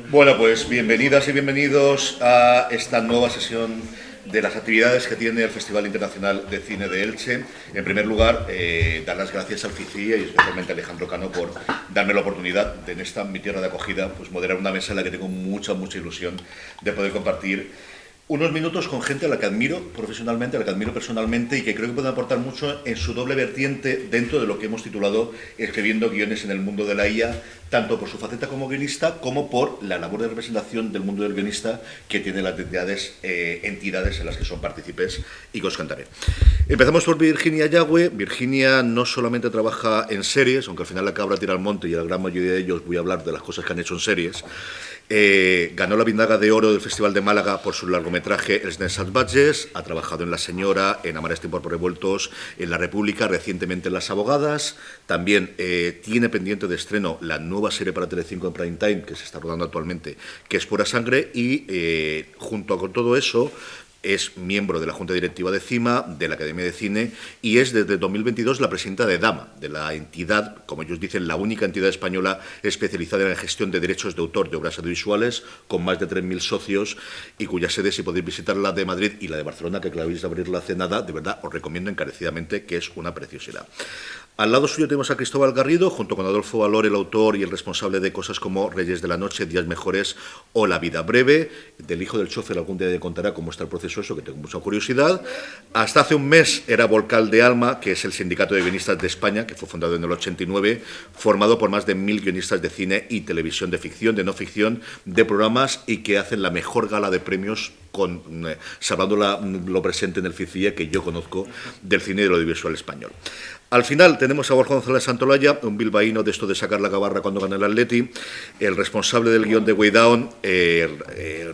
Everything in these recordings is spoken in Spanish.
Bueno, pues bienvenidas y bienvenidos a esta nueva sesión de las actividades que tiene el Festival Internacional de Cine de Elche. En primer lugar, dar las gracias al FICIE y especialmente a Alejandro Cano por darme la oportunidad de, en esta mi tierra de acogida, pues moderar una mesa en la que tengo mucha ilusión de poder compartir unos minutos con gente a la que admiro profesionalmente, a la que admiro personalmente y que creo que pueden aportar mucho en su doble vertiente dentro de lo que hemos titulado escribiendo guiones en el mundo de la IA, tanto por su faceta como guionista como por la labor de representación del mundo del guionista que tiene las entidades en las que son partícipes y que os contaré. Empezamos por Virginia Yagüe. Virginia no solamente trabaja en series, aunque al final la cabra tira al monte y a la gran mayoría de ellos voy a hablar de las cosas que han hecho en series. Ganó la Vindaga de Oro del Festival de Málaga por su largometraje Els Nens Salvatges, ha trabajado en La Señora, en Amares Tiempos Revueltos, en La República, recientemente en Las Abogadas, también tiene pendiente de estreno la nueva serie para Telecinco en Prime Time, que se está rodando actualmente, que es Pura Sangre, y junto con todo eso es miembro de la Junta Directiva de CIMA, de la Academia de Cine, y es desde 2022 la presidenta de DAMA, de la entidad, como ellos dicen, la única entidad española especializada en la gestión de derechos de autor de obras audiovisuales, con más de 3.000 socios, y cuya sede, si podéis visitar la de Madrid y la de Barcelona, que acabáis de abrirla hace nada, de verdad os recomiendo encarecidamente, que es una preciosidad. Al lado suyo tenemos a Cristóbal Garrido, junto con Adolfo Valor, el autor y el responsable de cosas como Reyes de la Noche, Días Mejores o La Vida Breve. Del hijo del chofer algún día te contará cómo está el proceso eso, que tengo mucha curiosidad. Hasta hace un mes era Volcal de Alma, que es el sindicato de guionistas de España, que fue fundado en el 89, formado por más de 1.000 guionistas de cine y televisión, de ficción, de no ficción, de programas, y que hacen la mejor gala de premios salvando lo presente en el FICIE que yo conozco del cine y del audiovisual español. Al final tenemos a Borja González Santolaya, un bilbaíno de esto de sacar la gabarra cuando gana el Atleti, el responsable del guión de Way Down,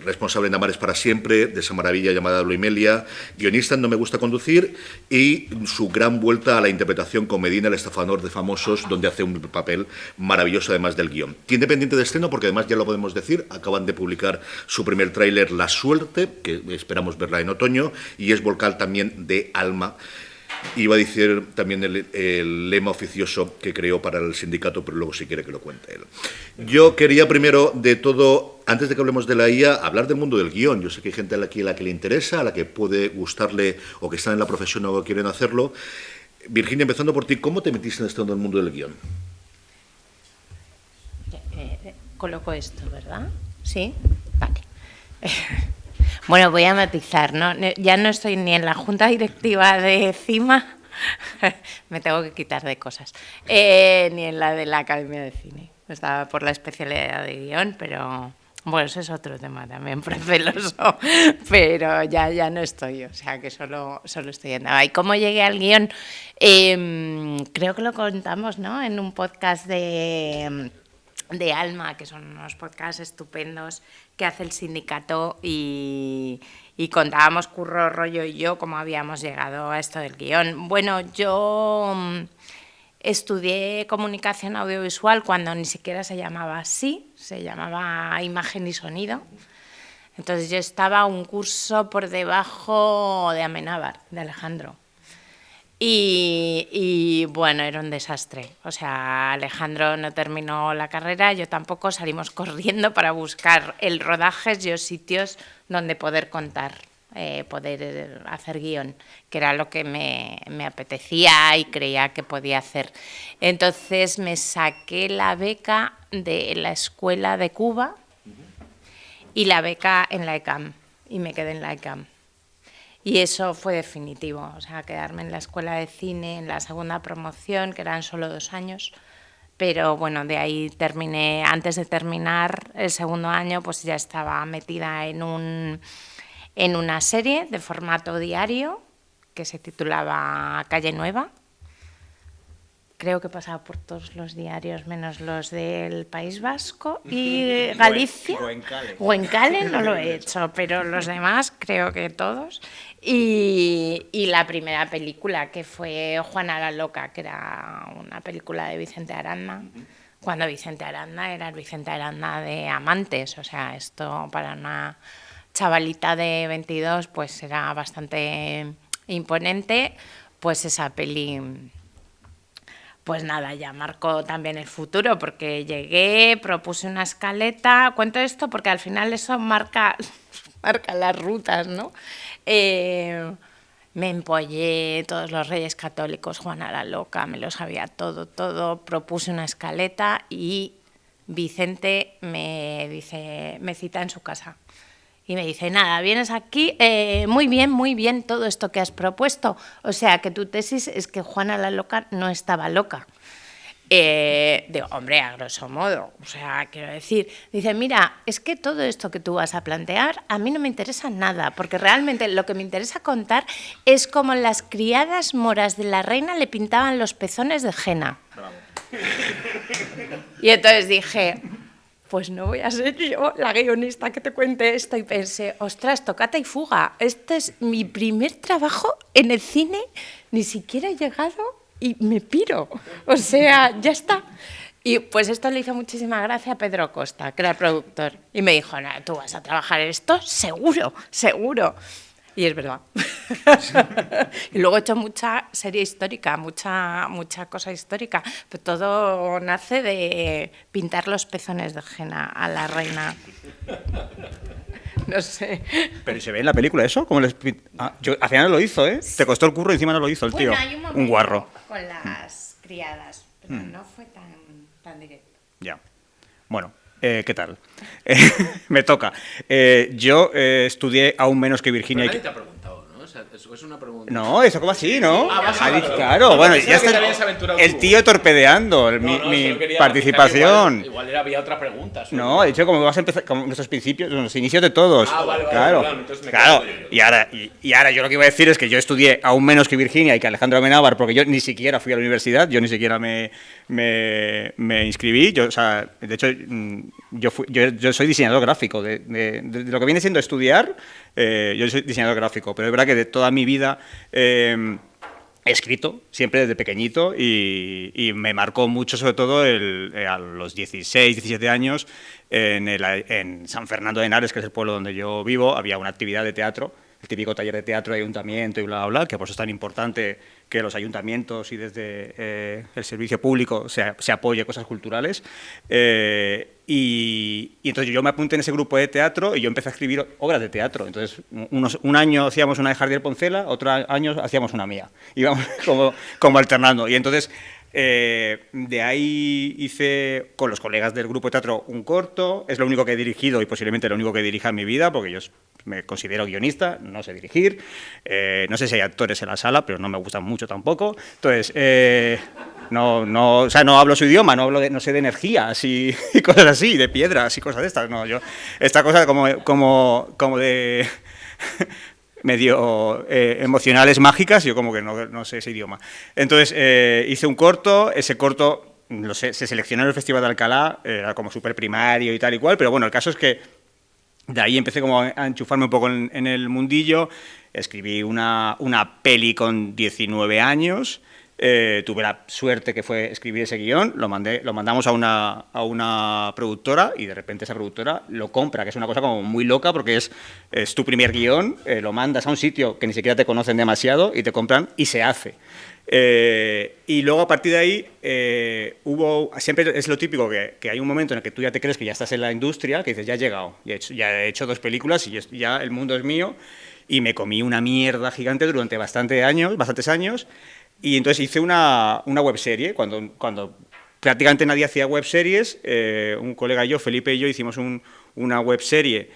responsable en Amares para siempre, de esa maravilla llamada Luimelia, guionista en No me gusta conducir, y su gran vuelta a la interpretación con Medina, el estafador de famosos, donde hace un papel maravilloso además del guión. Tiene pendiente de estreno porque además ya lo podemos decir, acaban de publicar su primer tráiler La Suerte, que esperamos verla en otoño, y es vocal también de Alma. Iba a decir también el lema oficioso que creó para el sindicato, pero luego si quiere que lo cuente él. Yo quería primero de todo, antes de que hablemos de la IA, hablar del mundo del guión. Yo sé que hay gente aquí a la que le interesa, a la que puede gustarle o que están en la profesión o que quieren hacerlo. Virginia, empezando por ti, ¿cómo te metiste en este mundo del guión? Coloco esto, ¿verdad? Sí, vale. Bueno, voy a matizar, ¿no? Ya no estoy ni en la junta directiva de CIMA, me tengo que quitar de cosas, ni en la de la Academia de Cine. Estaba por la especialidad de guión, pero bueno, eso es otro tema también proceloso, pero ya no estoy, o sea que solo estoy en nada. ¿Y cómo llegué al guión? Creo que lo contamos, ¿no? En un podcast de Alma, que son unos podcasts estupendos que hace el sindicato, y contábamos Curro, Rollo y yo cómo habíamos llegado a esto del guión. Bueno, yo estudié comunicación audiovisual cuando ni siquiera se llamaba así, se llamaba imagen y sonido. Entonces yo estaba un curso por debajo de Amenábar, de Alejandro. Y bueno, era un desastre. O sea, Alejandro no terminó la carrera, yo tampoco, salimos corriendo para buscar el rodaje y los sitios donde poder contar, poder hacer guión, que era lo que me apetecía y creía que podía hacer. Entonces me saqué la beca de la Escuela de Cuba y la beca en la ECAM, y me quedé en la ECAM. Y eso fue definitivo, o sea, quedarme en la escuela de cine en la segunda promoción, que eran solo 2 años, pero bueno, de ahí terminé. Antes de terminar el segundo año, pues ya estaba metida en una serie de formato diario que se titulaba Calle Nueva. Creo que he pasado por todos los diarios menos los del País Vasco y Galicia. Goenkale no lo he hecho, pero los demás creo que todos. Y la primera película, que fue Juana la Loca, que era una película de Vicente Aranda, cuando Vicente Aranda era el Vicente Aranda de Amantes. O sea, esto para una chavalita de 22 pues era bastante imponente. Pues esa peli pues nada, ya marcó también el futuro, porque llegué, propuse una escaleta. Cuento esto porque al final eso marca las rutas, ¿no? Me empollé todos los Reyes Católicos, Juana la Loca, me lo sabía todo. Propuse una escaleta y Vicente me cita en su casa. Y me dice, nada, vienes aquí, muy bien todo esto que has propuesto. O sea, que tu tesis es que Juana la Loca no estaba loca. Digo, hombre, a grosso modo, o sea, quiero decir, dice, mira, es que todo esto que tú vas a plantear a mí no me interesa nada, porque realmente lo que me interesa contar es cómo las criadas moras de la reina le pintaban los pezones de henna. Bravo. Y entonces dije, pues no voy a ser yo la guionista que te cuente esto, y pensé, ostras, tocata y fuga, este es mi primer trabajo en el cine, ni siquiera he llegado y me piro, o sea, ya está. Y pues esto le hizo muchísima gracia a Pedro Costa, que era el productor, y me dijo, no, tú vas a trabajar en esto seguro. Y es verdad. Y luego he hecho mucha serie histórica, mucha cosa histórica, pero todo nace de pintar los pezones de henna a la reina. No sé. ¿Pero se ve en la película eso? ¿Cómo al final lo hizo, ¿eh? Te costó el curro y encima no lo hizo el tío. Bueno, hay un guarro. Con las criadas, pero no fue tan directo. Ya. Bueno, ¿qué tal? Me toca. Yo estudié aún menos que Virginia. Nadie te ha preguntado, ¿no? O sea, eso es una pregunta. No, eso como así, ¿no? Vale. Claro, bueno, ya está el tío torpedeando mi participación. Igual había otra pregunta. No, de hecho, como vas a empezar, como nuestros principios, los inicios de todos. Vale, claro. Entonces me claro. yo. Y ahora yo lo que iba a decir es que yo estudié aún menos que Virginia y que Alejandro Amenábar, porque yo ni siquiera fui a la universidad, yo ni siquiera me inscribí. Yo, o sea, de hecho, yo soy diseñador gráfico. De lo que viene siendo estudiar, yo soy diseñador gráfico, pero es verdad que de toda mi vida he escrito, siempre desde pequeñito, y me marcó mucho, sobre todo a los 16, 17 años, en San Fernando de Henares, que es el pueblo donde yo vivo, había una actividad de teatro, el típico taller de teatro de ayuntamiento y bla, bla, bla, que por eso es tan importante que los ayuntamientos y desde el servicio público se apoye cosas culturales. Y entonces yo me apunté en ese grupo de teatro y yo empecé a escribir obras de teatro. Entonces, un año hacíamos una de Jardier Poncela, otro año hacíamos una mía. Íbamos como alternando. Y entonces, de ahí hice con los colegas del grupo de teatro un corto. Es lo único que he dirigido y posiblemente lo único que dirija en mi vida, porque yo me considero guionista, no sé dirigir. No sé si hay actores en la sala, pero no me gustan mucho tampoco. Entonces, o sea, no hablo su idioma, no sé de energías y cosas así, de piedras y cosas de estas. No, esta cosa como de medio emocionales mágicas, yo como que no sé ese idioma. Entonces, hice un corto, ese corto se seleccionó en el Festival de Alcalá, era como súper primario y tal y cual, pero bueno, el caso es que de ahí empecé como a enchufarme un poco en el mundillo, escribí una peli con 19 años, tuve la suerte que fue escribir ese guión, lo mandamos a una productora y de repente esa productora lo compra, que es una cosa como muy loca porque es tu primer guión, lo mandas a un sitio que ni siquiera te conocen demasiado y te compran y se hace. Y luego a partir de ahí siempre es lo típico que hay un momento en el que tú ya te crees que ya estás en la industria, que dices ya he llegado, ya he hecho 2 películas y ya el mundo es mío, y me comí una mierda gigante durante bastantes años. Y entonces hice una webserie, cuando prácticamente nadie hacía webseries, un colega y yo, Felipe y yo, hicimos una webserie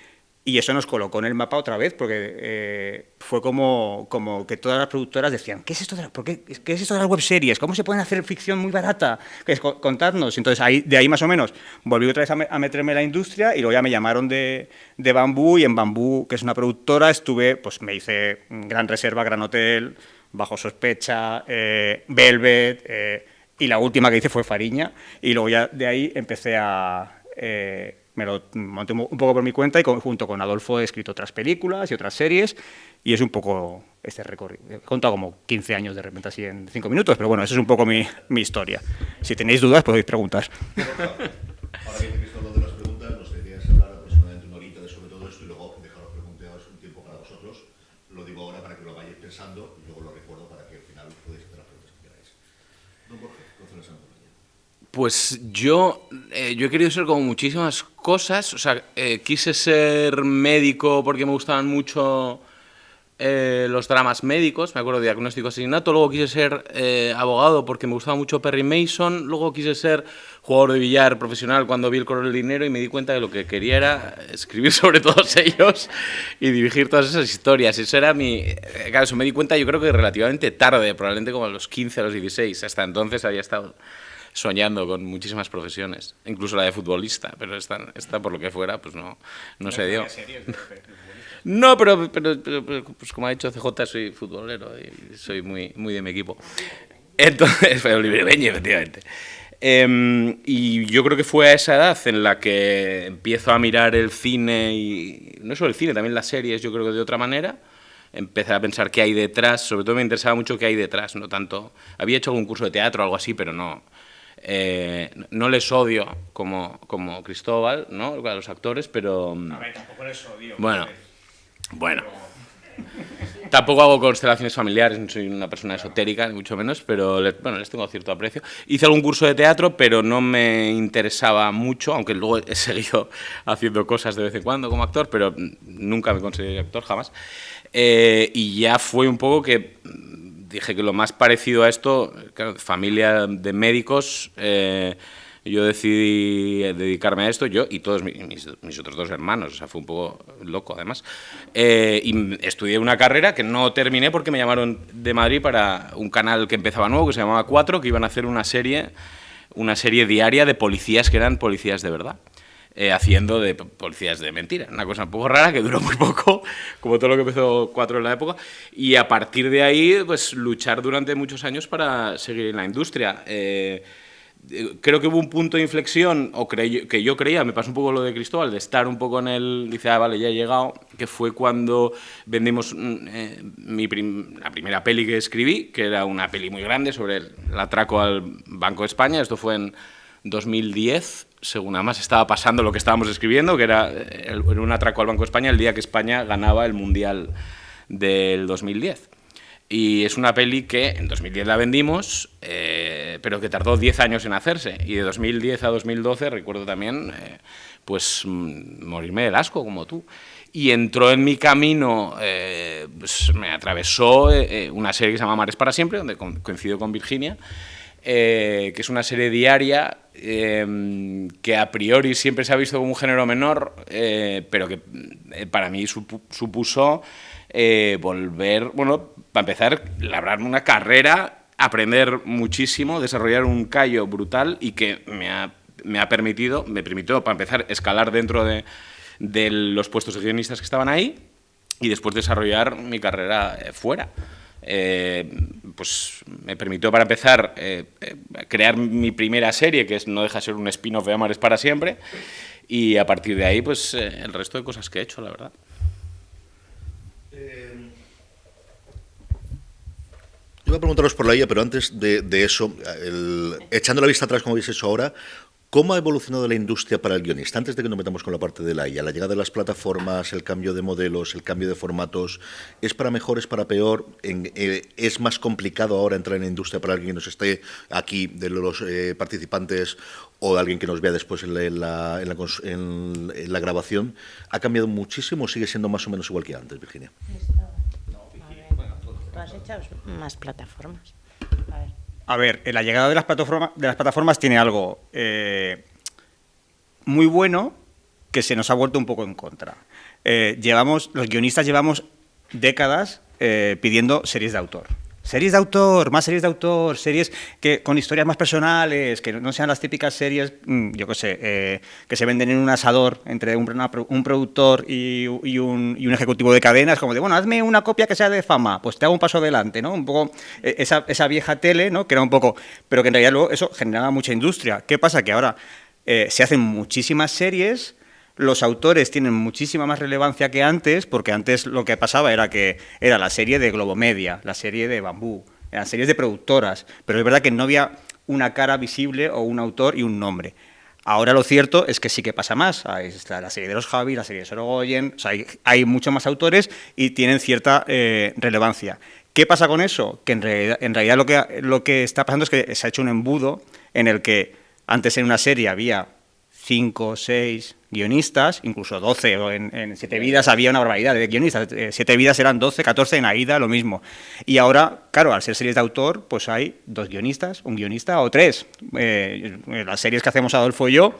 y eso nos colocó en el mapa otra vez, porque fue como que todas las productoras decían, ¿qué es esto de las webseries? ¿Cómo se pueden hacer ficción muy barata? ¿Qué es contarnos? Entonces de ahí más o menos volví otra vez a meterme en la industria y luego ya me llamaron de Bambú, y en Bambú, que es una productora, pues me hice Gran Reserva, Gran Hotel, Bajo Sospecha, Velvet, y la última que hice fue Fariña, y luego ya de ahí empecé me lo monté un poco por mi cuenta y junto con Adolfo he escrito otras películas y otras series, y es un poco este recorrido. He contado como 15 años de repente así en 5 minutos, pero bueno, eso es un poco mi historia. Si tenéis dudas podéis preguntar. Ahora bien, que esto lo de las preguntas, nos deberías hablar aproximadamente una horita sobre todo esto y luego dejaros preguntaros un tiempo para vosotros. Lo digo ahora para que lo vayáis pensando y luego lo recuerdo para que al final podáis hacer las preguntas que queráis. Don Jorge, ¿cuál es Pues yo he querido ser como muchísimas cosas. O sea, quise ser médico porque me gustaban mucho los dramas médicos, me acuerdo de Diagnóstico Asesinato. Luego quise ser abogado porque me gustaba mucho Perry Mason. Luego quise ser jugador de billar profesional cuando vi El color del dinero y me di cuenta que lo que quería era escribir sobre todos ellos y dirigir todas esas historias. Eso era mi... Claro, eso me di cuenta yo creo que relativamente tarde, probablemente como a los 15, a los 16. Hasta entonces había estado soñando con muchísimas profesiones, incluso la de futbolista, pero esta por lo que fuera, pues no se dio. No, pero pues como ha dicho CJ, soy futbolero y soy muy de mi equipo. Entonces, fue Oliver Beñe, efectivamente. Y yo creo que fue a esa edad en la que empiezo a mirar el cine, y no solo el cine, también las series, yo creo que de otra manera. Empecé a pensar qué hay detrás, sobre todo me interesaba mucho qué hay detrás, no tanto... Había hecho algún curso de teatro o algo así, pero no les odio como Cristóbal, ¿no? A los actores, pero... A ver, tampoco les odio. Bueno. Tampoco hago constelaciones familiares, no soy una persona esotérica, ni mucho menos, pero les tengo cierto aprecio. Hice algún curso de teatro, pero no me interesaba mucho, aunque luego he seguido haciendo cosas de vez en cuando como actor, pero nunca me consideré actor, jamás. Y ya fue un poco que dije que lo más parecido a esto, claro, familia de médicos, yo decidí dedicarme a esto, yo y todos mis otros dos hermanos, o sea, fue un poco loco además, y estudié una carrera que no terminé porque me llamaron de Madrid para un canal que empezaba nuevo, que se llamaba 4, que iban a hacer una serie diaria de policías que eran policías de verdad. Haciendo de policías de mentira, una cosa un poco rara que duró muy poco, como todo lo que empezó 4 en la época, y a partir de ahí, pues luchar durante muchos años para seguir en la industria. Creo que hubo un punto de inflexión, que yo creía, me pasó un poco lo de Cristóbal, de estar un poco en el, dice, vale, ya he llegado, que fue cuando vendimos la primera peli que escribí, que era una peli muy grande sobre el atraco al Banco de España. Esto fue en 2010, según además estaba pasando lo que estábamos escribiendo, que era un atraco al Banco de España el día que España ganaba el Mundial del 2010. Y es una peli que en 2010 la vendimos, pero que tardó 10 años en hacerse. Y de 2010 a 2012 recuerdo también pues morirme del asco, como tú. Y entró en mi camino, pues me atravesó una serie que se llama Mares para siempre, donde coincido con Virginia, que es una serie diaria que a priori siempre se ha visto como un género menor, pero que para mí supuso volver, bueno, para empezar, labrarme una carrera, aprender muchísimo, desarrollar un callo brutal y que me permitió, para empezar, escalar dentro de los puestos de guionistas que estaban ahí y después desarrollar mi carrera fuera. Pues me permitió, para empezar, crear mi primera serie, que no deja de ser un spin-off de Amares para siempre, y a partir de ahí, pues el resto de cosas que he hecho, la verdad. Yo voy a preguntaros por la IA, pero antes de eso, echando la vista atrás, como habéis hecho ahora, ¿cómo ha evolucionado la industria para el guionista? Antes de que nos metamos con la parte de la IA, la llegada de las plataformas, el cambio de modelos, el cambio de formatos, ¿es para mejor, es para peor? ¿Es más complicado ahora entrar en la industria para alguien que nos esté aquí, de los participantes, o de alguien que nos vea después en la grabación? ¿Ha cambiado muchísimo o sigue siendo más o menos igual que antes, Virginia? Tú has hecho más plataformas. A ver, la llegada de las plataformas tiene algo muy bueno que se nos ha vuelto un poco en contra. Los guionistas llevamos décadas pidiendo series de autor. Series de autor, más series de autor, series con historias más personales, que no sean las típicas series, yo qué sé, que se venden en un asador entre un productor y un ejecutivo de cadenas, como de, bueno, hazme una copia que sea de Fama, pues te hago un paso adelante, ¿no? Un poco esa vieja tele, ¿no? Que era un poco, pero que en realidad luego eso generaba mucha industria. ¿Qué pasa? Que ahora se hacen muchísimas series. Los autores tienen muchísima más relevancia que antes, porque antes lo que pasaba era que era la serie de Globomedia, la serie de Bambú, eran series de productoras, pero es verdad que no había una cara visible o un autor y un nombre. Ahora lo cierto es que sí que pasa más. Está la serie de los Javi, la serie de Sorogoyen, o sea, hay muchos más autores y tienen cierta relevancia. ¿Qué pasa con eso? Que en realidad lo que está pasando es que se ha hecho un embudo en el que Antes en una serie había 5, 6 guionistas, incluso 12, o en 7 vidas había una barbaridad de guionistas. 7 vidas eran 12, 14, en Aída lo mismo. Y ahora, claro, al ser series de autor, pues hay 2 guionistas, un guionista o 3. Las series que hacemos Adolfo y yo,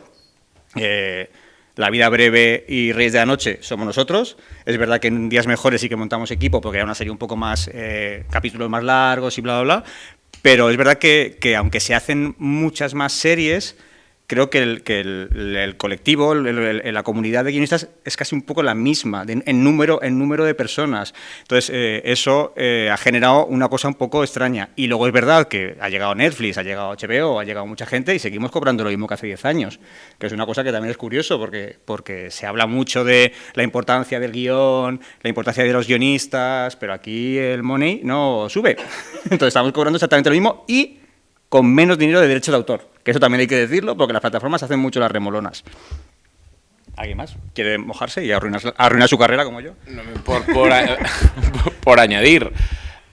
La vida breve y Reyes de la noche somos nosotros. Es verdad que en días mejores sí que montamos equipo, porque era una serie un poco más, capítulos más largos y bla, bla, bla. Pero es verdad que aunque se hacen muchas más series, creo que el colectivo, la comunidad de guionistas es casi un poco la misma en número de personas. Entonces, eso ha generado una cosa un poco extraña. Y luego es verdad que ha llegado Netflix, ha llegado HBO, ha llegado mucha gente y seguimos cobrando lo mismo que hace 10 años, que es una cosa que también es curioso porque se habla mucho de la importancia del guión, la importancia de los guionistas, pero aquí el money no sube. Entonces, estamos cobrando exactamente lo mismo y con menos dinero de derechos de autor, que eso también hay que decirlo, porque las plataformas hacen mucho las remolonas. ¿Alguien más quiere mojarse y arruinar su carrera como yo? Por añadir,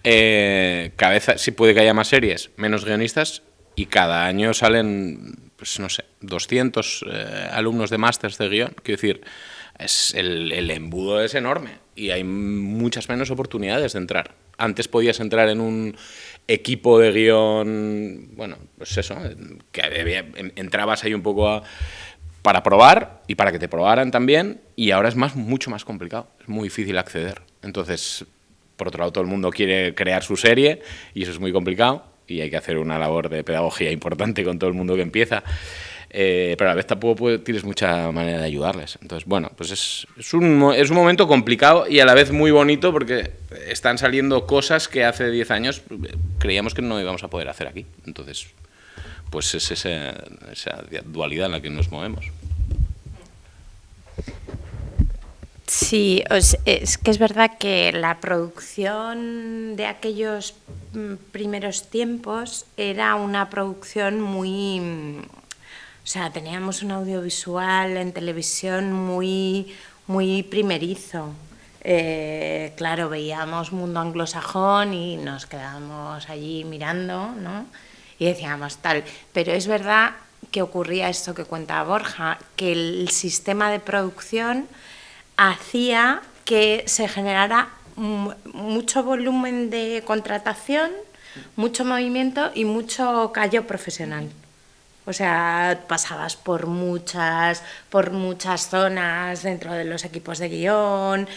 cada vez sí puede que haya más series, menos guionistas, y cada año salen, pues no sé, 200 alumnos de másters de guión. Quiero decir, el embudo es enorme y hay muchas menos oportunidades de entrar. Antes podías entrar en un equipo de guión, bueno, pues eso, que entrabas ahí un poco para probar y para que te probaran también, y ahora es mucho más complicado, es muy difícil acceder. Entonces, por otro lado, todo el mundo quiere crear su serie y eso es muy complicado y hay que hacer una labor de pedagogía importante con todo el mundo que empieza. Pero a la vez tampoco tienes mucha manera de ayudarles. Entonces, bueno, pues es un momento complicado y a la vez muy bonito porque están saliendo cosas que hace 10 años creíamos que no íbamos a poder hacer aquí. Entonces, pues es esa dualidad en la que nos movemos. Sí, es que es verdad que la producción de aquellos primeros tiempos era una producción muy... O sea, teníamos un audiovisual en televisión muy primerizo. Claro, veíamos mundo anglosajón y nos quedábamos allí mirando, ¿no? Y decíamos tal. Pero es verdad que ocurría esto que cuenta Borja, que el sistema de producción hacía que se generara mucho volumen de contratación, mucho movimiento y mucho callo profesional. O sea, pasabas por muchas zonas dentro de los equipos de guión,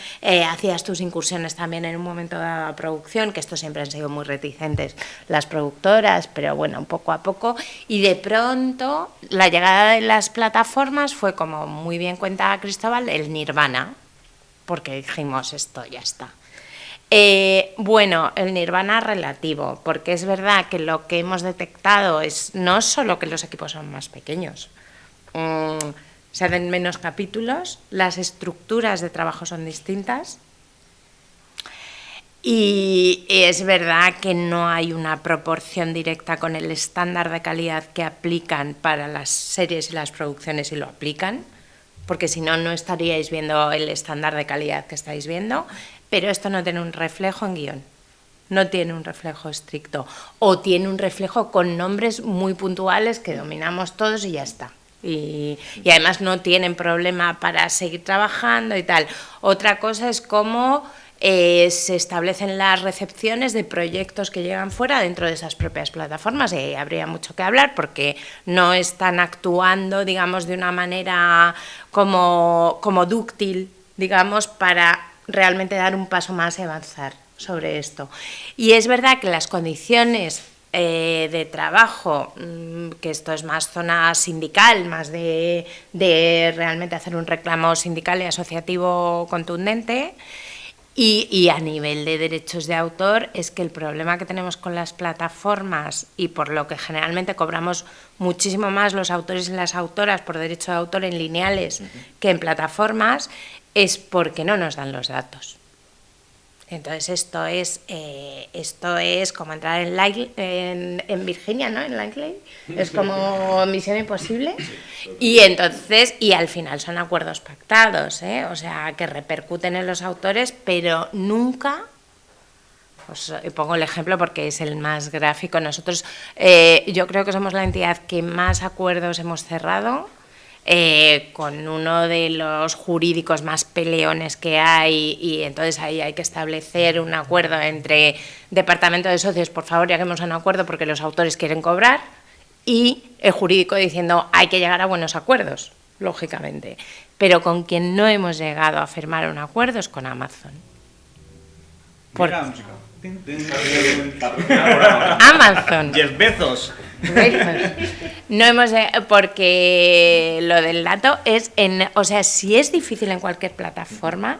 hacías tus incursiones también en un momento de la producción, que esto siempre han sido muy reticentes las productoras, pero bueno, poco a poco. Y de pronto la llegada de las plataformas fue, como muy bien cuenta Cristóbal, el nirvana, porque dijimos esto ya está. Bueno, el nirvana relativo, porque es verdad que lo que hemos detectado es no solo que los equipos son más pequeños, se hacen menos capítulos, las estructuras de trabajo son distintas y es verdad que no hay una proporción directa con el estándar de calidad que aplican para las series y las producciones, y lo aplican, porque si no, no estaríais viendo el estándar de calidad que estáis viendo. Pero esto no tiene un reflejo en guión, no tiene un reflejo estricto, o tiene un reflejo con nombres muy puntuales que dominamos todos y ya está. Y además no tienen problema para seguir trabajando y tal. Otra cosa es cómo se establecen las recepciones de proyectos que llegan fuera dentro de esas propias plataformas, y habría mucho que hablar porque no están actuando, digamos, de una manera como dúctil, digamos, para realmente dar un paso más y avanzar sobre esto. Y es verdad que las condiciones de trabajo, que esto es más zona sindical, más de realmente hacer un reclamo sindical y asociativo contundente, y a nivel de derechos de autor, es que el problema que tenemos con las plataformas, y por lo que generalmente cobramos muchísimo más los autores y las autoras por derecho de autor en lineales que en plataformas, es porque no nos dan los datos. Entonces esto es como entrar en Virginia, ¿no? En Langley, es como Misión Imposible. Y entonces, y al final son acuerdos pactados, o sea, que repercuten en los autores, pero nunca Os pongo el ejemplo porque es el más gráfico. Nosotros, yo creo que somos la entidad que más acuerdos hemos cerrado, con uno de los jurídicos más peleones que hay, y entonces ahí hay que establecer un acuerdo entre departamento de socios, por favor, lleguemos a un acuerdo porque los autores quieren cobrar, y el jurídico diciendo hay que llegar a buenos acuerdos, lógicamente. Pero con quien no hemos llegado a firmar un acuerdo es con Amazon. Amazon. 10 Bezos. No hemos, porque lo del dato es, o sea, si es difícil en cualquier plataforma,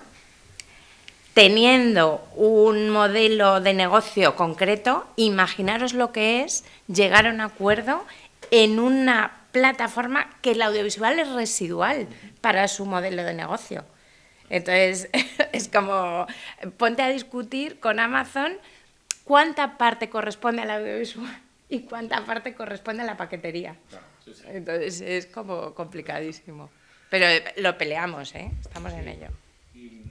teniendo un modelo de negocio concreto, imaginaros lo que es llegar a un acuerdo en una plataforma que el audiovisual es residual para su modelo de negocio. Entonces, es como, ponte a discutir con Amazon cuánta parte corresponde al audiovisual y cuánta parte corresponde a la paquetería. Entonces, es como complicadísimo. Pero lo peleamos, estamos en ello. Y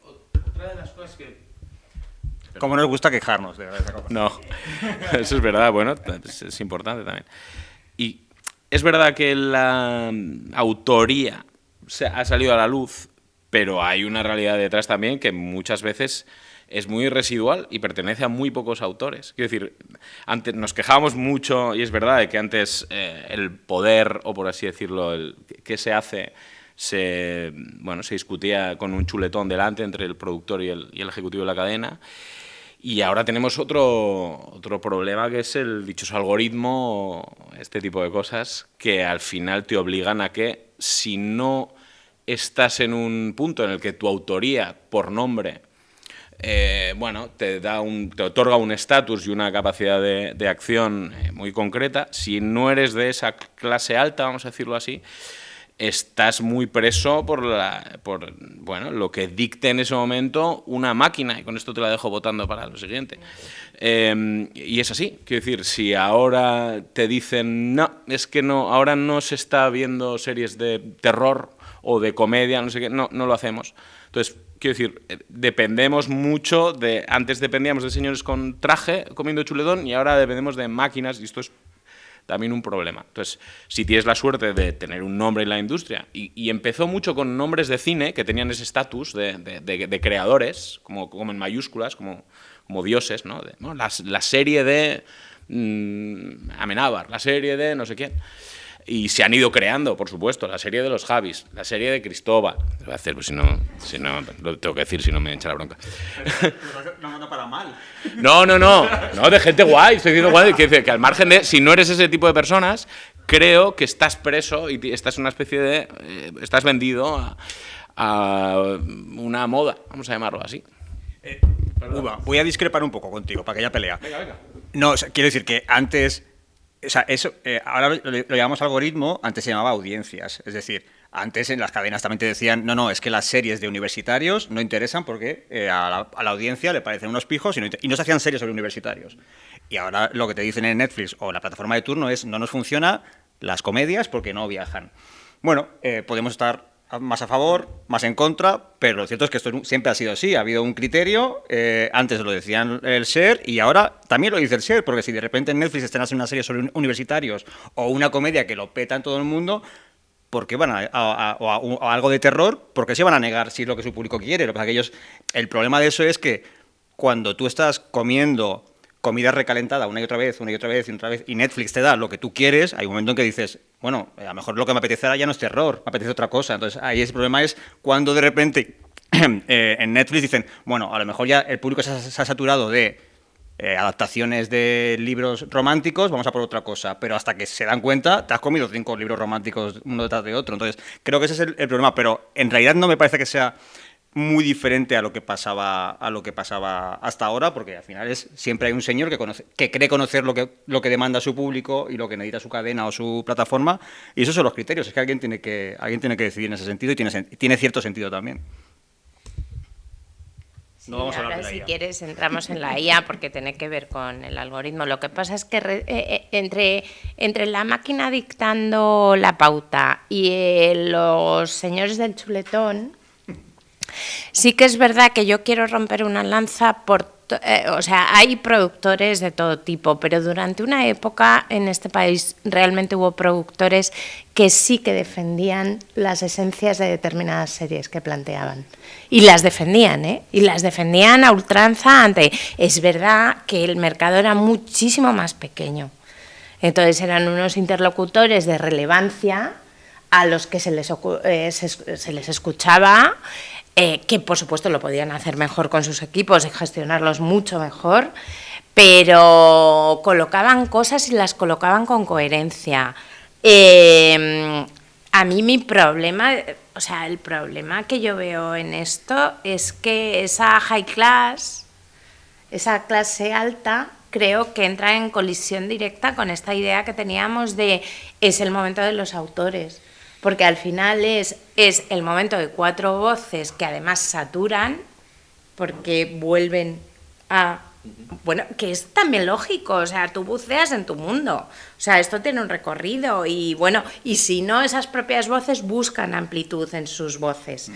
otra de las cosas que... Como nos gusta quejarnos de esa cosa. No, eso es verdad, bueno, es importante también. Y es verdad que la autoría ha salido a la luz, pero hay una realidad detrás también que muchas veces es muy residual y pertenece a muy pocos autores. Quiero decir, antes nos quejábamos mucho, y es verdad, de que antes el poder, o por así decirlo, el qué se hace, se discutía con un chuletón delante entre el productor y el ejecutivo de la cadena. Y ahora tenemos otro problema, que es el dichoso algoritmo, este tipo de cosas, que al final te obligan a que, si no estás en un punto en el que tu autoría, por nombre, te otorga un estatus y una capacidad de acción muy concreta, si no eres de esa clase alta, vamos a decirlo así, estás muy preso por lo que dicte en ese momento una máquina, y con esto te la dejo votando para lo siguiente. Y es así, quiero decir, si ahora te dicen, no, es que no, ahora no se está viendo series de terror o de comedia, no sé qué, no lo hacemos. Entonces, quiero decir, dependemos mucho de... Antes dependíamos de señores con traje comiendo chuletón, y ahora dependemos de máquinas, y esto es también un problema. Entonces, si tienes la suerte de tener un nombre en la industria, y empezó mucho con nombres de cine que tenían ese estatus de creadores, como en mayúsculas, como dioses, ¿no? La serie de Amenábar, la serie de no sé quién. Y se han ido creando, por supuesto, la serie de los Javis, la serie de Cristóbal. Lo voy a hacer, pues si no, lo tengo que decir, si no me echa la bronca. No para mal. No, de gente guay, estoy diciendo guay, que al margen de, si no eres ese tipo de personas, creo que estás preso y estás en una especie de, estás vendido a una moda, vamos a llamarlo así. Uva, voy a discrepar un poco contigo, para que haya pelea. Venga. No, o sea, quiero decir que antes... O sea, eso, ahora lo llamamos algoritmo, antes se llamaba audiencias. Es decir, antes en las cadenas también te decían, no, es que las series de universitarios no interesan porque a la audiencia le parecen unos pijos y no se hacían series sobre universitarios. Y ahora lo que te dicen en Netflix o la plataforma de turno es, no nos funciona las comedias porque no viajan. Bueno, podemos estar más a favor, más en contra, pero lo cierto es que esto siempre ha sido así. Ha habido un criterio, antes lo decían el SER y ahora también lo dice el SER, porque si de repente en Netflix estrenas una serie sobre universitarios o una comedia que lo peta en todo el mundo, ¿por qué van o algo de terror? ¿Por qué se van a negar si es lo que su público quiere? El problema de eso es que cuando tú estás comiendo comida recalentada una y otra vez, y Netflix te da lo que tú quieres, hay un momento en que dices, bueno, a lo mejor lo que me apetece ahora ya no es terror, me apetece otra cosa. Entonces, ahí el problema es cuando de repente en Netflix dicen, bueno, a lo mejor ya el público se ha saturado de adaptaciones de libros románticos, vamos a por otra cosa. Pero hasta que se dan cuenta, te has comido 5 libros románticos uno detrás de otro. Entonces, creo que ese es el problema, pero en realidad no me parece que sea muy diferente a lo que pasaba hasta ahora, porque al final siempre hay un señor que cree conocer lo que demanda su público y lo que necesita su cadena o su plataforma, y esos son los criterios. Es que alguien tiene que decidir en ese sentido, y tiene cierto sentido también. Sí, no vamos a hablar de la IA. Si quieres entramos en la IA porque tiene que ver con el algoritmo. Lo que pasa es que entre la máquina dictando la pauta y los señores del chuletón, sí que es verdad que yo quiero romper una lanza por o sea, hay productores de todo tipo, pero durante una época en este país realmente hubo productores que sí que defendían las esencias de determinadas series que planteaban. Y las defendían, ¿eh? Y las defendían a ultranza ante... Es verdad que el mercado era muchísimo más pequeño. Entonces eran unos interlocutores de relevancia a los que se les escuchaba, que por supuesto lo podían hacer mejor con sus equipos y gestionarlos mucho mejor, pero colocaban cosas y las colocaban con coherencia. A mí mi problema, o sea, el problema que yo veo en esto es que esa high class, esa clase alta, creo que entra en colisión directa con esta idea que teníamos de es el momento de los autores. Porque al final es el momento de 4 voces que además saturan, porque vuelven a... Bueno, que es también lógico, o sea, tú buceas en tu mundo, o sea, esto tiene un recorrido y bueno, y si no, esas propias voces buscan amplitud en sus voces.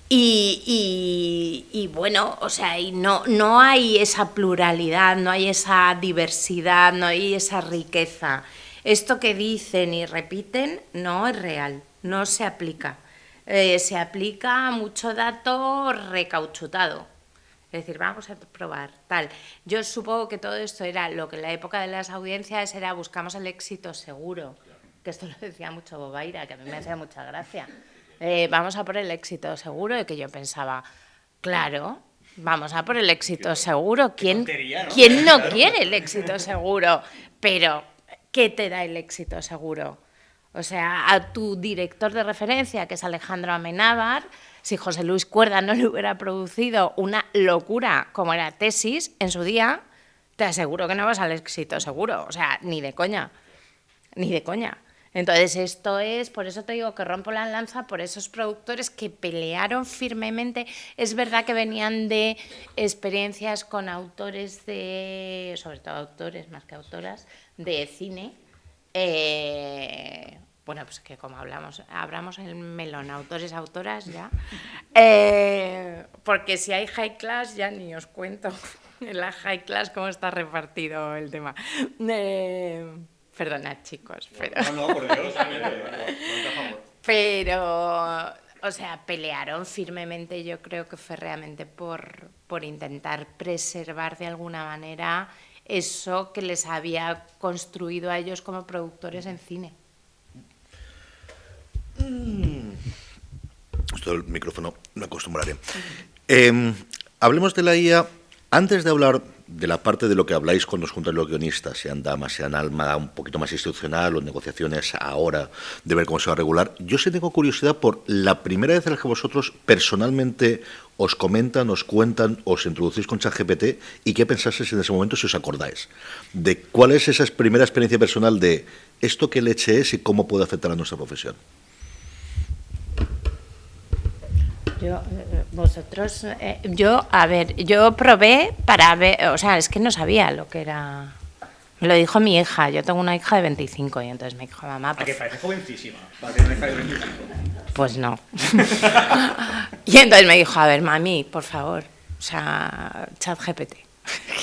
Y bueno, o sea, y no hay esa pluralidad, no hay esa diversidad, no hay esa riqueza. Esto que dicen y repiten no es real, no se aplica. Se aplica mucho dato recauchutado. Es decir, vamos a probar, tal. Yo supongo que todo esto era lo que en la época de las audiencias era buscamos el éxito seguro. Que esto lo decía mucho Bobaira, que a mí me hacía mucha gracia. Vamos a por el éxito seguro, y que yo pensaba, claro, vamos a por el éxito seguro. ¿Quién no quiere el éxito seguro? Pero... ¿qué te da el éxito seguro? O sea, a tu director de referencia, que es Alejandro Amenábar, si José Luis Cuerda no le hubiera producido una locura como era Tesis en su día, te aseguro que no vas al éxito seguro. O sea, ni de coña, ni de coña. Entonces esto es, por eso te digo que rompo la lanza por esos productores que pelearon firmemente. Es verdad que venían de experiencias con autores sobre todo autores más que autoras, de cine. Bueno, pues que como abramos el melón, autores, autoras ya. Porque si hay high class, ya ni os cuento en la high class cómo está repartido el tema. Perdonad, chicos, pero... No, por Dios. Pero, o sea, pelearon firmemente, yo creo que fue realmente por intentar preservar de alguna manera eso que les había construido a ellos como productores en cine. Esto del micrófono me acostumbraré. Hablemos de la IA. Antes de hablar de la parte de lo que habláis cuando os juntáis los guionistas, sean damas, sean alma, un poquito más institucional o negociaciones ahora de ver cómo se va a regular, yo sí tengo curiosidad por la primera vez en la que vosotros personalmente os comentan, os cuentan, os introducís con ChatGPT y qué pensasteis en ese momento, si os acordáis, de cuál es esa primera experiencia personal de esto qué leche es y cómo puede afectar a nuestra profesión. Yo probé para ver, o sea, es que no sabía lo que era. Me lo dijo mi hija, yo tengo una hija de 25 y entonces me dijo, mamá... Que parece jovencísima, para tener una hija de 25. Pues no. Y entonces me dijo, a ver, mami, por favor, o sea, ChatGPT.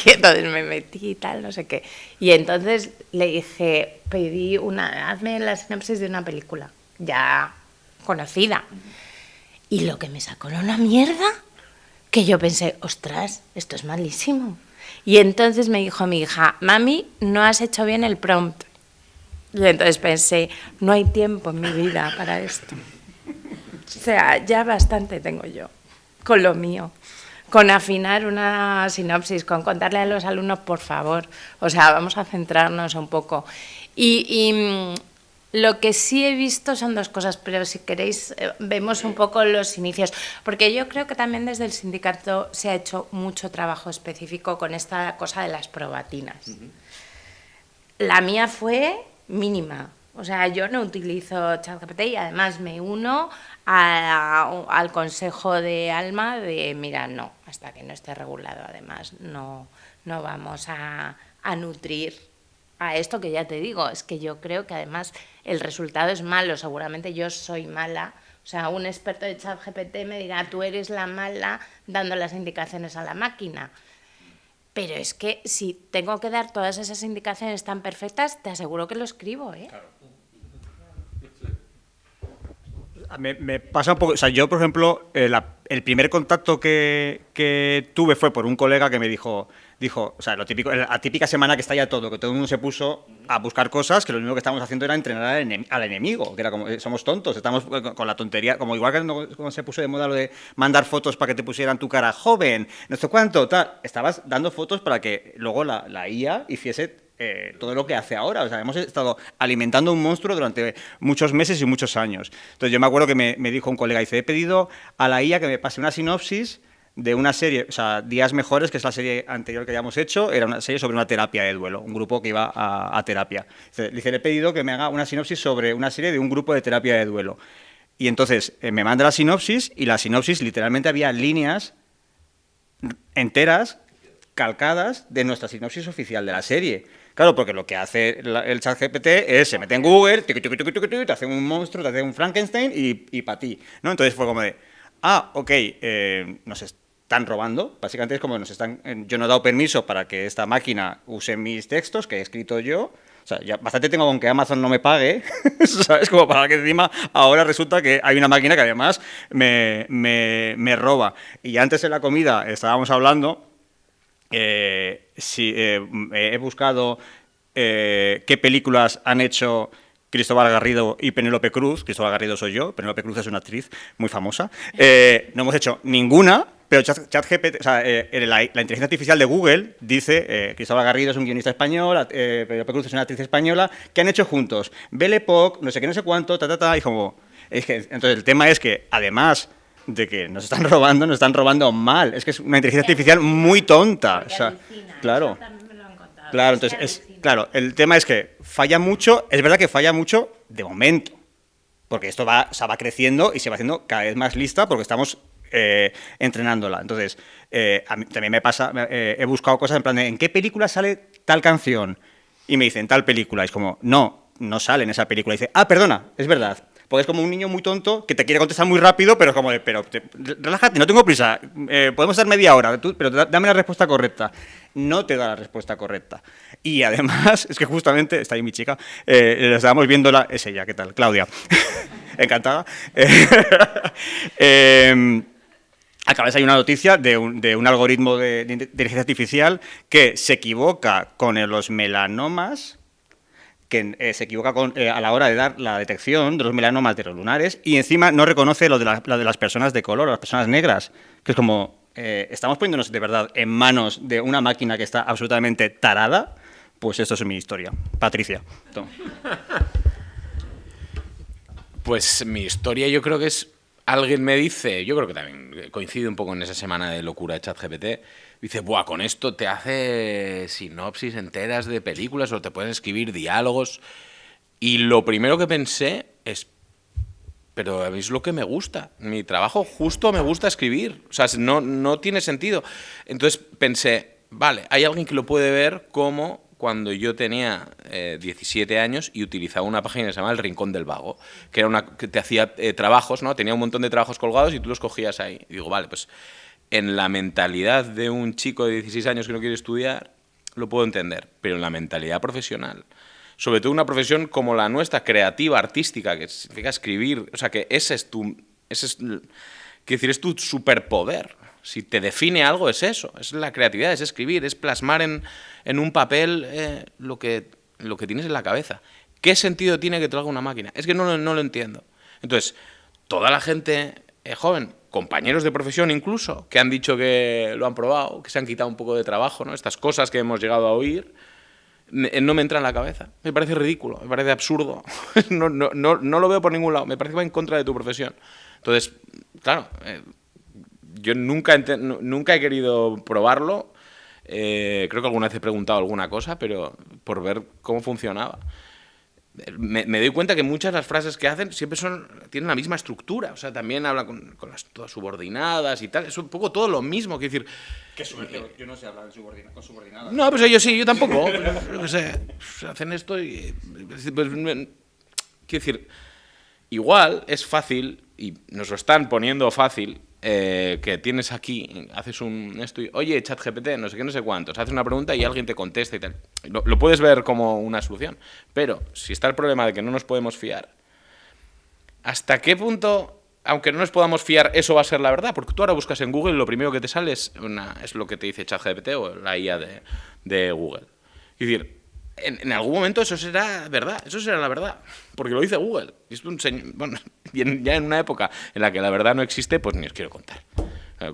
Y entonces me metí y tal, no sé qué. Y entonces le dije, hazme la sinopsis de una película ya conocida. Y lo que me sacó era una mierda, que yo pensé, ostras, esto es malísimo. Y entonces me dijo mi hija, mami, no has hecho bien el prompt. Y entonces pensé, no hay tiempo en mi vida para esto. O sea, ya bastante tengo yo con lo mío. Con afinar una sinopsis, con contarle a los alumnos, por favor. O sea, vamos a centrarnos un poco. Y lo que sí he visto son dos cosas, pero si queréis vemos un poco los inicios, porque yo creo que también desde el sindicato se ha hecho mucho trabajo específico con esta cosa de las probatinas. La mía fue mínima, o sea, yo no utilizo ChatGPT y además me uno al consejo de Alma de, mira, no, hasta que no esté regulado, además no vamos a nutrir a esto, que ya te digo, es que yo creo que además el resultado es malo, seguramente yo soy mala O sea, un experto de ChatGPT me dirá, tú eres la mala dando las indicaciones a la máquina. Pero es que si tengo que dar todas esas indicaciones tan perfectas, te aseguro que lo escribo, ¿eh? Claro. Me pasa un poco, o sea, yo, por ejemplo, el primer contacto que tuve fue por un colega que me dijo, o sea, lo típico, la típica semana que estalla todo, que todo el mundo se puso a buscar cosas, que lo único que estábamos haciendo era entrenar al enemigo, que era como, somos tontos, estamos con la tontería, como igual que cuando se puso de moda lo de mandar fotos para que te pusieran tu cara joven, no sé cuánto, tal, estabas dando fotos para que luego la IA hiciese todo lo que hace ahora. O sea, hemos estado alimentando un monstruo durante muchos meses y muchos años. Entonces yo me acuerdo que me dijo un colega, dice, he pedido a la IA que me pase una sinopsis de una serie, o sea, Días Mejores, que es la serie anterior que habíamos hecho, era una serie sobre una terapia de duelo, un grupo que iba a terapia. Dice, le he pedido que me haga una sinopsis sobre una serie de un grupo de terapia de duelo. Y entonces me manda la sinopsis, y la sinopsis literalmente había líneas enteras calcadas de nuestra sinopsis oficial de la serie. Claro, porque lo que hace el ChatGPT es, se mete en Google, te hace un monstruo, te hace un Frankenstein y para ti, ¿no? Entonces fue como de, ok, nos están robando, básicamente es como yo no he dado permiso para que esta máquina use mis textos que he escrito yo, o sea, ya bastante tengo con que Amazon no me pague, ¿sabes? Como para que encima ahora resulta que hay una máquina que además me roba. Y antes en la comida estábamos hablando... he buscado qué películas han hecho Cristóbal Garrido y Penélope Cruz. Cristóbal Garrido soy yo, Penélope Cruz es una actriz muy famosa. No hemos hecho ninguna, pero ChatGPT, o sea, la inteligencia artificial de Google dice, Cristóbal Garrido es un guionista español, Penélope Cruz es una actriz española, ¿qué han hecho juntos? Belle Époque, no sé qué, no sé cuánto, y como... entonces el tema es que, además de que nos están robando mal. Es que es una inteligencia artificial muy tonta. O sea, claro. Claro, entonces claro, el tema es que falla mucho, es verdad que falla mucho de momento, porque esto va creciendo y se va haciendo cada vez más lista porque estamos entrenándola. Entonces, a mí también me pasa, he buscado cosas en plan de, ¿en qué película sale tal canción? Y me dicen, tal película. Y es como, no sale en esa película. Y dice, perdona, es verdad. Porque es como un niño muy tonto que te quiere contestar muy rápido, pero como relájate, no tengo prisa, podemos dar media hora, pero dame la respuesta correcta. No te da la respuesta correcta. Y además, es que justamente, está ahí mi chica, la estábamos viéndola, es ella, ¿qué tal? Claudia. Encantada. Acaba de salir una noticia de un algoritmo de inteligencia artificial que se equivoca con los melanomas, que se equivoca a la hora de dar la detección de los melanomas de los lunares y encima no reconoce lo de las personas de color, las personas negras, que es como, estamos poniéndonos de verdad en manos de una máquina que está absolutamente tarada. Pues esto es mi historia. Patricia. Toma. Pues mi historia yo creo que es, alguien me dice, yo creo que también coincide un poco en esa semana de locura de ChatGPT, dice, buah, con esto te hace sinopsis enteras de películas o te puedes escribir diálogos. Y lo primero que pensé es, pero a mí es lo que me gusta. Mi trabajo justo me gusta escribir. O sea, no tiene sentido. Entonces pensé, vale, hay alguien que lo puede ver como cuando yo tenía 17 años y utilizaba una página que se llama El Rincón del Vago, que era una que te hacía trabajos, ¿no? Tenía un montón de trabajos colgados y tú los cogías ahí. Y digo, vale, pues en la mentalidad de un chico de 16 años que no quiere estudiar, lo puedo entender, pero en la mentalidad profesional, sobre todo una profesión como la nuestra, creativa, artística, que significa escribir, o sea, que ese es tu superpoder. Si te define algo es eso, es la creatividad, es escribir, es plasmar en un papel lo que tienes en la cabeza. ¿Qué sentido tiene que te lo haga una máquina? Es que no lo entiendo. Entonces, toda la gente joven, compañeros de profesión incluso, que han dicho que lo han probado, que se han quitado un poco de trabajo, ¿no? Estas cosas que hemos llegado a oír, no me entran en la cabeza. Me parece ridículo, me parece absurdo. No lo veo por ningún lado, me parece que va en contra de tu profesión. Entonces, claro, yo nunca he querido probarlo. Creo que alguna vez he preguntado alguna cosa, pero por ver cómo funcionaba. Me doy cuenta que muchas de las frases que hacen siempre tienen la misma estructura. O sea, también hablan con las todas subordinadas y tal. Es un poco todo lo mismo. Quiero decir, yo no sé hablar con subordinadas. No, pues ellos sí, yo tampoco. Yo qué sé, hacen esto y... Pues, quiero decir, igual es fácil y nos lo están poniendo fácil, que tienes aquí, haces esto y, oye, ChatGPT, no sé qué, no sé cuántos, haces una pregunta y alguien te contesta y tal. Lo puedes ver como una solución, pero si está el problema de que no nos podemos fiar, ¿hasta qué punto, aunque no nos podamos fiar, eso va a ser la verdad? Porque tú ahora buscas en Google y lo primero que te sale es lo que te dice ChatGPT o la IA de Google. Es decir, en algún momento eso será verdad, eso será la verdad, porque lo dice Google. Y es bueno, ya en una época en la que la verdad no existe, pues ni os quiero contar,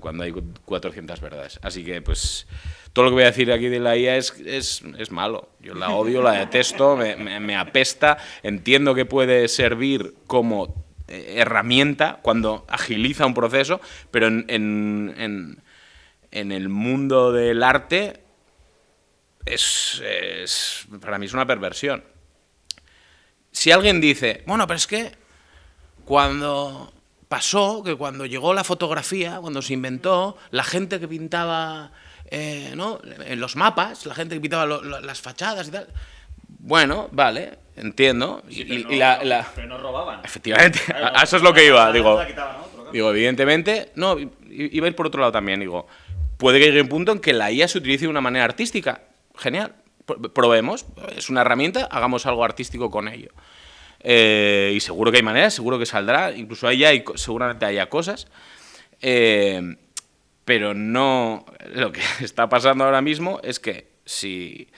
cuando hay 400 verdades. Así que, pues, todo lo que voy a decir aquí de la IA es malo. Yo la odio, la detesto, me apesta. Entiendo que puede servir como herramienta cuando agiliza un proceso, pero en el mundo del arte para mí es una perversión. Si alguien dice, bueno, pero es que cuando pasó, que cuando llegó la fotografía, cuando se inventó, la gente que pintaba ¿no? en los mapas, la gente que pintaba las fachadas y tal, bueno, vale, entiendo. Pero no robaban. Efectivamente, a eso es lo que iba. Digo, evidentemente, no, iba a ir por otro lado también. Digo, puede que llegue un punto en que la IA se utilice de una manera artística. Genial, probemos, es una herramienta, hagamos algo artístico con ello. Y seguro que hay maneras, seguro que saldrá, incluso seguramente haya cosas, pero no. Lo que está pasando ahora mismo es que si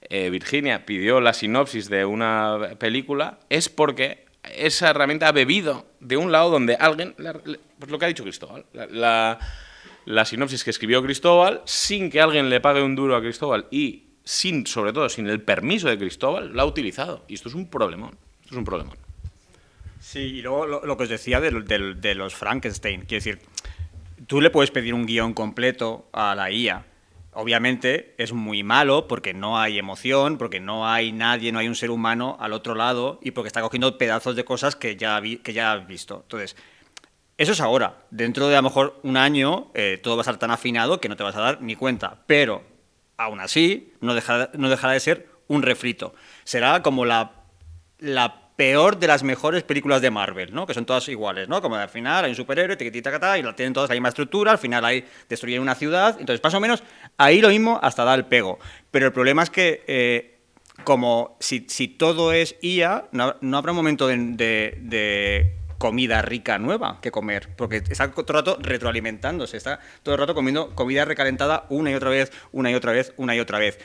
Virginia pidió la sinopsis de una película, es porque esa herramienta ha bebido de un lado donde alguien, pues lo que ha dicho Cristóbal, la sinopsis que escribió Cristóbal, sin que alguien le pague un duro a Cristóbal y sobre todo sin el permiso de Cristóbal, lo ha utilizado. Y esto es un problemón. Esto es un problemón. Sí, y luego lo que os decía de los Frankenstein. Quiero decir, tú le puedes pedir un guión completo a la IA. Obviamente es muy malo porque no hay emoción, porque no hay nadie, no hay un ser humano al otro lado y porque está cogiendo pedazos de cosas que ya has visto. Entonces, eso es ahora. Dentro de a lo mejor un año todo va a estar tan afinado que no te vas a dar ni cuenta. Pero aún así, no dejará de ser un refrito. Será como la peor de las mejores películas de Marvel, ¿no? Que son todas iguales, ¿no? Como al final hay un superhéroe, tiquitita-catá, y tienen todas la misma estructura, al final hay destruyen una ciudad, entonces más o menos ahí lo mismo hasta da el pego. Pero el problema es que como si todo es IA, no habrá un momento de comida rica nueva que comer, porque está todo el rato retroalimentándose, está todo el rato comiendo comida recalentada una y otra vez, una y otra vez, una y otra vez.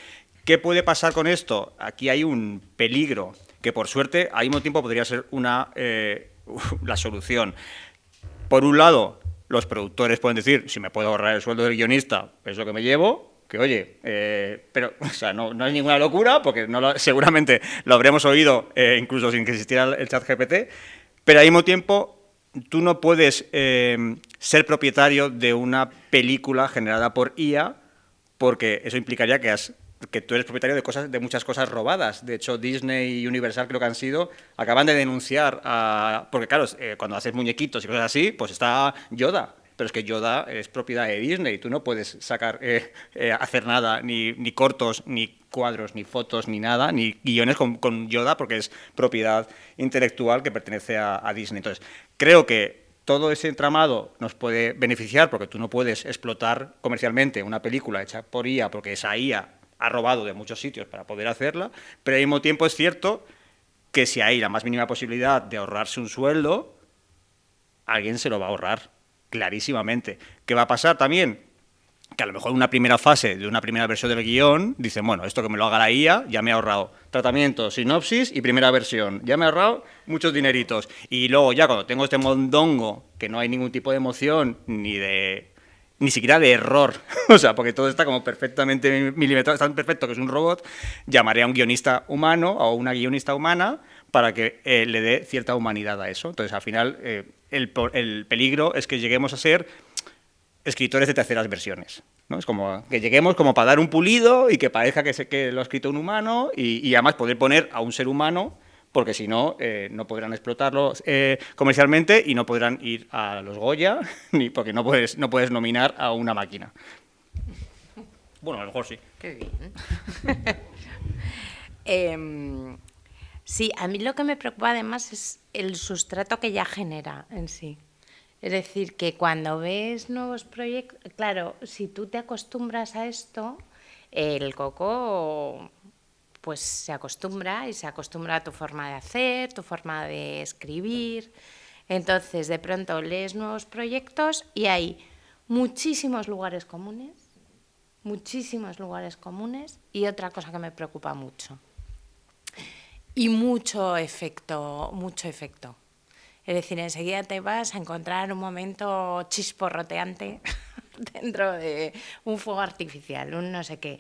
¿Qué puede pasar con esto? Aquí hay un peligro que, por suerte, al mismo tiempo podría ser la solución. Por un lado, los productores pueden decir, si me puedo ahorrar el sueldo del guionista, es lo que me llevo, que oye, pero o sea, no es ninguna locura, porque seguramente lo habríamos oído incluso sin que existiera el ChatGPT, pero al mismo tiempo tú no puedes ser propietario de una película generada por IA, porque eso implicaría que tú eres propietario de muchas cosas robadas. De hecho, Disney y Universal, creo que han sido, acaban de denunciar porque claro, cuando haces muñequitos y cosas así, pues está Yoda. Pero es que Yoda es propiedad de Disney, tú no puedes hacer nada, ni cortos, ni cuadros, ni fotos, ni nada, ni guiones con Yoda, porque es propiedad intelectual que pertenece a Disney. Entonces, creo que todo ese entramado nos puede beneficiar, porque tú no puedes explotar comercialmente una película hecha por IA, porque esa IA ha robado de muchos sitios para poder hacerla, pero al mismo tiempo es cierto que si hay la más mínima posibilidad de ahorrarse un sueldo, alguien se lo va a ahorrar, clarísimamente. ¿Qué va a pasar también? Que a lo mejor en una primera fase de una primera versión del guión dicen, bueno, esto que me lo haga la IA, ya me he ahorrado tratamiento, sinopsis y primera versión, ya me he ahorrado muchos dineritos. Y luego ya cuando tengo este mondongo, que no hay ningún tipo de emoción, ni siquiera de error, o sea, porque todo está como perfectamente milimetrado, es tan perfecto que es un robot, llamaré a un guionista humano o una guionista humana para que le dé cierta humanidad a eso. Entonces, al final, el peligro es que lleguemos a ser escritores de terceras versiones, ¿no? Es como que lleguemos como para dar un pulido y que parezca que lo ha escrito un humano y además poder poner a un ser humano, porque si no, no podrán explotarlo comercialmente y no podrán ir a los Goya, ni porque no puedes nominar a una máquina. Bueno, a lo mejor sí. Qué bien. Sí, a mí lo que me preocupa además es el sustrato que ya genera en sí. Es decir, que cuando ves nuevos proyectos, claro, si tú te acostumbras a esto, el coco pues se acostumbra y se acostumbra a tu forma de hacer, tu forma de escribir. Entonces, de pronto lees nuevos proyectos y hay muchísimos lugares comunes y otra cosa que me preocupa mucho. Y mucho efecto. Es decir, enseguida te vas a encontrar un momento chisporroteante dentro de un fuego artificial, un no sé qué.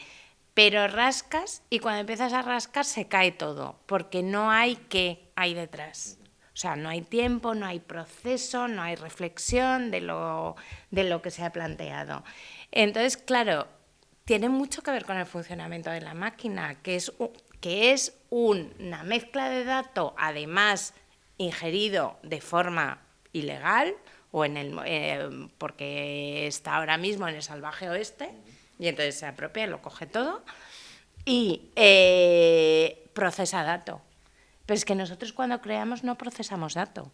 Pero rascas y cuando empiezas a rascar se cae todo, porque no hay qué hay detrás. O sea, no hay tiempo, no hay proceso, no hay reflexión de lo que se ha planteado. Entonces, claro, tiene mucho que ver con el funcionamiento de la máquina, que es una mezcla de datos, además ingerido de forma ilegal, o porque está ahora mismo en el salvaje oeste, y entonces se apropia, lo coge todo, y procesa datos. Pero es que nosotros cuando creamos no procesamos datos. O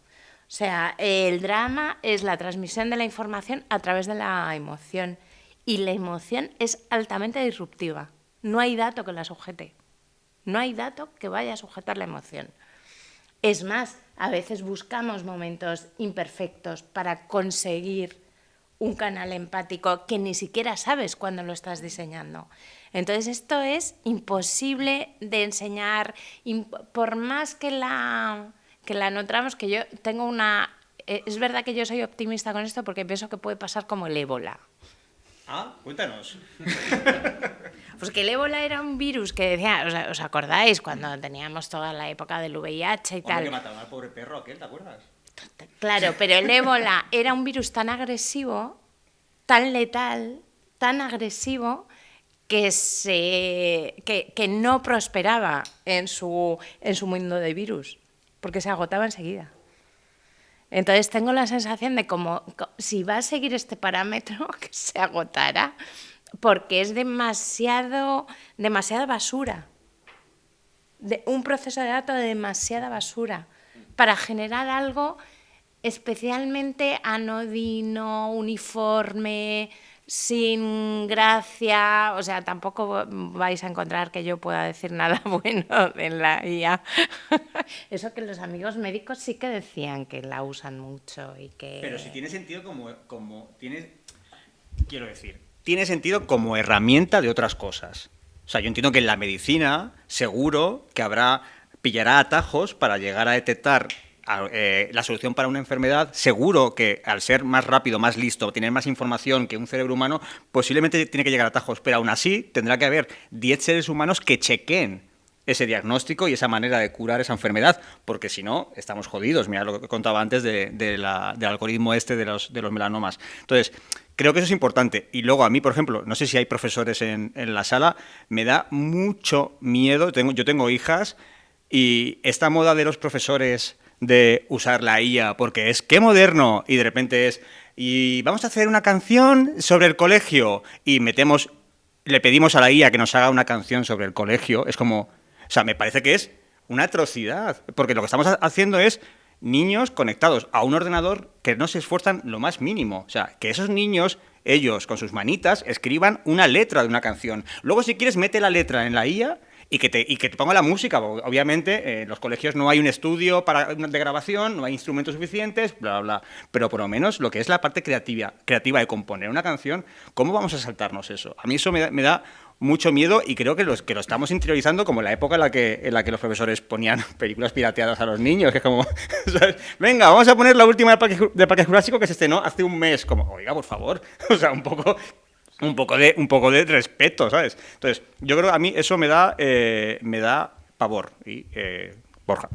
sea, el drama es la transmisión de la información a través de la emoción. Y la emoción es altamente disruptiva. No hay dato que la sujete. No hay dato que vaya a sujetar la emoción. Es más, a veces buscamos momentos imperfectos para conseguir un canal empático que ni siquiera sabes cuándo lo estás diseñando. Entonces esto es imposible de enseñar, por más que la notamos, que yo tengo es verdad que yo soy optimista con esto porque pienso que puede pasar como el ébola. Ah, cuéntanos. Pues que el ébola era un virus que decía, ¿os acordáis? Cuando teníamos toda la época del VIH y tal. Que mataron al pobre perro aquel, ¿te acuerdas? Claro, pero el ébola era un virus tan agresivo, tan letal, tan agresivo, que no prosperaba en su mundo de virus, porque se agotaba enseguida. Entonces tengo la sensación de como si va a seguir este parámetro, que se agotará, porque es demasiada basura, un proceso de datos de demasiada basura, para generar algo especialmente anodino, uniforme, sin gracia. O sea, tampoco vais a encontrar que yo pueda decir nada bueno de la IA. Eso que los amigos médicos sí que decían que la usan mucho y que... Pero si tiene sentido tiene sentido como herramienta de otras cosas. O sea, yo entiendo que en la medicina seguro que pillará atajos para llegar a detectar la solución para una enfermedad. Seguro que al ser más rápido, más listo, tener más información que un cerebro humano, posiblemente tiene que llegar a atajos, pero aún así tendrá que haber 10 seres humanos que chequeen ese diagnóstico y esa manera de curar esa enfermedad, porque si no, estamos jodidos. Mira lo que contaba antes del algoritmo de los melanomas. Entonces, creo que eso es importante. Y luego a mí, por ejemplo, no sé si hay profesores en la sala, me da mucho miedo. Yo tengo hijas y esta moda de los profesores de usar la IA porque es ¡qué moderno! Y de repente y vamos a hacer una canción sobre el colegio y le pedimos a la IA que nos haga una canción sobre el colegio. Es como, o sea, me parece que es una atrocidad, porque lo que estamos haciendo es niños conectados a un ordenador que no se esfuerzan lo más mínimo. O sea, que esos niños, ellos con sus manitas, escriban una letra de una canción. Luego, si quieres, mete la letra en la IA y que te ponga la música. Obviamente, en los colegios no hay un estudio de grabación, no hay instrumentos suficientes, bla, bla, bla. Pero por lo menos lo que es la parte creativa de componer una canción, ¿cómo vamos a saltarnos eso? A mí eso me da mucho miedo y creo que lo estamos interiorizando como en la época en la que los profesores ponían películas pirateadas a los niños, que es como, ¿sabes? Venga, vamos a poner la última de Parque Jurásico que se estrenó hace un mes. Como, oiga, por favor, o sea, un poco de respeto, ¿sabes? Entonces, yo creo que a mí eso me da pavor. Y Borja.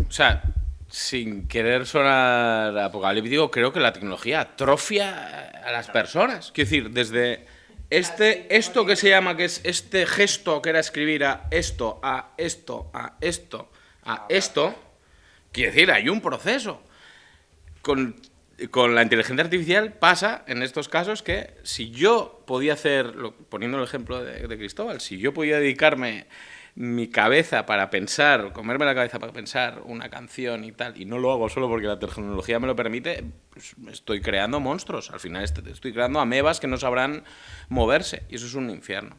O sea, sin querer sonar apocalíptico, creo que la tecnología atrofia a las personas. Quiero decir, desde esto que se llama, que es este gesto que era escribir a esto, a esto, a esto, a esto, quiero decir, hay un proceso. Con la inteligencia artificial pasa, en estos casos, que si yo podía hacer, poniendo el ejemplo de Cristóbal, si yo podía dedicarme mi cabeza para pensar, comerme la cabeza para pensar una canción y tal, y no lo hago solo porque la tecnología me lo permite, pues estoy creando monstruos. Al final estoy creando amebas que no sabrán moverse, y eso es un infierno.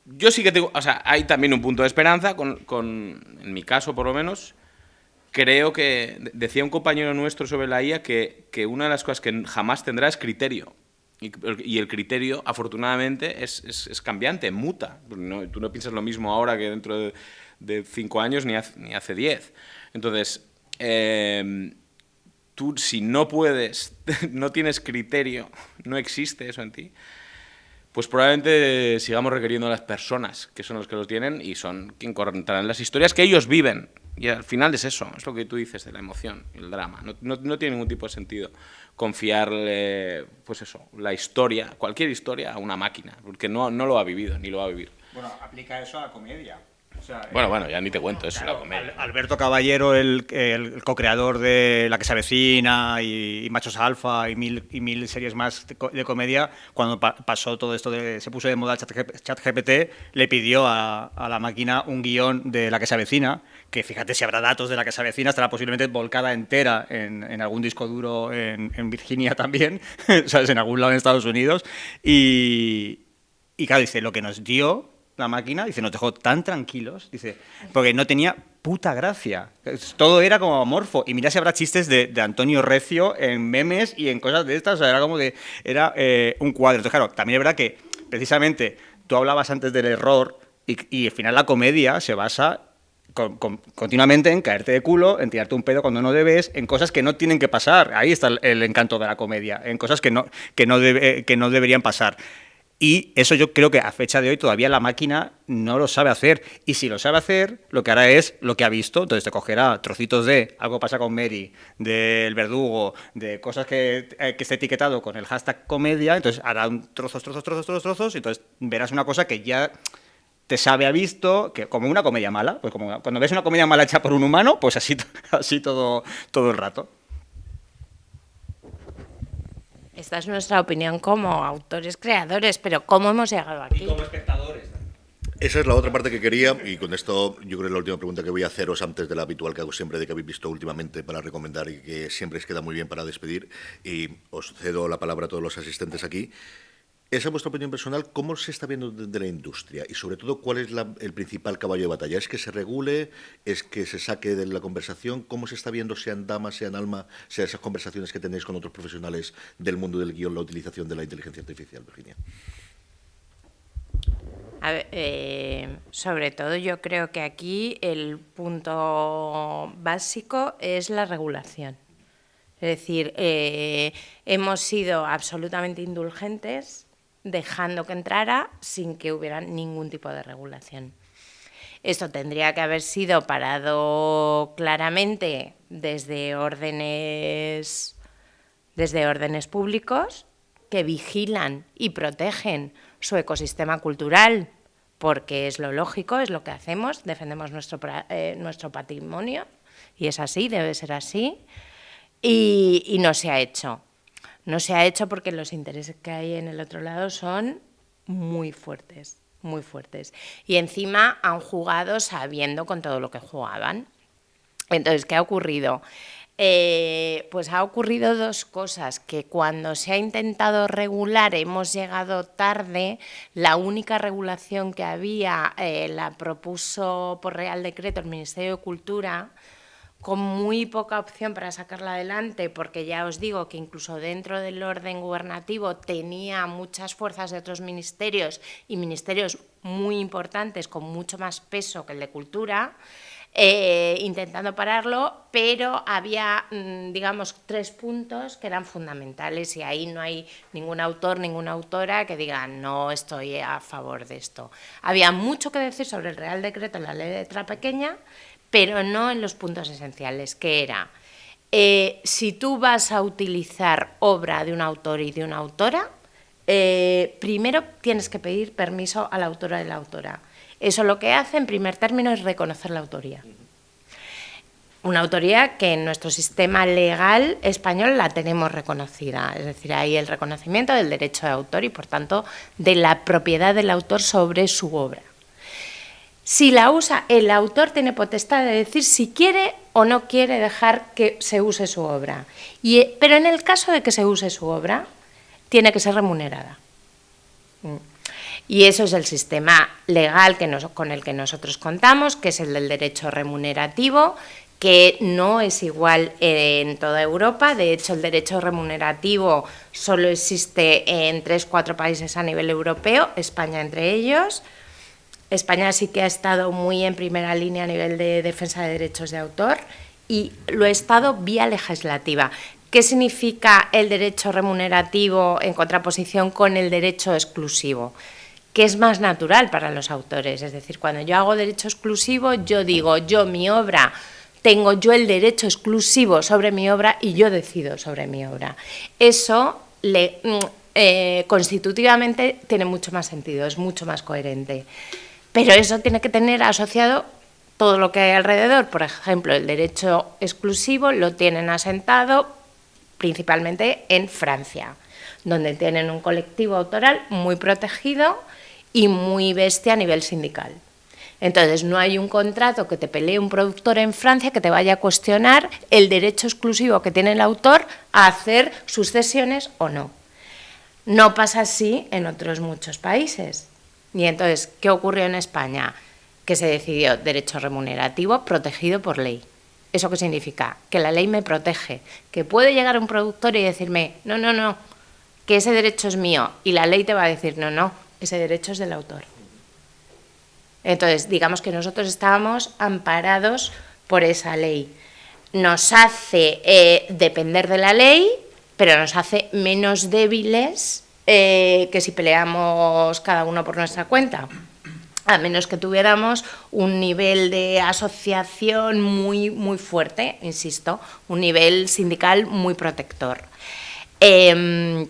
Yo sí que tengo, o sea, hay también un punto de esperanza, en mi caso por lo menos. Creo que, decía un compañero nuestro sobre la IA, que una de las cosas que jamás tendrá es criterio. Y el criterio, afortunadamente, es cambiante, muta. No, tú no piensas lo mismo ahora que dentro de 5 años ni hace 10. Entonces, tú si no puedes, no tienes criterio, no existe eso en ti, pues probablemente sigamos requiriendo a las personas, que son los que lo tienen y son quien contarán las historias que ellos viven. Y al final es eso, es lo que tú dices de la emoción, el drama. No tiene ningún tipo de sentido confiarle, pues eso, la historia, cualquier historia, a una máquina, porque no lo ha vivido, ni lo va a vivir. Bueno, aplica eso a la comedia. O sea, bueno, ya ni te cuento eso, claro, la comedia. Alberto Caballero, el co-creador de La que se avecina y Machos Alfa y mil series más de comedia, cuando pasó todo esto, se puso de moda ChatGPT, le pidió a la máquina un guión de La que se avecina, que fíjate si habrá datos de La que se avecina, estará posiblemente volcada entera en algún disco duro en Virginia también, ¿sabes? En algún lado en Estados Unidos. Y claro, dice, lo que nos dio la máquina, dice, nos dejó tan tranquilos, dice, porque no tenía puta gracia. Todo era como amorfo. Y mira si habrá chistes de Antonio Recio en memes y en cosas de estas, o sea, era como un cuadro. Entonces, claro, también es verdad que, precisamente, tú hablabas antes del error y al final la comedia se basa continuamente en caerte de culo, en tirarte un pedo cuando no debes, en cosas que no tienen que pasar. Ahí está el encanto de la comedia, en cosas que no deberían pasar. Y eso yo creo que a fecha de hoy todavía la máquina no lo sabe hacer. Y si lo sabe hacer, lo que hará es lo que ha visto. Entonces te cogerá trocitos de Algo pasa con Mary, del Verdugo, de cosas que esté etiquetado con el hashtag comedia. Entonces hará trozos. Y entonces verás una cosa que ya te sabe a visto, que como una comedia mala. Pues como cuando ves una comedia mala hecha por un humano, pues así todo el rato. Esta es nuestra opinión como autores, creadores, pero ¿cómo hemos llegado aquí? Y como espectadores. Esa es la otra parte que quería, y con esto yo creo que es la última pregunta que voy a haceros antes de la habitual que hago siempre, de que habéis visto últimamente para recomendar y que siempre os queda muy bien para despedir, y os cedo la palabra a todos los asistentes aquí. Esa es vuestra opinión personal, ¿cómo se está viendo desde la industria? Y sobre todo, ¿cuál es el principal caballo de batalla? ¿Es que se regule? ¿Es que se saque de la conversación? ¿Cómo se está viendo, sean damas, sean alma, sean esas conversaciones que tenéis con otros profesionales del mundo del guión, la utilización de la inteligencia artificial, Virginia? A ver, sobre todo yo creo que aquí el punto básico es la regulación. Es decir, hemos sido absolutamente indulgentes dejando que entrara sin que hubiera ningún tipo de regulación. Esto tendría que haber sido parado claramente desde órdenes públicos que vigilan y protegen su ecosistema cultural, porque es lo lógico, es lo que hacemos, defendemos nuestro patrimonio, y es así, debe ser así, y no se ha hecho. No se ha hecho porque los intereses que hay en el otro lado son muy fuertes, muy fuertes. Y encima han jugado sabiendo con todo lo que jugaban. Entonces, ¿qué ha ocurrido? Pues ha ocurrido dos cosas, que cuando se ha intentado regular hemos llegado tarde. La única regulación que había la propuso por Real Decreto el Ministerio de Cultura, con muy poca opción para sacarla adelante, porque ya os digo que incluso dentro del orden gubernativo tenía muchas fuerzas de otros ministerios y ministerios muy importantes con mucho más peso que el de Cultura, intentando pararlo, pero había, digamos, 3 puntos que eran fundamentales y ahí no hay ningún autor, ninguna autora que diga no estoy a favor de esto. Había mucho que decir sobre el Real Decreto en la ley de letra pequeña, pero no en los puntos esenciales, que era, si tú vas a utilizar obra de un autor y de una autora, primero tienes que pedir permiso a la autora de la autora. Eso lo que hace, en primer término, es reconocer la autoría. Una autoría que en nuestro sistema legal español la tenemos reconocida, es decir, hay el reconocimiento del derecho de autor y, por tanto, de la propiedad del autor sobre su obra. Si la usa, el autor tiene potestad de decir si quiere o no quiere dejar que se use su obra. Pero en el caso de que se use su obra, tiene que ser remunerada. Y eso es el sistema legal con el que nosotros contamos, que es el del derecho remunerativo, que no es igual en toda Europa. De hecho, el derecho remunerativo solo existe en 3 o 4 países a nivel europeo, España entre ellos. España sí que ha estado muy en primera línea a nivel de defensa de derechos de autor y lo ha estado vía legislativa. ¿Qué significa el derecho remunerativo en contraposición con el derecho exclusivo? Que es más natural para los autores. Es decir, cuando yo hago derecho exclusivo, yo digo, mi obra, tengo yo el derecho exclusivo sobre mi obra y yo decido sobre mi obra. Eso constitutivamente tiene mucho más sentido, es mucho más coherente. Pero eso tiene que tener asociado todo lo que hay alrededor. Por ejemplo, el derecho exclusivo lo tienen asentado principalmente en Francia, donde tienen un colectivo autoral muy protegido y muy bestia a nivel sindical. Entonces, no hay un contrato que te pelee un productor en Francia que te vaya a cuestionar el derecho exclusivo que tiene el autor a hacer sus cesiones o no. No pasa así en otros muchos países. Y entonces, ¿qué ocurrió en España? Que se decidió derecho remunerativo protegido por ley. ¿Eso qué significa? Que la ley me protege, que puede llegar un productor y decirme, no, que ese derecho es mío, y la ley te va a decir, no, ese derecho es del autor. Entonces, digamos que nosotros estábamos amparados por esa ley. Nos hace depender de la ley, pero nos hace menos débiles que si peleamos cada uno por nuestra cuenta, a menos que tuviéramos un nivel de asociación muy, muy fuerte, insisto, un nivel sindical muy protector.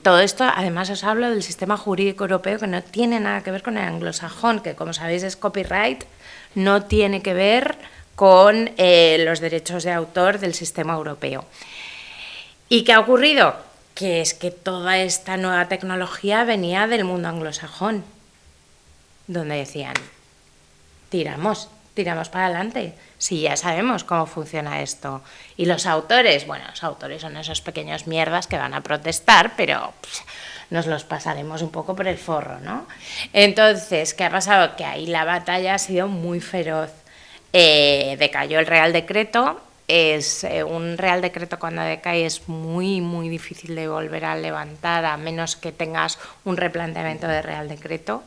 Todo esto, además, os hablo del sistema jurídico europeo, que no tiene nada que ver con el anglosajón, que, como sabéis, es copyright, no tiene que ver con los derechos de autor del sistema europeo. ¿Y qué ha ocurrido? Que es que toda esta nueva tecnología venía del mundo anglosajón, donde decían, tiramos para adelante, si ya sabemos cómo funciona esto. Y los autores, los autores son esos pequeños mierdas que van a protestar, pero nos los pasaremos un poco por el forro, ¿no? Entonces, ¿qué ha pasado? Que ahí la batalla ha sido muy feroz. Decayó el Real Decreto. Un Real Decreto, cuando decae, es muy, muy difícil de volver a levantar, a menos que tengas un replanteamiento de Real Decreto.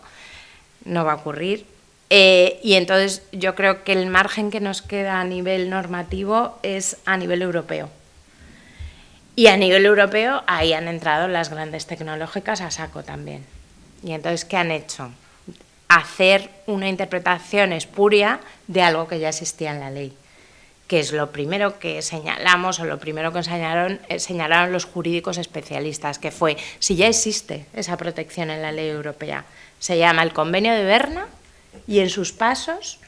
No va a ocurrir. Y entonces yo creo que el margen que nos queda a nivel normativo es a nivel europeo. Y a nivel europeo ahí han entrado las grandes tecnológicas a saco también. Y entonces, ¿qué han hecho? Hacer una interpretación espuria de algo que ya existía en la ley, que es lo primero que señalamos, o lo primero que señalaron los jurídicos especialistas, que fue, si ya existe esa protección en la ley europea, se llama el Convenio de Berna, y en sus pasos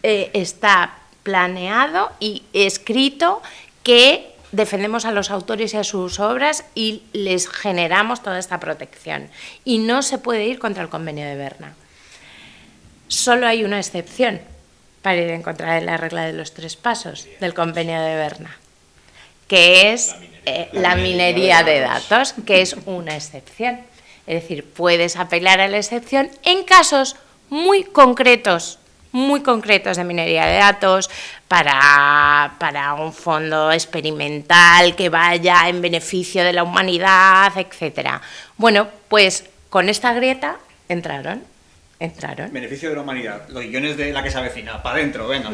está planeado y escrito que defendemos a los autores y a sus obras y les generamos toda esta protección. Y no se puede ir contra el Convenio de Berna. Solo hay una excepción para ir en contra de la regla de los 3 pasos del Convenio de Berna, que es la minería de datos, que es una excepción. Es decir, puedes apelar a la excepción en casos muy concretos de minería de datos, para un fondo experimental que vaya en beneficio de la humanidad, etc. Bueno, pues con esta grieta entraron. Beneficio de la humanidad, los guiones de La que se avecina, para adentro, venga.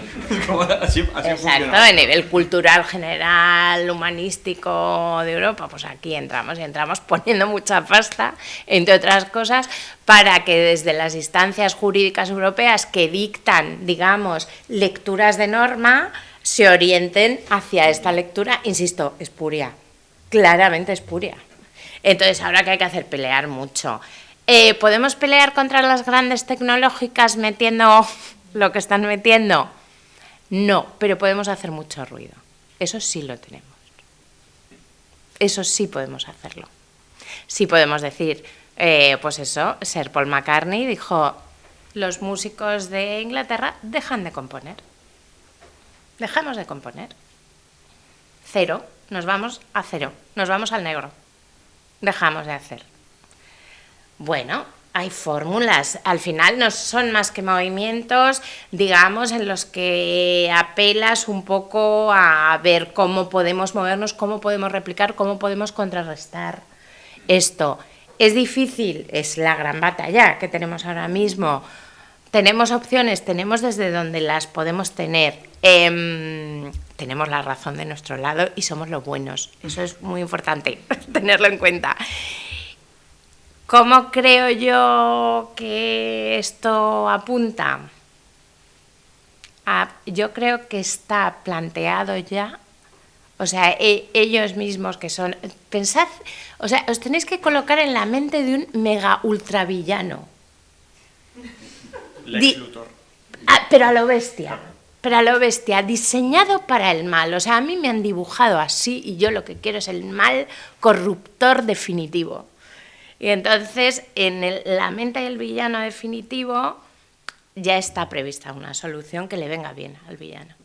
así Exacto, funciona. a nivel cultural general, humanístico de Europa, pues aquí entramos poniendo mucha pasta, entre otras cosas, para que desde las instancias jurídicas europeas que dictan, digamos, lecturas de norma, se orienten hacia esta lectura, insisto, espuria, claramente espuria. Entonces, ahora que hay que hacer, pelear mucho. ¿Podemos pelear contra las grandes tecnológicas metiendo lo que están metiendo? No, pero podemos hacer mucho ruido. Eso sí lo tenemos. Eso sí podemos hacerlo. Sí podemos decir, pues eso, Sir Paul McCartney dijo, los músicos de Inglaterra dejan de componer. Dejamos de componer. Cero. Nos vamos a cero. Nos vamos al negro. Dejamos de hacer. Bueno, hay fórmulas. Al final no son más que movimientos, digamos, en los que apelas un poco a ver cómo podemos movernos, cómo podemos replicar, cómo podemos contrarrestar esto. ¿Es difícil? Es la gran batalla que tenemos ahora mismo. Tenemos opciones, tenemos desde donde las podemos tener. Tenemos la razón de nuestro lado y somos los buenos. Eso es muy importante tenerlo en cuenta. ¿Cómo creo yo que esto apunta? Yo creo que está planteado ya. O sea, ellos mismos que son... Pensad, o sea, os tenéis que colocar en la mente de un mega ultra villano. Lex Luthor. Pero a lo bestia. Pero a lo bestia, diseñado para el mal. O sea, a mí me han dibujado así y yo lo que quiero es el mal corruptor definitivo. Y entonces, en la mente del villano definitivo, ya está prevista una solución que le venga bien al villano.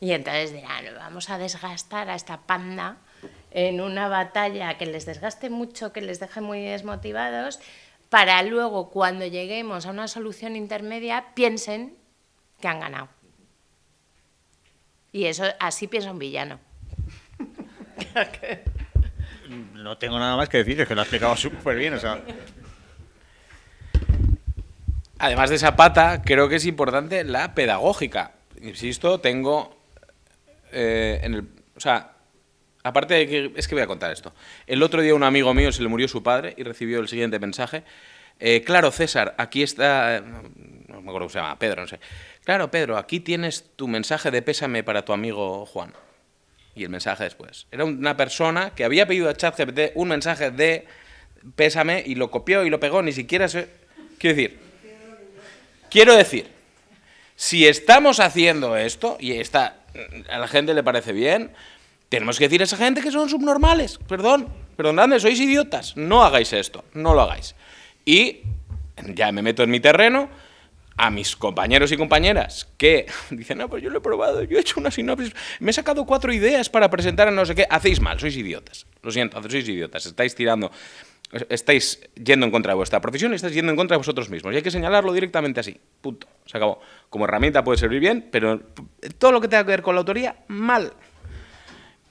Y entonces dirán, vamos a desgastar a esta panda en una batalla que les desgaste mucho, que les deje muy desmotivados, para luego, cuando lleguemos a una solución intermedia, piensen que han ganado. Y eso, así piensa un villano. No tengo nada más que decir, es que lo ha explicado súper bien, o sea... Además de esa pata, creo que es importante la pedagógica. Insisto, tengo... o sea, aparte de que... Es que voy a contar esto. El otro día un amigo mío se le murió su padre y recibió el siguiente mensaje. Claro, César, aquí está... No me acuerdo cómo se llama, Pedro, no sé. Claro, Pedro, aquí tienes tu mensaje de pésame para tu amigo Juan. Y el mensaje después. Era una persona que había pedido a ChatGPT un mensaje de pésame y lo copió y lo pegó, ni siquiera se... Quiero decir, si estamos haciendo esto y a la gente le parece bien, tenemos que decir a esa gente que son subnormales. Perdonadme, sois idiotas. No hagáis esto, no lo hagáis. Y ya me meto en mi terreno, a mis compañeros y compañeras que dicen, no, pues yo lo he probado, yo he hecho una sinopsis, me he sacado 4 ideas para presentar a no sé qué. Hacéis mal, sois idiotas. Lo siento, sois idiotas. Estáis yendo en contra de vuestra profesión y estáis yendo en contra de vosotros mismos. Y hay que señalarlo directamente así. Punto. Se acabó. Como herramienta puede servir bien, pero todo lo que tenga que ver con la autoría, mal.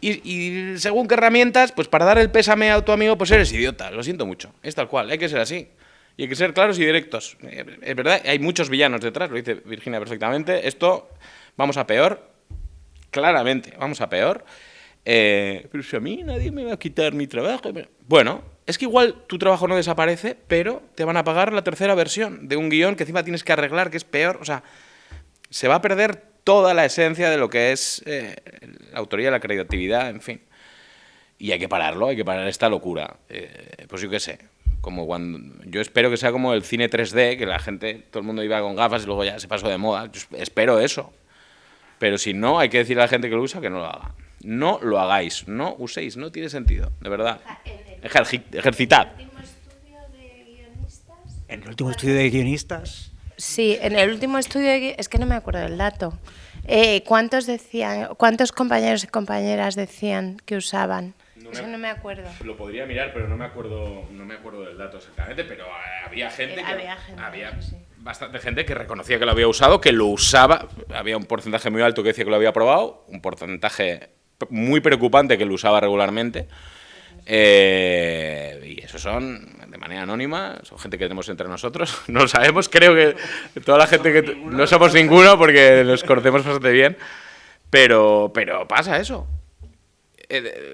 Y según qué herramientas, pues para dar el pésame a tu amigo, pues eres idiota. Lo siento mucho. Es tal cual. Hay que ser así. Y hay que ser claros y directos. Es verdad, hay muchos villanos detrás, lo dice Virginia perfectamente. Esto, vamos a peor. Claramente, vamos a peor. Pero si a mí nadie me va a quitar mi trabajo. Bueno, es que igual tu trabajo no desaparece, pero te van a pagar la tercera versión de un guión que encima tienes que arreglar, que es peor. O sea, se va a perder toda la esencia de lo que es la autoría, la creatividad, en fin. Y hay que pararlo, hay que parar esta locura. Pues yo qué sé. Como cuando, yo espero que sea como el cine 3D, que la gente, todo el mundo iba con gafas y luego ya se pasó de moda. Yo espero eso. Pero si no, hay que decirle a la gente que lo usa que no lo haga. No lo hagáis, no uséis, no tiene sentido, de verdad. Ejercitad. ¿En el último estudio de guionistas? Sí, en el último estudio es que no me acuerdo del dato. ¿Cuántos compañeros y compañeras decían que usaban? Eso no me acuerdo. Lo podría mirar, pero no me acuerdo del dato exactamente, pero había gente Sí. Bastante gente que reconocía que lo había usado, que lo usaba. Había un porcentaje muy alto que decía que lo había probado, un porcentaje muy preocupante que lo usaba regularmente. Y esos son, de manera anónima, son gente que tenemos entre nosotros. No lo sabemos, creo que toda la gente que... No somos ninguno porque nos conocemos bastante bien, pero pasa eso.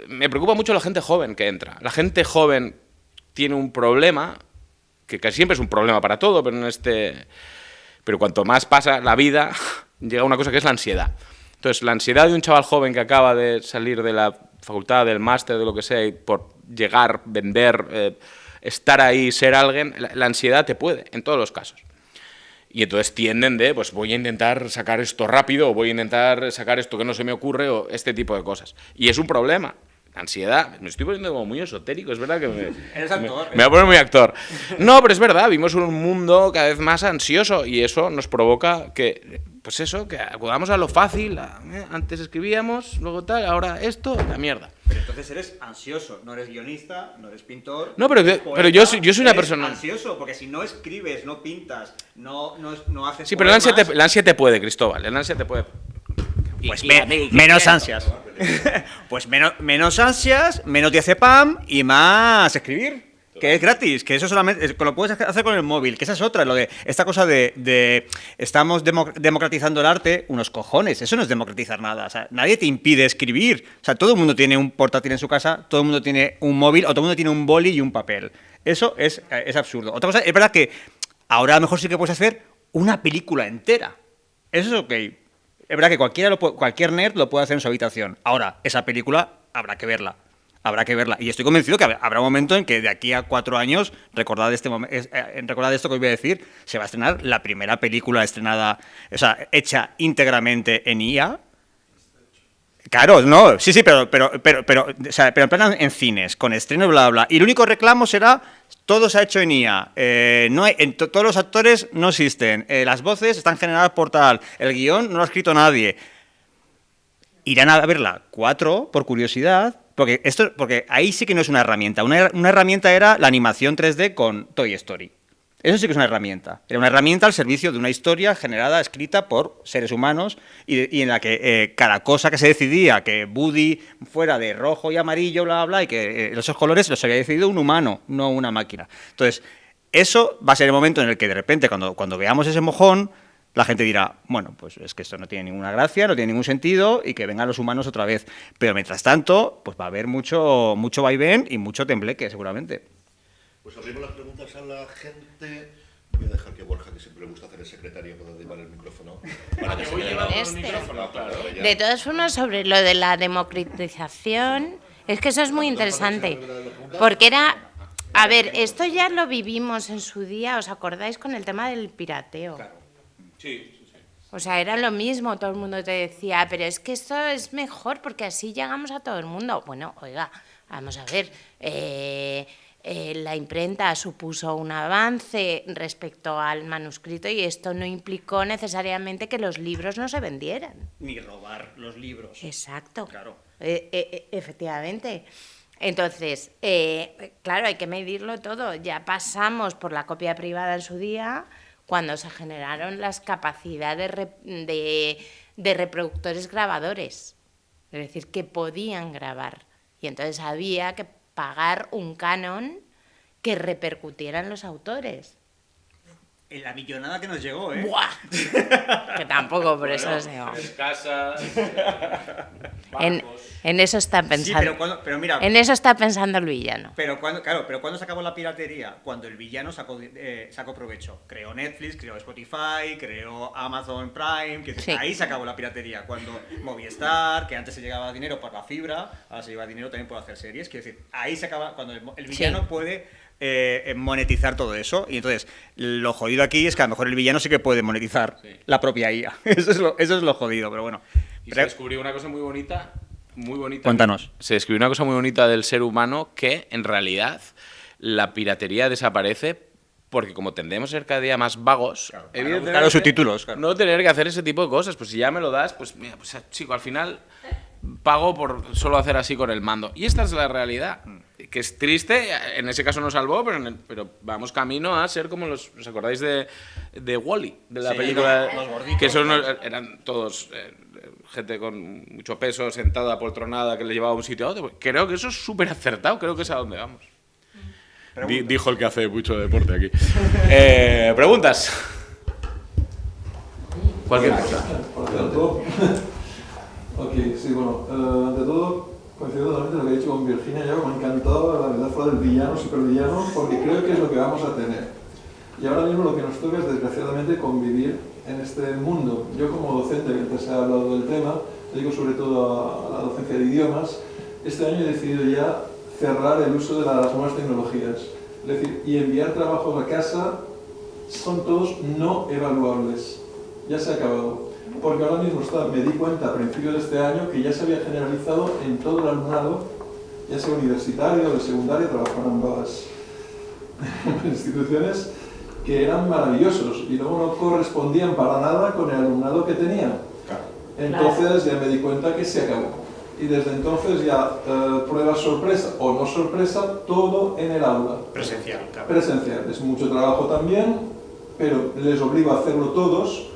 Me preocupa mucho la gente joven que entra. La gente joven tiene un problema, que casi siempre es un problema para todo, pero cuanto más pasa la vida, llega una cosa que es la ansiedad. Entonces, la ansiedad de un chaval joven que acaba de salir de la facultad, del máster, de lo que sea, y por llegar, vender, estar ahí, ser alguien, la ansiedad te puede, en todos los casos. Y entonces tienden pues voy a intentar sacar esto rápido, o voy a intentar sacar esto que no se me ocurre, o este tipo de cosas. Y es un problema, ansiedad. Me estoy poniendo como muy esotérico, es verdad que Eres actor. me voy a poner muy actor. No, pero es verdad, vivimos en un mundo cada vez más ansioso y eso nos provoca que, pues eso, que acudamos a lo fácil. Antes escribíamos, luego tal, ahora esto, la mierda. Pero entonces eres ansioso, no eres guionista, no eres pintor. No, pero yo soy una eres persona ansioso, porque si no escribes, no pintas, no haces. Sí, pero la ansia te puede, Cristóbal. La ansia te puede. Pues menos ansias. Pues menos ansias, menos diazepam y más escribir. Que es gratis, que eso solamente lo puedes hacer con el móvil, que esa es otra, lo de esta cosa de estamos democratizando el arte, unos cojones, eso no es democratizar nada, o sea, nadie te impide escribir, o sea, todo el mundo tiene un portátil en su casa, todo el mundo tiene un móvil, o todo el mundo tiene un boli y un papel, eso es absurdo. Otra cosa, es verdad que ahora a lo mejor sí que puedes hacer una película entera, eso es ok. Es verdad que cualquier nerd lo puede hacer en su habitación. Ahora, esa película habrá que verla. Habrá que verla. Y estoy convencido que habrá un momento en que de aquí a 4 años, recordad esto que os voy a decir, se va a estrenar la primera película estrenada, o sea, hecha íntegramente en IA. Claro, no, sí, pero en plan en cines, con estreno, bla, bla. Y el único reclamo será, todo se ha hecho en IA. Todos los actores no existen. Las voces están generadas por tal. El guión no lo ha escrito nadie. Irán a verla 4, por curiosidad, porque ahí sí que no es una herramienta. Una herramienta era la animación 3D con Toy Story. Eso sí que es una herramienta. Era una herramienta al servicio de una historia generada, escrita por seres humanos y en la que cada cosa que se decidía, que Woody fuera de rojo y amarillo, bla, bla, y que esos colores los había decidido un humano, no una máquina. Entonces, eso va a ser el momento en el que de repente, cuando veamos ese mojón, la gente dirá, bueno, pues es que esto no tiene ninguna gracia, no tiene ningún sentido y que vengan los humanos otra vez. Pero mientras tanto, pues va a haber mucho vaivén y mucho tembleque, seguramente. Pues abrimos las preguntas a la gente. Voy a dejar que Borja, que siempre le gusta hacer el secretario, pueda llevar el micrófono. Para que se vea el micrófono, claro. De todas formas, sobre lo de la democratización, es que eso es muy interesante. Porque era... A ver, esto ya lo vivimos en su día, ¿os acordáis con el tema del pirateo? Claro. Sí. O sea, era lo mismo, todo el mundo te decía, pero es que esto es mejor porque así llegamos a todo el mundo. Bueno, oiga, vamos a ver, la imprenta supuso un avance respecto al manuscrito y esto no implicó necesariamente que los libros no se vendieran. Ni robar los libros. Exacto. Claro. Efectivamente. Entonces, claro, hay que medirlo todo. Ya pasamos por la copia privada en su día, cuando se generaron las capacidades de reproductores grabadores. Es decir, que podían grabar. Y entonces había que pagar un canon que repercutiera en los autores. En la millonada que nos llegó, ¿eh? ¡Buah! Que tampoco, por eso os digo. Casas, En eso está pensando. Sí, pero mira, en eso está pensando el villano. pero ¿cuándo se acabó la piratería? Cuando el villano sacó provecho. Creó Netflix, creó Spotify, creó Amazon Prime, Sí. Ahí se acabó la piratería. Cuando Movistar, que antes se llegaba dinero por la fibra, ahora se lleva dinero también por hacer series. Quiero decir, ahí se acaba cuando el villano Sí. puede monetizar todo eso. Y entonces, lo jodido aquí es que a lo mejor el villano sí que puede monetizar la propia IA. Eso es lo jodido, pero bueno. Y se descubrió una cosa muy bonita. Cuéntanos. Se descubrió una cosa muy bonita del ser humano, que en realidad la piratería desaparece porque como tendemos a ser cada día más vagos, evidentemente, buscar los subtítulos, claro. no tener que hacer ese tipo de cosas. Pues si ya me lo das, pues mira, pues chico, al final pago por solo hacer así con el mando. Y esta es la realidad, que es triste, en ese caso nos salvó, pero vamos camino a ser como ¿os acordáis de Wall-E? De la película, los gorditos, que eran todos gente con mucho peso, sentada, poltronada, que le llevaba a un sitio a otro. Creo que eso es súper acertado, creo que es a donde vamos. Dijo el que hace mucho deporte aquí. ¿Preguntas? Cualquier cosa. Por cierto, ok, sí, bueno, ante todo, coincido totalmente lo que he dicho con Virginia, me ha encantado la metáfora del villano, supervillano, porque creo que es lo que vamos a tener. Y ahora mismo lo que nos toca es, desgraciadamente, convivir en este mundo. Yo como docente, que antes he hablado del tema, dedico sobre todo a la docencia de idiomas, este año he decidido ya cerrar el uso de las nuevas tecnologías. Es decir, y enviar trabajos a casa son todos no evaluables. Ya se ha acabado. Porque ahora mismo me di cuenta a principios de este año que ya se había generalizado en todo el alumnado ya sea universitario o de secundaria, trabajo en ambas instituciones, que eran maravillosos y luego no correspondían para nada con el alumnado que tenía. Entonces ya me di cuenta que se acabó. Y desde entonces ya prueba sorpresa o no sorpresa, todo en el aula. Presencial, claro. Presencial. Es mucho trabajo también, pero les obligo a hacerlo todos.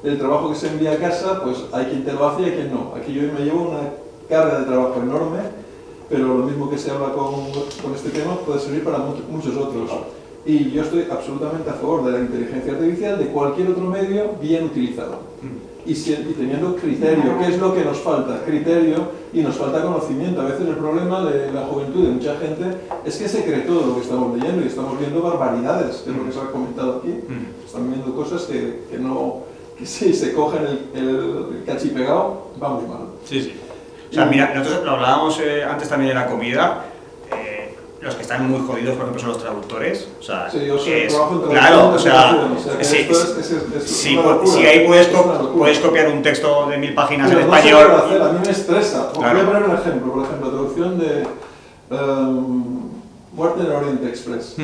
El trabajo que se envía a casa, pues hay quien te lo hace y hay quien no. Aquí yo me llevo una carga de trabajo enorme, pero lo mismo que se habla con este tema puede servir para muchos otros. Y yo estoy absolutamente a favor de la inteligencia artificial, de cualquier otro medio bien utilizado. Y teniendo criterio, ¿qué es lo que nos falta? Criterio, y nos falta conocimiento. A veces el problema de la juventud de mucha gente es que se cree todo lo que estamos leyendo y estamos viendo barbaridades, que es lo que se ha comentado aquí. Están viendo cosas que si se cogen el cachipegado, va muy mal. Sí, sí. O sea, mira, nosotros lo hablábamos antes también de la comida. Los que están muy jodidos, por ejemplo, son los traductores. O sea, sí, yo trabajo en traducción. Claro, o sea, si ahí puedes copiar un texto de 1000 páginas en español. No hacer, a mí me estresa. Claro. Voy a poner un ejemplo, por ejemplo, traducción de Muerte en el Oriente Express.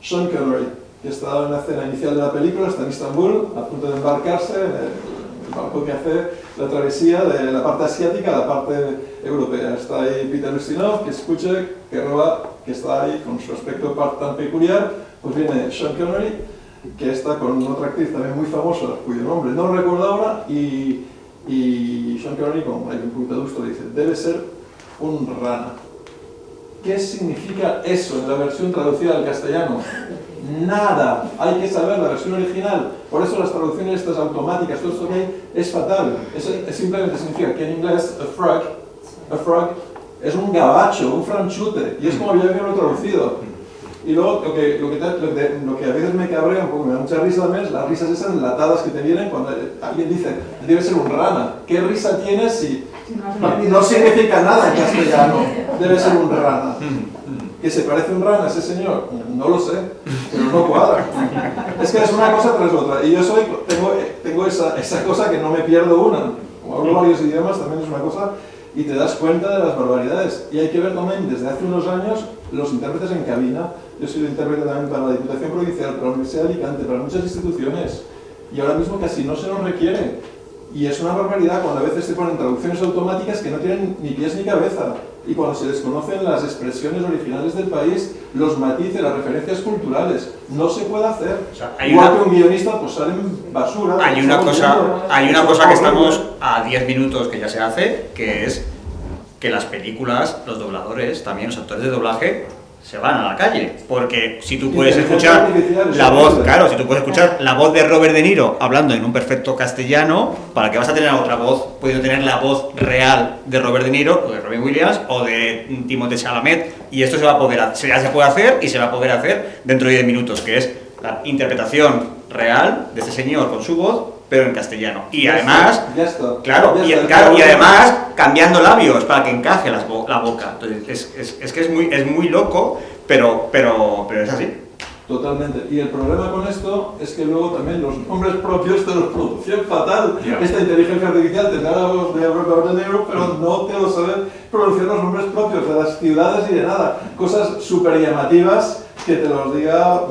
Sean Connery, que está en la escena inicial de la película, está en Estambul, a punto de embarcarse en el barco que hace la travesía de la parte asiática a la parte europea. Está ahí Peter Ustinov, que escucha, que está ahí con su aspecto tan peculiar. Pues viene Sean Connery, que está con otra actriz también muy famosa, cuyo nombre no recuerdo ahora, y Sean Connery, con un punto de gusto, dice: debe ser un rana. ¿Qué significa eso en la versión traducida al castellano? Nada, hay que saber la versión original. Por eso las traducciones estas automáticas, todo esto que hay, es fatal. Simplemente significa que en inglés a frog es un gabacho, un franchute, y es como había que lo traducido. Y luego lo que a veces me cabrea un poco, me da mucha risa también, es las risas esas enlatadas que te vienen cuando alguien dice: debe ser un rana. ¿Qué risa tienes si no significa nada en castellano? Debe ser un rana. ¿Que se parece un rana ese señor? No lo sé, pero no cuadra. Es que es una cosa tras otra. Y yo tengo esa cosa que no me pierdo una. Como hablo varios idiomas, también es una cosa, y te das cuenta de las barbaridades. Y hay que ver también, desde hace unos años, los intérpretes en cabina. Yo he sido intérprete también para la Diputación Provincial, para la Universidad de Alicante, para muchas instituciones. Y ahora mismo casi no se nos requiere. Y es una barbaridad cuando a veces te ponen traducciones automáticas que no tienen ni pies ni cabeza. Y cuando se desconocen las expresiones originales del país, los matices, las referencias culturales, no se puede hacer. O sea, igual que un guionista, pues salen basura. Hay una cosa que estamos a 10 minutos que ya se hace, que es que las películas, los dobladores, también los actores de doblaje, se van a la calle, porque si tú puedes escuchar la voz, claro, si tú puedes escuchar la voz de Robert De Niro hablando en un perfecto castellano, ¿para qué vas a tener otra voz? Puedes tener la voz real de Robert De Niro, o de Robin Williams, o de Timothée Chalamet, y esto ya se puede hacer y se va a poder hacer dentro de 10 minutos, que es la interpretación real de este señor con su voz, pero en castellano. Y además, y además cambiando labios para que encaje la boca. Entonces, es que es muy loco, pero es así. Totalmente. Y el problema con esto es que luego también los nombres propios te los producen fatal. Esta inteligencia artificial tendrá la voz de Robert De Niro, pero no te lo sabe pronunciar los nombres propios de las ciudades y de nada. Cosas súper llamativas que te los diga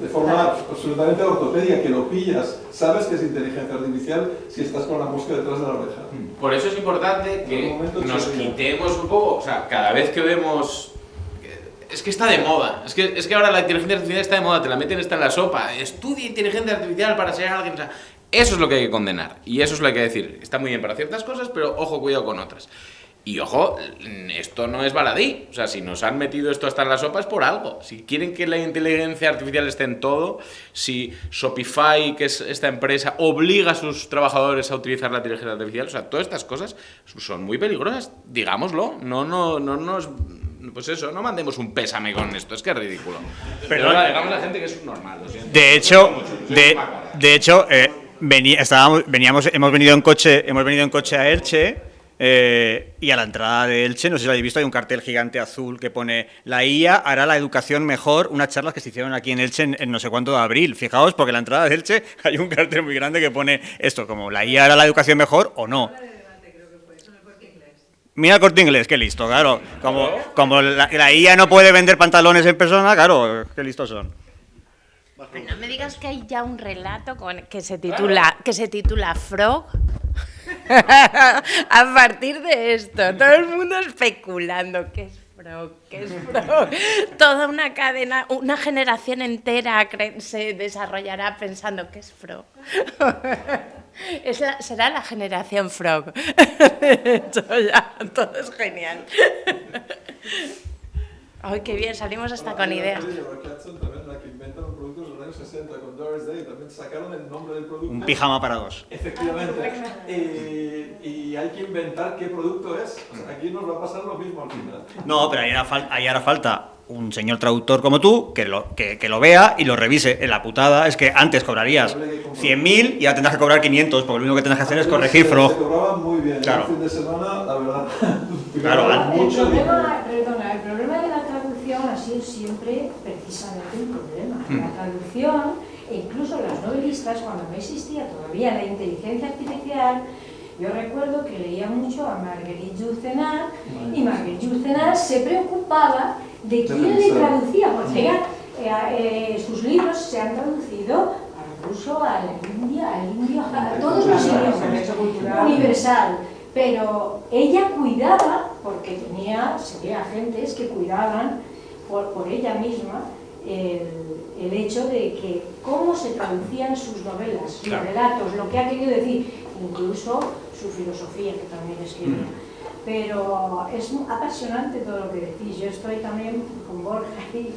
de forma absolutamente ortopédica, que lo pillas. Sabes que es inteligencia artificial si estás con la mosca detrás de la oreja. Por eso es importante que nos quitemos un poco, o sea, cada vez que vemos... Es que está de moda, es que ahora la inteligencia artificial está de moda, te la meten esta en la sopa, estudia inteligencia artificial para ser alguien, o sea, eso es lo que hay que condenar, y eso es lo que hay que decir, está muy bien para ciertas cosas, pero ojo, cuidado con otras. Y ojo, esto no es baladí, o sea, si nos han metido esto hasta en la sopa es por algo. Si quieren que la inteligencia artificial esté en todo, si Shopify, que es esta empresa, obliga a sus trabajadores a utilizar la inteligencia artificial, o sea, todas estas cosas son muy peligrosas, digámoslo, no nos... Pues eso, no mandemos un pésame con esto, es que es ridículo. Pero ahora digamos a la gente que es normal. De hecho, hemos venido en coche a Elche, y a la entrada de Elche, no sé si lo habéis visto, hay un cartel gigante azul que pone: la IA hará la educación mejor, unas charlas que se hicieron aquí en Elche en no sé cuánto de abril. Fijaos, porque en la entrada de Elche hay un cartel muy grande que pone esto, como la IA hará la educación mejor o no. Mira el Corte Inglés, qué listo, claro. Como la IA no puede vender pantalones en persona, claro, qué listos son. No me digas que hay ya un relato que se titula Frog. A partir de esto, todo el mundo especulando qué es Frog, qué es Frog. Toda una cadena, una generación entera se desarrollará pensando qué es Frog. Será la generación Frog. De hecho, ya, todo es genial. Ay, qué bien, salimos hasta con ideas. La que inventan los productos de los años 60 con Doris Day, también sacaron el nombre del producto. Un pijama para dos. Efectivamente. Y hay que inventar qué producto es. O sea, aquí nos va a pasar lo mismo al final. No, pero ahí hará falta un señor traductor como tú que lo vea y lo revise. La putada es que antes cobrarías 100.000 y ahora tendrás que cobrar 500, porque lo único que tendrás que hacer es corregir Frog. Se cobraba muy bien. Claro. El fin de semana, la verdad. Claro, el problema de la traducción ha sido siempre precisamente un problema. La traducción, e incluso las novelistas, cuando no existía todavía la inteligencia artificial, yo recuerdo que leía mucho a Marguerite Yourcenar, y Marguerite Yourcenar se preocupaba de quién le traducía, porque ella, sus libros se han traducido al ruso, al indio, a todos los idiomas, universal. Pero ella cuidaba, porque sería agentes que cuidaban por ella misma el hecho de que cómo se traducían sus novelas, sus relatos, lo que ha querido decir, incluso su filosofía, que también escribía. Pero es apasionante todo lo que decís. Yo estoy también con Borja y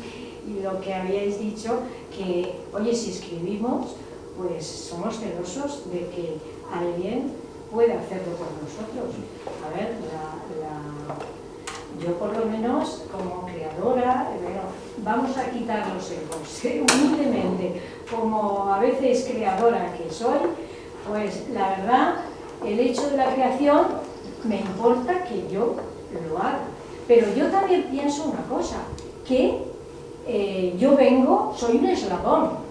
lo que habíais dicho, que, oye, si escribimos, pues somos celosos de que alguien puede hacerlo por nosotros. A ver, yo por lo menos como creadora, bueno, vamos a quitar los egos, humildemente, como a veces creadora que soy, pues la verdad, el hecho de la creación me importa que yo lo haga. Pero yo también pienso una cosa, que yo soy un eslabón.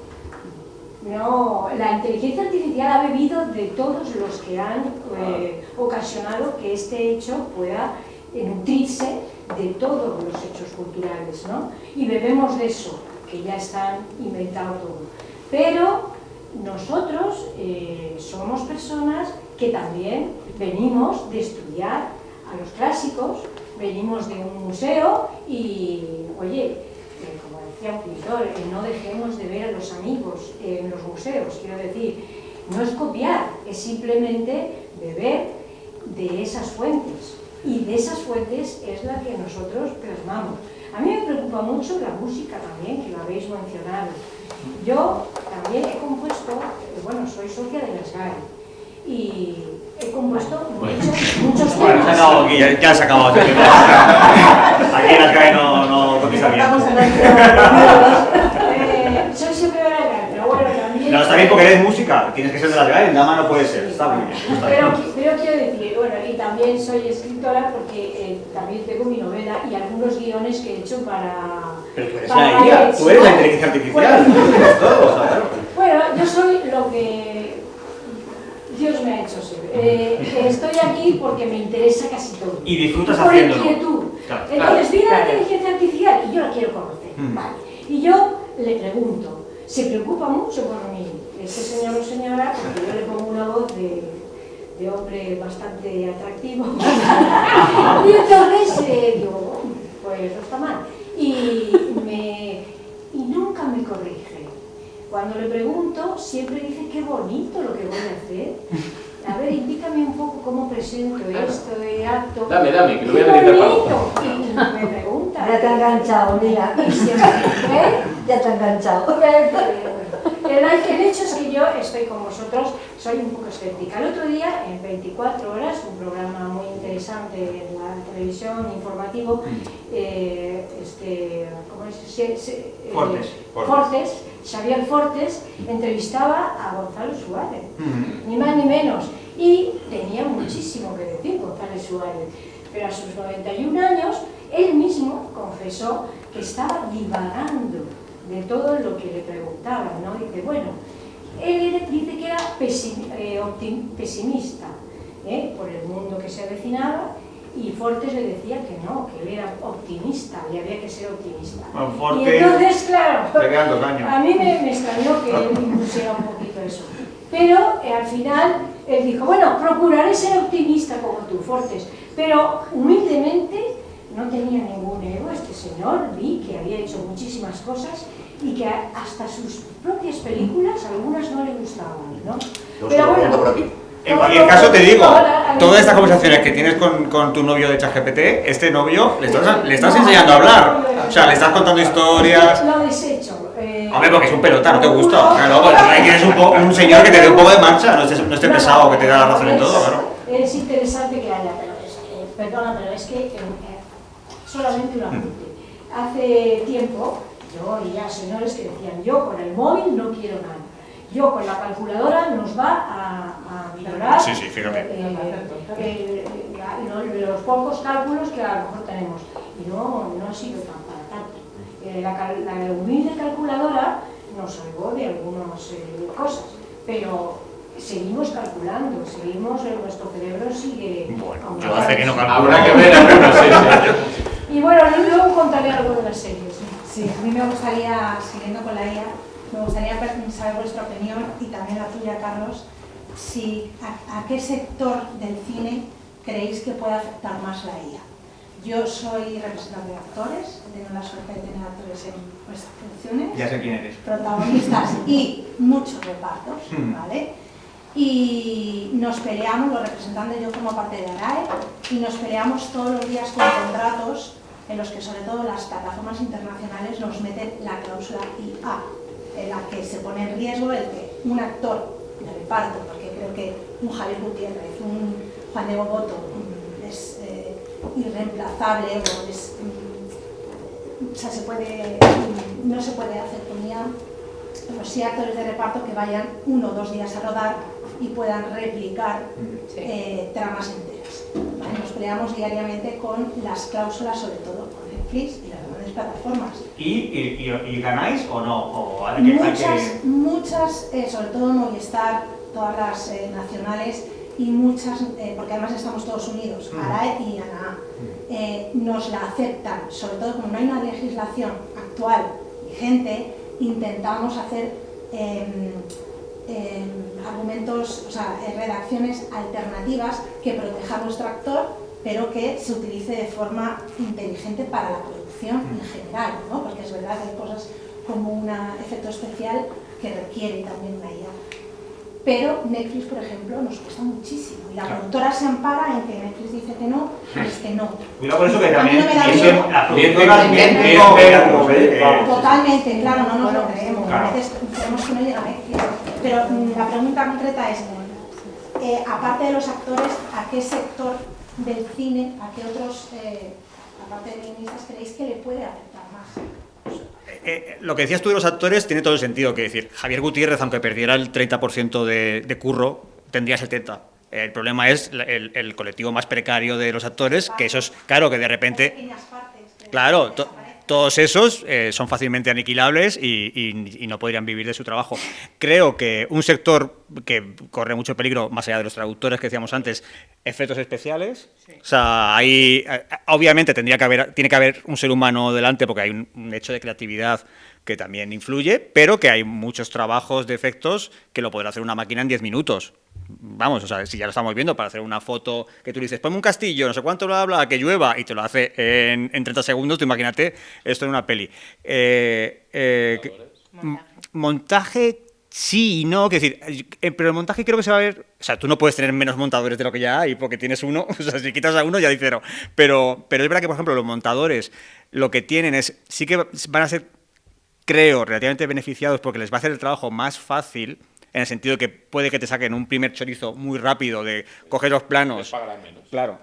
No, la inteligencia artificial ha bebido de todos los que han ocasionado que este hecho pueda nutrirse de todos los hechos culturales, ¿no? Y bebemos de eso, que ya están inventado todo. Pero nosotros somos personas que también venimos de estudiar a los clásicos, venimos de un museo y, oye, como decía un pintor, no dejemos de ver a los amigos en los museos. Quiero decir, no es copiar, es simplemente beber de esas fuentes. Y de esas fuentes es la que nosotros plasmamos. A mí me preocupa mucho la música también, que lo habéis mencionado. Yo también he compuesto, bueno, soy socia de las GAE, y he compuesto muchos temas. Bueno, ya se ha acabado. Aquí en las GAE no cotiza bien. Soy siempre de las GAE, pero bueno, también... No, está bien porque eres música, tienes que ser de las GAE, nada más no puede ser, está muy bien. Pero quiero decir, bueno, y también soy escritora porque también tengo mi novela y algunos guiones que he hecho para... Pero tú eres la IA, tú eres la inteligencia artificial, tú eres todo, o sea, bueno, yo soy lo que Dios me ha hecho ser. Estoy aquí porque me interesa casi todo. Y disfrutas haciéndolo. Por inquietud. Claro. Entonces viene la inteligencia artificial y yo la quiero conocer. Vale. Y yo le pregunto, se preocupa mucho por mí este señor o señora, porque yo le pongo una voz de hombre bastante atractivo. Y entonces digo, pues no está mal. Y nunca me corrige. Cuando le pregunto, siempre dice qué bonito lo que voy a hacer. A ver, indícame un poco cómo presento esto de acto. Dame, que lo voy a ¡Qué meditar bonito! Y me pregunta. Ya te ha enganchado, mira. Y siempre, Ya te ha enganchado. El hecho es que yo estoy con vosotros, soy un poco escéptica. El otro día, en 24 horas, un programa muy interesante en la televisión, informativo, ¿cómo es? Fortes, Xavier Fortes, entrevistaba a Gonzalo Suárez, ni más ni menos, y tenía muchísimo que decir Gonzalo Suárez, pero a sus 91 años, él mismo confesó que estaba divagando de todo lo que le preguntaban, ¿no? Dice, bueno, él dice que era pesimista por el mundo que se avecinaba Y Fortes le decía que no, que él era optimista y había que ser optimista. Bueno, Y Fortes entonces, claro, le quedan 2 años. a mí me extrañó que él impusiera un poquito eso. Pero al final él dijo, bueno, procuraré ser optimista como tú, Fortes, pero humildemente no tenía ningún ego este señor, vi que había hecho muchísimas cosas y que hasta sus propias películas algunas no le gustaban, ¿no? Pero bueno, por aquí. En cualquier caso te digo, todas estas conversaciones que tienes con tu novio de ChatGPT, este novio, le estás enseñando a hablar. O sea, le estás contando historias. Lo desecho. Hombre, porque es un pelota, no te gusta. Claro, porque tú quieres un señor que te dé un poco de marcha, no esté pesado, que te da la razón en todo, claro. Es interesante que haya, pero perdona, pero es que solamente una apunte. Hace tiempo yo oía señores que decían, yo con el móvil no quiero nada. Yo con la calculadora nos va a minorar Sí, fíjate. los pocos cálculos que a lo mejor tenemos. Y no ha sido tan para tanto. La humilde calculadora nos salvó de algunas cosas, pero seguimos calculando, nuestro cerebro sigue... Bueno, yo hace que no calculo. Habrá que ver algunos, sí. Y bueno, luego contaré algo de las series. Sí, a mí me gustaría, siguiendo con la IA, me gustaría saber vuestra opinión y también la tuya, Carlos, a qué sector del cine creéis que puede afectar más la IA. Yo soy representante de actores, he tenido la suerte de tener actores en nuestras producciones, Ya sé quién eres. protagonistas y muchos repartos, ¿vale? Y nos peleamos, los representantes, yo como parte de ARAE, y nos peleamos todos los días con contratos en los que sobre todo las plataformas internacionales nos meten la cláusula IA, en la que se pone en riesgo el que un actor de reparto, porque creo que un Javier Gutiérrez, un Juan Diego Boto es irreemplazable o sea, no se puede hacer con IA, pero sí actores de reparto que vayan 1 o 2 días a rodar y puedan replicar tramas enteras. ¿Vale? Nos peleamos diariamente con las cláusulas, sobre todo con Netflix y las grandes plataformas. ¿Y ganáis o no? ¿O Muchas, sobre todo Movistar, todas las nacionales y muchas, porque además estamos todos unidos, ARAE y ANAA, nos la aceptan, sobre todo como no hay una legislación actual vigente, intentamos hacer argumentos, o sea, redacciones alternativas que protejan a nuestro actor, pero que se utilice de forma inteligente para la producción en general, ¿no? Porque es verdad que hay cosas como un efecto especial que requiere también una IA. Pero Netflix, por ejemplo, nos cuesta muchísimo. Y la productora se ampara en que Netflix dice que no, y es que no. Cuidado por eso que A mí también no me da miedo. las productoras bien Totalmente, claro, no nos lo creemos. Claro. A veces creemos que no llega a Netflix. Pero la pregunta concreta es, aparte de los actores, ¿a qué sector del cine, a qué otros, aparte de guionistas, creéis que le puede afectar más? Lo que decías tú de los actores tiene todo el sentido, que decir, Javier Gutiérrez, aunque perdiera el 30% de curro, tendría 70%. El problema es el colectivo más precario de los actores, que esos, claro, que de repente... Claro, todos esos son fácilmente aniquilables y no podrían vivir de su trabajo. Creo que un sector que corre mucho peligro, más allá de los traductores que decíamos antes, efectos especiales. Sí. O sea, ahí obviamente tiene que haber un ser humano delante porque hay un hecho de creatividad que también influye, pero que hay muchos trabajos de efectos que lo podrá hacer una máquina en 10 minutos. Vamos, o sea, si ya lo estamos viendo, para hacer una foto que tú dices, ponme un castillo, no sé cuánto, bla, bla, que llueva, y te lo hace en 30 segundos, tú imagínate esto en una peli. Montaje, sí y no, es decir, pero el montaje creo que se va a ver, o sea, tú no puedes tener menos montadores de lo que ya hay, porque tienes uno, o sea, si quitas a uno ya dice cero. Pero es verdad que, por ejemplo, los montadores lo que tienen es, sí que van a ser, creo, relativamente beneficiados porque les va a hacer el trabajo más fácil, en el sentido de que puede que te saquen un primer chorizo muy rápido de coger los planos. Les pagarán menos. Claro,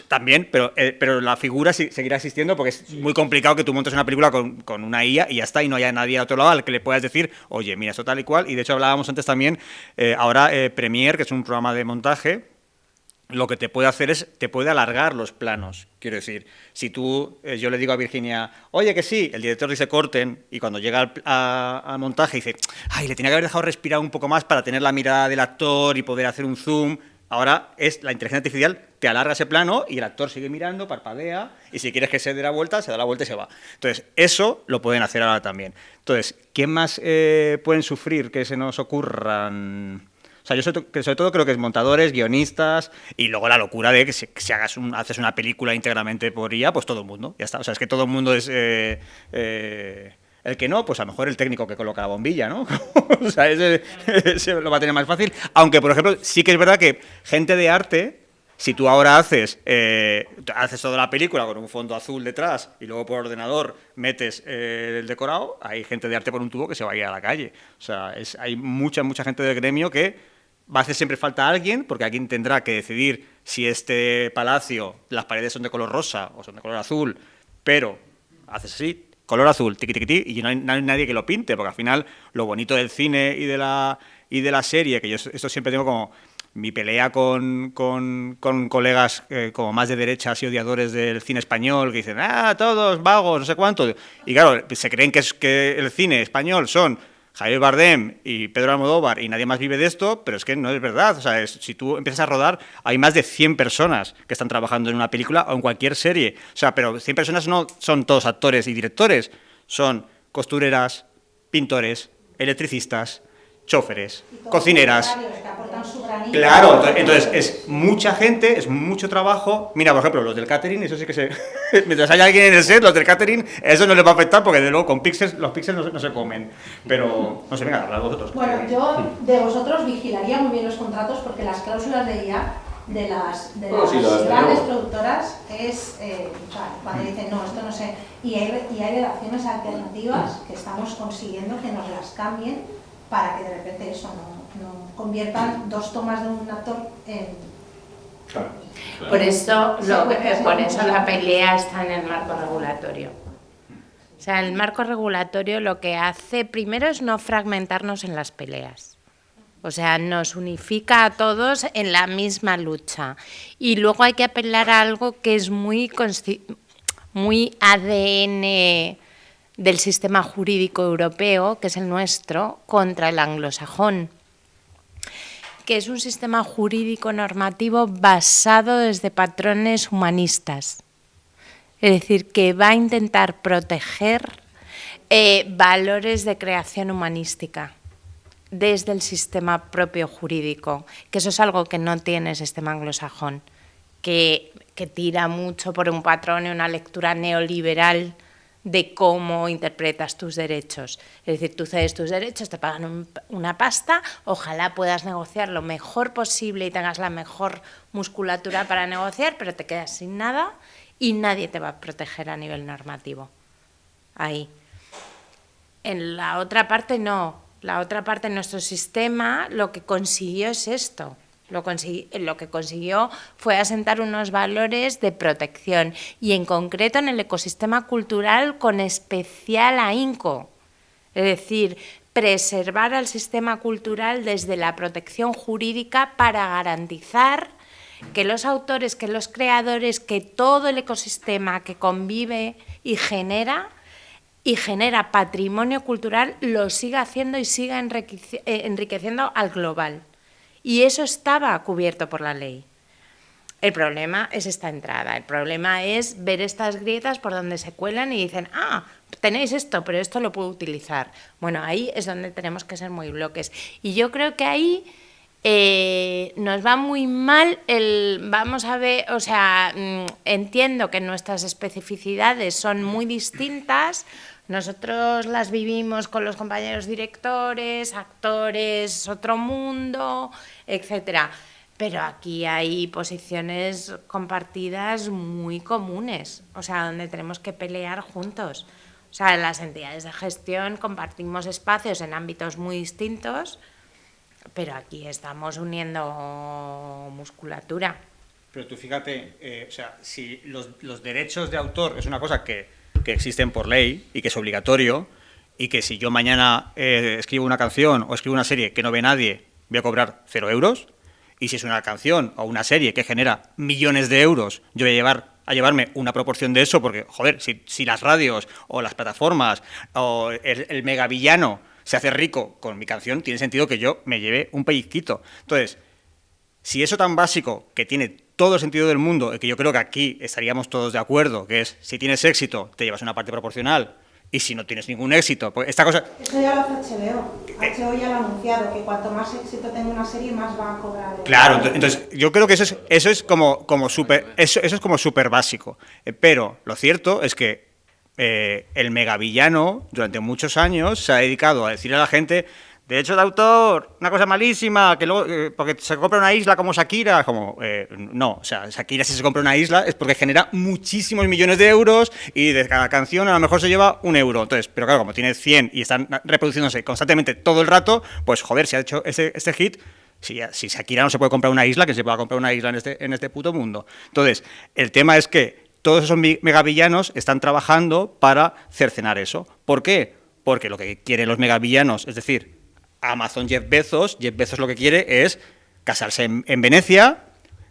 también, pero la figura seguirá existiendo porque es muy complicado que tú montes una película con una IA y ya está, y no haya nadie a otro lado al que le puedas decir, oye, mira, esto tal y cual. Y de hecho hablábamos antes también, ahora Premiere, que es un programa de montaje, lo que te puede hacer es, te puede alargar los planos. Quiero decir, si tú, yo le digo a Virginia, oye, que sí, el director dice corten, y cuando llega al montaje dice, ay, le tenía que haber dejado respirar un poco más para tener la mirada del actor y poder hacer un zoom. Ahora la inteligencia artificial te alarga ese plano y el actor sigue mirando, parpadea, y si quieres que se dé la vuelta, se da la vuelta y se va. Entonces, eso lo pueden hacer ahora también. Entonces, ¿quién más pueden sufrir que se nos ocurran? O sea, yo sobre todo creo que es montadores, guionistas, y luego la locura de que si haces una película íntegramente por IA, pues todo el mundo, ya está. O sea, es que todo el mundo es... el que no, pues a lo mejor el técnico que coloca la bombilla, ¿no? O sea, ese lo va a tener más fácil. Aunque, por ejemplo, sí que es verdad que gente de arte, si tú ahora haces toda la película con un fondo azul detrás y luego por ordenador metes el decorado, hay gente de arte por un tubo que se va a ir a la calle. O sea, hay mucha gente del gremio que va a hacer siempre falta alguien, porque alguien tendrá que decidir si este palacio, las paredes son de color rosa o son de color azul, pero haces así, color azul, tiqui, tiqui, tiqui, y no hay nadie que lo pinte, porque al final lo bonito del cine y de la serie, que yo esto siempre tengo como mi pelea con colegas como más de derechas y odiadores del cine español, que dicen, todos vagos, no sé cuánto, y claro, se creen que el cine español son Javier Bardem y Pedro Almodóvar y nadie más vive de esto, pero es que no es verdad. O sea, si tú empiezas a rodar, hay más de 100 personas que están trabajando en una película o en cualquier serie. O sea, pero 100 personas no son todos actores y directores, son costureras, pintores, electricistas, choferes, cocineras. Claro, entonces es mucha gente, es mucho trabajo. Mira, por ejemplo, los del catering, eso sí que se... Mientras haya alguien en el set, los del catering, eso no les va a afectar porque de luego con los píxeles no se comen. Pero, no sé, venga, hablad vosotros. Bueno, yo de vosotros vigilaría muy bien los contratos porque las cláusulas de IA de las grandes productoras es, o sea, cuando dicen, no, esto no sé, y hay redacciones alternativas que estamos consiguiendo que nos las cambien para que de repente eso no conviertan 2 tomas de un actor en... Claro. Por eso la pelea está en el marco regulatorio. O sea, el marco regulatorio lo que hace primero es no fragmentarnos en las peleas. O sea, nos unifica a todos en la misma lucha. Y luego hay que apelar a algo que es muy ADN del sistema jurídico europeo, que es el nuestro, contra el anglosajón, que es un sistema jurídico normativo basado desde patrones humanistas. Es decir, que va a intentar proteger valores de creación humanística desde el sistema propio jurídico, que eso es algo que no tiene el sistema anglosajón, que tira mucho por un patrón y una lectura neoliberal de cómo interpretas tus derechos. Es decir, tú cedes tus derechos, te pagan una pasta, ojalá puedas negociar lo mejor posible y tengas la mejor musculatura para negociar, pero te quedas sin nada y nadie te va a proteger a nivel normativo. Ahí. En la otra parte no. La otra parte de nuestro sistema lo que consiguió es esto. Lo que consiguió fue asentar unos valores de protección y en concreto en el ecosistema cultural con especial ahínco. Es decir, preservar al sistema cultural desde la protección jurídica para garantizar que los autores, que los creadores, que todo el ecosistema que convive y genera patrimonio cultural lo siga haciendo y siga enriqueciendo al global. Y eso estaba cubierto por la ley. El problema es esta entrada, el problema es ver estas grietas por donde se cuelan y dicen, tenéis esto, pero esto lo puedo utilizar. Bueno, ahí es donde tenemos que ser muy bloques. Y yo creo que ahí nos va muy mal vamos a ver, o sea, entiendo que nuestras especificidades son muy distintas. Nosotros las vivimos con los compañeros directores, actores, otro mundo, etcétera. Pero aquí hay posiciones compartidas muy comunes, o sea, donde tenemos que pelear juntos. O sea, las entidades de gestión compartimos espacios en ámbitos muy distintos, pero aquí estamos uniendo musculatura. Pero tú fíjate, o sea, si los derechos de autor es una cosa que existen por ley y que es obligatorio, y que si yo mañana escribo una canción o escribo una serie que no ve nadie, voy a cobrar 0 euros, y si es una canción o una serie que genera millones de euros, yo voy a llevarme una proporción de eso, porque, joder, si las radios o las plataformas o el megavillano se hace rico con mi canción, tiene sentido que yo me lleve un pellizquito. Entonces, si eso tan básico que tiene todo el sentido del mundo, y que yo creo que aquí estaríamos todos de acuerdo, que es, si tienes éxito, te llevas una parte proporcional, y si no tienes ningún éxito, pues esta cosa... Eso ya lo hace HBO. HBO ya lo ha anunciado, que cuanto más éxito tenga una serie, más va a cobrar. Claro, entonces yo creo que eso es como súper básico. Pero lo cierto es que el megavillano durante muchos años se ha dedicado a decirle a la gente: derecho de autor, una cosa malísima, que luego, porque se compra una isla como Shakira, como, no, o sea, Shakira si se compra una isla es porque genera muchísimos millones de euros y de cada canción a lo mejor se lleva €1. Entonces, pero claro, como tiene 100 y están reproduciéndose constantemente todo el rato, pues joder, si ha hecho este hit, si Shakira no se puede comprar una isla, que se pueda comprar una isla en este puto mundo. Entonces, el tema es que todos esos megavillanos están trabajando para cercenar eso. ¿Por qué? Porque lo que quieren los megavillanos, es decir, Amazon, Jeff Bezos lo que quiere es casarse en Venecia,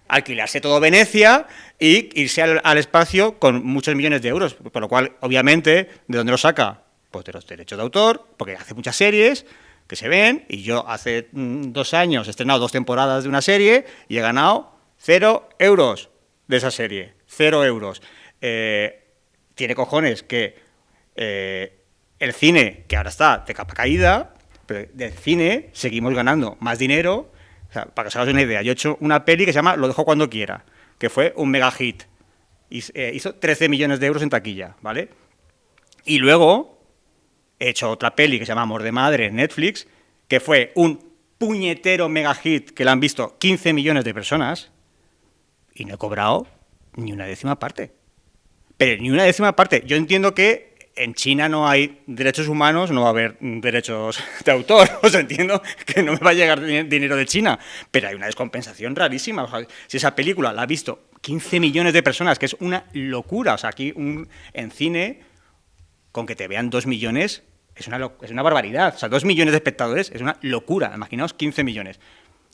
alquilarse todo Venecia y irse al espacio con muchos millones de euros, por lo cual, obviamente, ¿de dónde lo saca? Pues de los derechos de autor, porque hace muchas series que se ven, y yo hace 2 años he estrenado 2 temporadas de una serie y he ganado €0 de esa serie, €0. Tiene cojones que el cine, que ahora está de capa caída, pero del cine seguimos ganando más dinero. O sea, para que os hagáis una idea, yo he hecho una peli que se llama Lo dejo cuando quiera, que fue un mega hit. Hizo 13 millones de euros en taquilla, ¿vale? Y luego he hecho otra peli que se llama Amor de Madre en Netflix, que fue un puñetero mega hit que la han visto 15 millones de personas y no he cobrado ni una décima parte. Pero ni una décima parte. Yo entiendo que en China no hay derechos humanos, no va a haber derechos de autor. O sea, entiendo que no me va a llegar dinero de China, pero hay una descompensación rarísima. O sea, si esa película la ha visto 15 millones de personas, que es una locura. O sea, aquí en cine, con que te vean 2 millones, es una barbaridad. O sea, 2 millones de espectadores es una locura. Imaginaos 15 millones.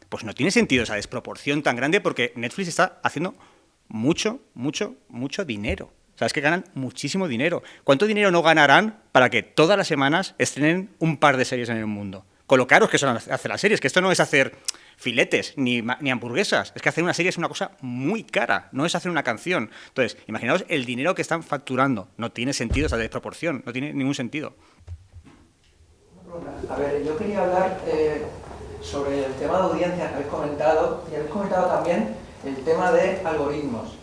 Pues no tiene sentido esa desproporción tan grande, porque Netflix está haciendo mucho dinero. O sea, es que ganan muchísimo dinero. ¿Cuánto dinero no ganarán para que todas las semanas estrenen un par de series en el mundo? Con lo caros que son hacer las series, que esto no es hacer filetes ni hamburguesas, es que hacer una serie es una cosa muy cara, no es hacer una canción. Entonces, imaginaos el dinero que están facturando. No tiene sentido esa desproporción, no tiene ningún sentido. A ver, yo quería hablar sobre el tema de audiencia que habéis comentado, y habéis comentado también el tema de algoritmos.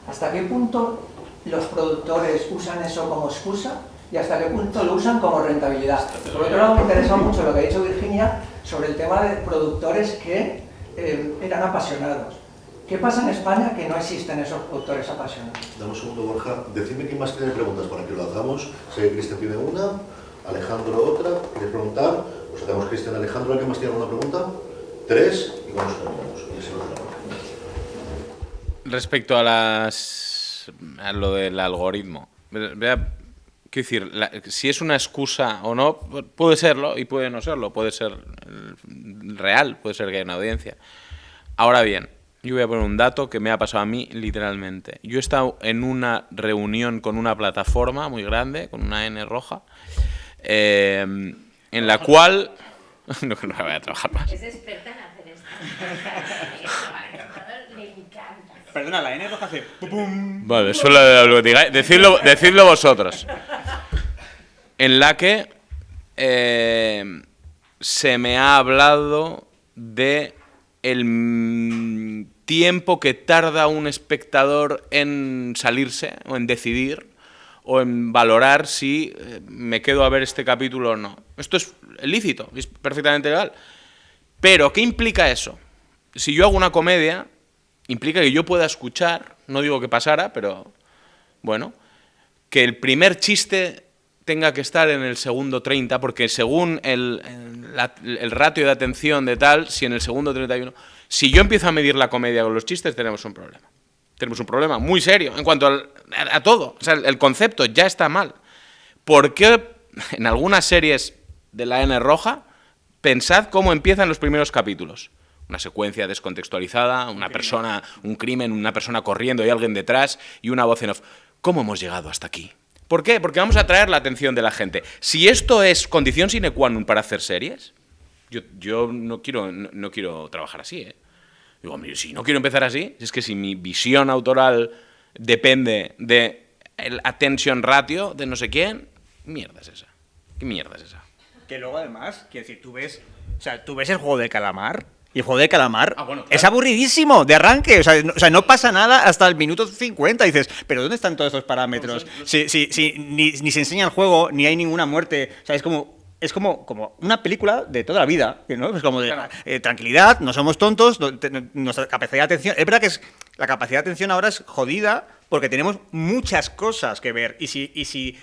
¿Hasta qué punto los productores usan eso como excusa y hasta qué punto lo usan como rentabilidad? Por otro lado, me interesa mucho lo que ha dicho Virginia sobre el tema de productores que eran apasionados. ¿Qué pasa en España que no existen esos productores apasionados? Dame un segundo, Borja. Decidme quién más tiene preguntas para que lo hagamos. Sé que Cristian tiene una, Alejandro otra. ¿Quieres preguntar? Pues hacemos Cristian, Alejandro. ¿Alguien más tiene alguna pregunta? 3 y con eso terminamos. Y así lo cerramos. Respecto a lo del algoritmo, quiero decir, si es una excusa o no, puede serlo y puede no serlo, puede ser real, puede ser que haya una audiencia. Ahora bien, yo voy a poner un dato que me ha pasado a mí literalmente. Yo he estado en una reunión con una plataforma muy grande, con una N roja, en la cual... no voy a trabajar más. Es experta en hacer esto. Le encanta. Perdona, la N roja hace... ¡pum! Vale, solo lo que digáis. Decidlo vosotros. En la que se me ha hablado de el tiempo que tarda un espectador en salirse o en decidir o en valorar si me quedo a ver este capítulo o no. Esto es lícito, es perfectamente legal. Pero, ¿qué implica eso? Si yo hago una comedia, implica que yo pueda escuchar, no digo que pasara, pero bueno, que el primer chiste tenga que estar en el segundo 30, porque según el ratio de atención de tal, si en el segundo 31... Si yo empiezo a medir la comedia con los chistes, tenemos un problema. Tenemos un problema muy serio en cuanto a todo. O sea, el concepto ya está mal. ¿Por qué en algunas series de la N roja, pensad cómo empiezan los primeros capítulos? Una secuencia descontextualizada, una persona, un crimen, una persona corriendo y alguien detrás y una voz en off. ¿Cómo hemos llegado hasta aquí? ¿Por qué? Porque vamos a atraer la atención de la gente. Si esto es condición sine qua non para hacer series, yo no quiero trabajar así, ¿eh? Digo, mire, si no quiero empezar así, es que si mi visión autoral depende de el attention ratio de no sé quién, mierda es esa. ¿Qué mierda es esa? Que luego además, quiero decir, tú ves el juego del calamar y el juego del calamar bueno, claro. es aburridísimo de arranque, o sea, no pasa nada hasta el minuto 50, dices, pero ¿dónde están todos estos parámetros? Ni se enseña el juego, ni hay ninguna muerte, o sea, es como una película de toda la vida, ¿no? Es como de Claro. Tranquilidad, no somos tontos, nuestra capacidad de atención, es verdad que la capacidad de atención ahora es jodida porque tenemos muchas cosas que ver y si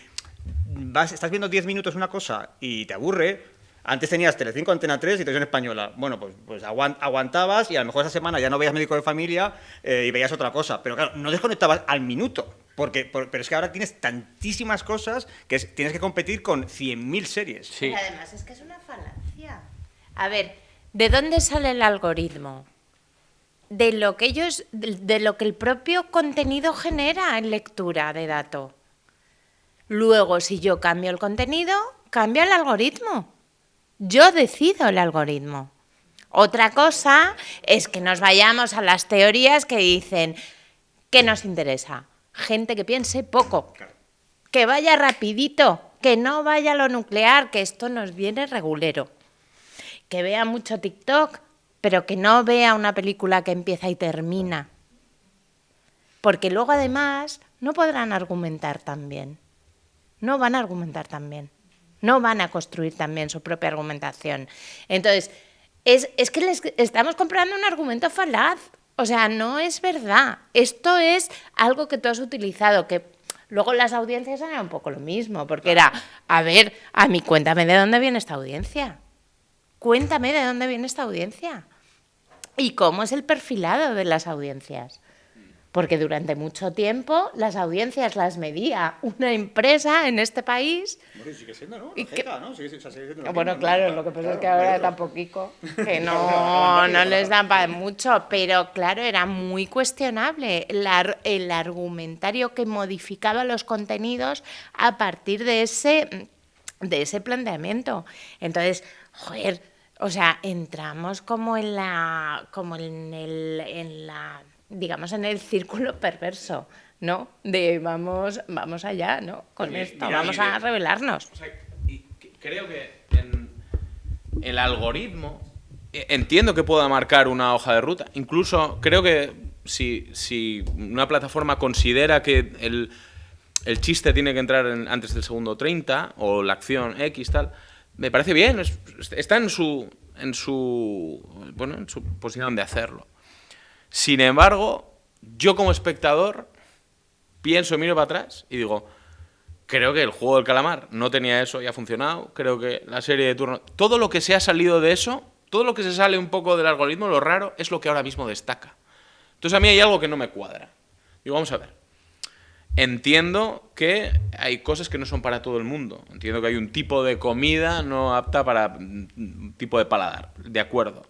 estás viendo 10 minutos una cosa y te aburre. Antes tenías Telecinco, Antena 3 y Televisión Española. Bueno, pues aguantabas y a lo mejor esa semana ya no veías Médico de Familia y veías otra cosa. Pero claro, no desconectabas al minuto. Pero es que ahora tienes tantísimas cosas que tienes que competir con 100.000 series. Sí. Y además es que es una falacia. A ver, ¿de dónde sale el algoritmo? De lo que el propio contenido genera en lectura de datos. Luego, si yo cambio el contenido, cambia el algoritmo. Yo decido el algoritmo. Otra cosa es que nos vayamos a las teorías que dicen ¿qué nos interesa? Gente que piense poco, que vaya rapidito, que no vaya a lo nuclear, que esto nos viene regulero. Que vea mucho TikTok, pero que no vea una película que empieza y termina. Porque luego además no podrán argumentar tan bien. No van a argumentar tan bien. No van a construir también su propia argumentación. Entonces, es que les estamos comprando un argumento falaz. O sea, no es verdad. Esto es algo que tú has utilizado, que luego las audiencias eran un poco lo mismo, porque era, a ver, cuéntame de dónde viene esta audiencia. Cuéntame de dónde viene esta audiencia. Y cómo es el perfilado de las audiencias. Porque durante mucho tiempo las audiencias las medía una empresa en este país. Bueno, sigue siendo, ¿no? Y que, ¿no? Sigue siendo lo bueno, mismo, claro, ¿no? lo que pasa Claro, es que ahora claro. tampoco, que no les dan para mucho, pero claro, era muy cuestionable el argumentario que modificaba los contenidos a partir de ese planteamiento. Entonces, joder, o sea, entramos como en el círculo perverso, ¿no? De vamos allá, ¿no? Con esto, mira, vamos a rebelarnos. O sea, creo que en el algoritmo entiendo que pueda marcar una hoja de ruta. Incluso creo que si una plataforma considera que el chiste tiene que entrar antes del segundo 30 o la acción X tal, me parece bien. Está en su posición de hacerlo. Sin embargo, yo como espectador miro para atrás y digo, creo que el juego del calamar no tenía eso y ha funcionado, creo que la serie de turno, todo lo que se ha salido de eso, todo lo que se sale un poco del algoritmo, lo raro, es lo que ahora mismo destaca. Entonces a mí hay algo que no me cuadra. Digo, vamos a ver. Entiendo que hay cosas que no son para todo el mundo. Entiendo que hay un tipo de comida no apta para un tipo de paladar. De acuerdo.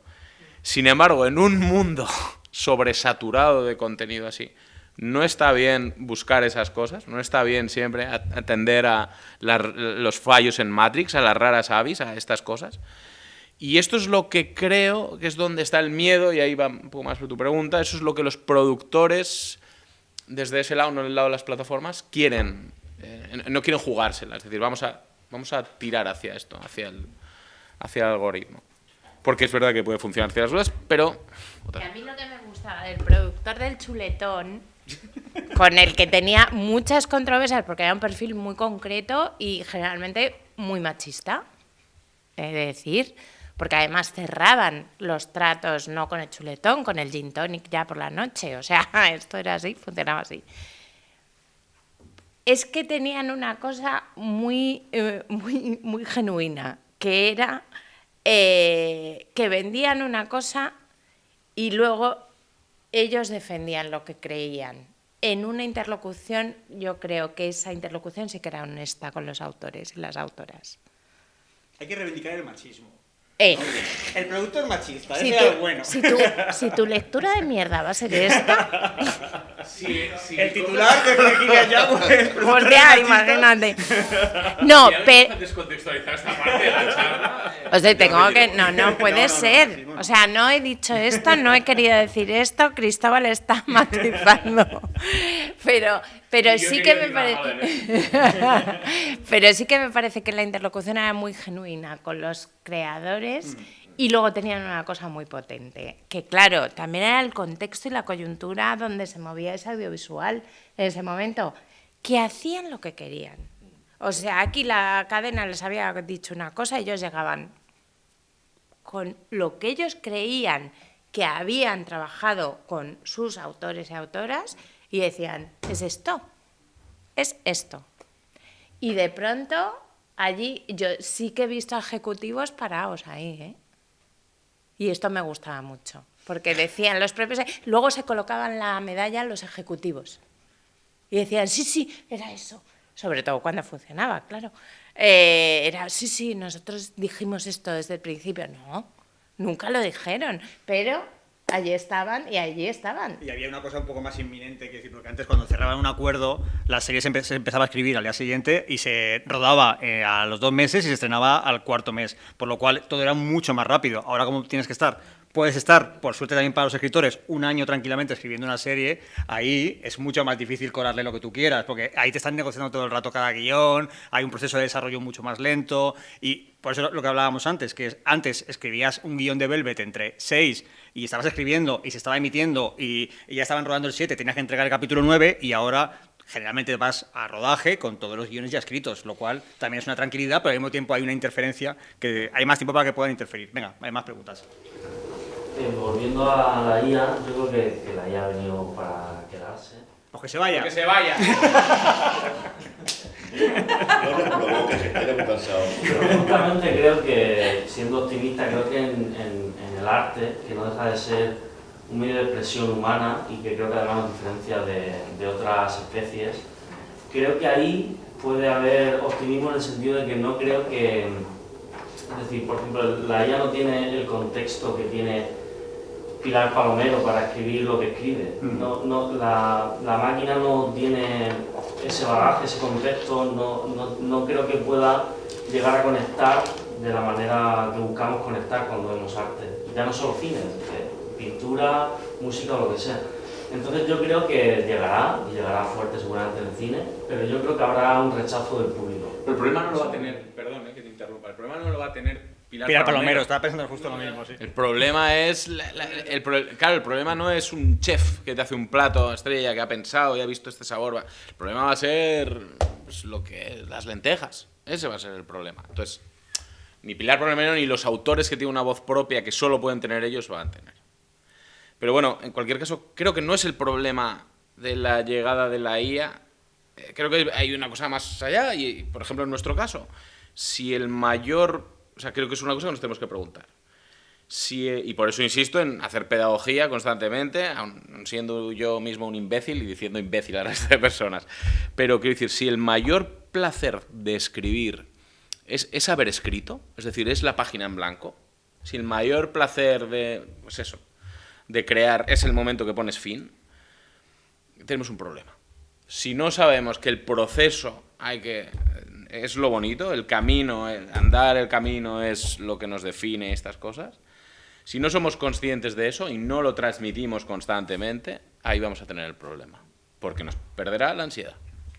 Sin embargo, en un mundo sobresaturado de contenido así, no está bien buscar esas cosas, no está bien siempre atender a los fallos en Matrix, a las raras avis, a estas cosas. Y esto es lo que creo que es donde está el miedo, y ahí va un poco más por tu pregunta, eso es lo que los productores, desde ese lado, no del lado de las plataformas, quieren, no quieren jugársela, es decir, vamos a tirar hacia esto, hacia el algoritmo. Porque es verdad que puede funcionar hacia las dudas, pero... Y a mí lo que me gustaba del productor del chuletón, con el que tenía muchas controversias, porque era un perfil muy concreto y generalmente muy machista, he de decir, porque además cerraban los tratos no con el chuletón, con el gin tonic ya por la noche, o sea, esto era así, funcionaba así. Es que tenían una cosa muy genuina, que era que vendían una cosa y luego ellos defendían lo que creían. En una interlocución, yo creo que esa interlocución sí que era honesta con los autores y las autoras. Hay que reivindicar el machismo. El producto es machista, Si ese era el bueno. si tu lectura de mierda va a ser esta, El titular de Kilian Llamas es pues ya, imagínate. No, pero... descontextualizar esta parte de la charla. O sea, tengo que... No puede ser. O sea, no he dicho esto, no he querido decir esto, Cristóbal está matizando. Pero sí que me parece... Pero sí que me parece que la interlocución era muy genuina con los creadores y luego tenían una cosa muy potente, que claro, también era el contexto y la coyuntura donde se movía ese audiovisual en ese momento, que hacían lo que querían. O sea, aquí la cadena les había dicho una cosa y ellos llegaban con lo que ellos creían que habían trabajado con sus autores y autoras y decían, es esto. Y de pronto, allí yo sí que he visto a ejecutivos parados ahí, ¿eh? Y esto me gustaba mucho, porque decían los propios... Luego se colocaban la medalla los ejecutivos. Y decían, sí, era eso. Sobre todo cuando funcionaba, claro. Era, sí, nosotros dijimos esto desde el principio. No, nunca lo dijeron, pero allí estaban. Y había una cosa un poco más inminente, que decir, porque antes cuando cerraban un acuerdo, la serie se empezaba a escribir al día siguiente y se rodaba a los 2 meses y se estrenaba al 4.º mes, por lo cual todo era mucho más rápido. Ahora, ¿cómo tienes que estar? Puedes estar, por suerte también para los escritores, 1 año tranquilamente escribiendo una serie, ahí es mucho más difícil colarle lo que tú quieras, porque ahí te están negociando todo el rato cada guión, hay un proceso de desarrollo mucho más lento, y por eso lo que hablábamos antes, que antes escribías un guión de Velvet entre 6 y estabas escribiendo y se estaba emitiendo y ya estaban rodando el 7, tenías que entregar el capítulo 9 y ahora generalmente vas a rodaje con todos los guiones ya escritos, lo cual también es una tranquilidad, pero al mismo tiempo hay una interferencia, que hay más tiempo para que puedan interferir. Venga, hay más preguntas. Volviendo a la IA, yo creo que la IA ha venido para quedarse. Pues que se vaya. Que se vaya. No le provoques, que esté muy cansado. Pero justamente creo que, siendo optimista, creo que en el arte, que no deja de ser un medio de expresión humana y que creo que además nos diferencia de otras especies, creo que ahí puede haber optimismo en el sentido de que no creo que... Es decir, por ejemplo, la IA no tiene el contexto que tiene Pilar Palomero para escribir lo que escribe. La máquina no tiene ese bagaje, ese contexto, no creo que pueda llegar a conectar de la manera que buscamos conectar cuando vemos arte. Ya no solo cine, pintura, música o lo que sea. Entonces yo creo que llegará, y llegará fuerte seguramente en el cine, pero yo creo que habrá un rechazo del público. Pero el problema no lo va a tener, perdón que te interrumpa, el problema no lo va a tener Pilar Palomero, estaba pensando justo lo mismo, sí. El problema es, claro, el problema no es un chef que te hace un plato estrella que ha pensado y ha visto este sabor. El problema va a ser pues, las lentejas, ese va a ser el problema. Entonces, ni Pilar Palomero ni los autores que tienen una voz propia que solo pueden tener ellos van a tener. Pero bueno, en cualquier caso, creo que no es el problema de la llegada de la IA. Creo que hay una cosa más allá y, por ejemplo, en nuestro caso, si el mayor... O sea, creo que es una cosa que nos tenemos que preguntar. Y por eso insisto en hacer pedagogía constantemente, aun siendo yo mismo un imbécil y diciendo imbécil al resto de personas. Pero quiero decir, si el mayor placer de escribir es haber escrito, es decir, es la página en blanco, si el mayor placer de crear es el momento que pones fin, tenemos un problema. Si no sabemos que el proceso es lo bonito, el camino, andar el camino es lo que nos define estas cosas, si no somos conscientes de eso y no lo transmitimos constantemente, ahí vamos a tener el problema, porque nos perderá la ansiedad.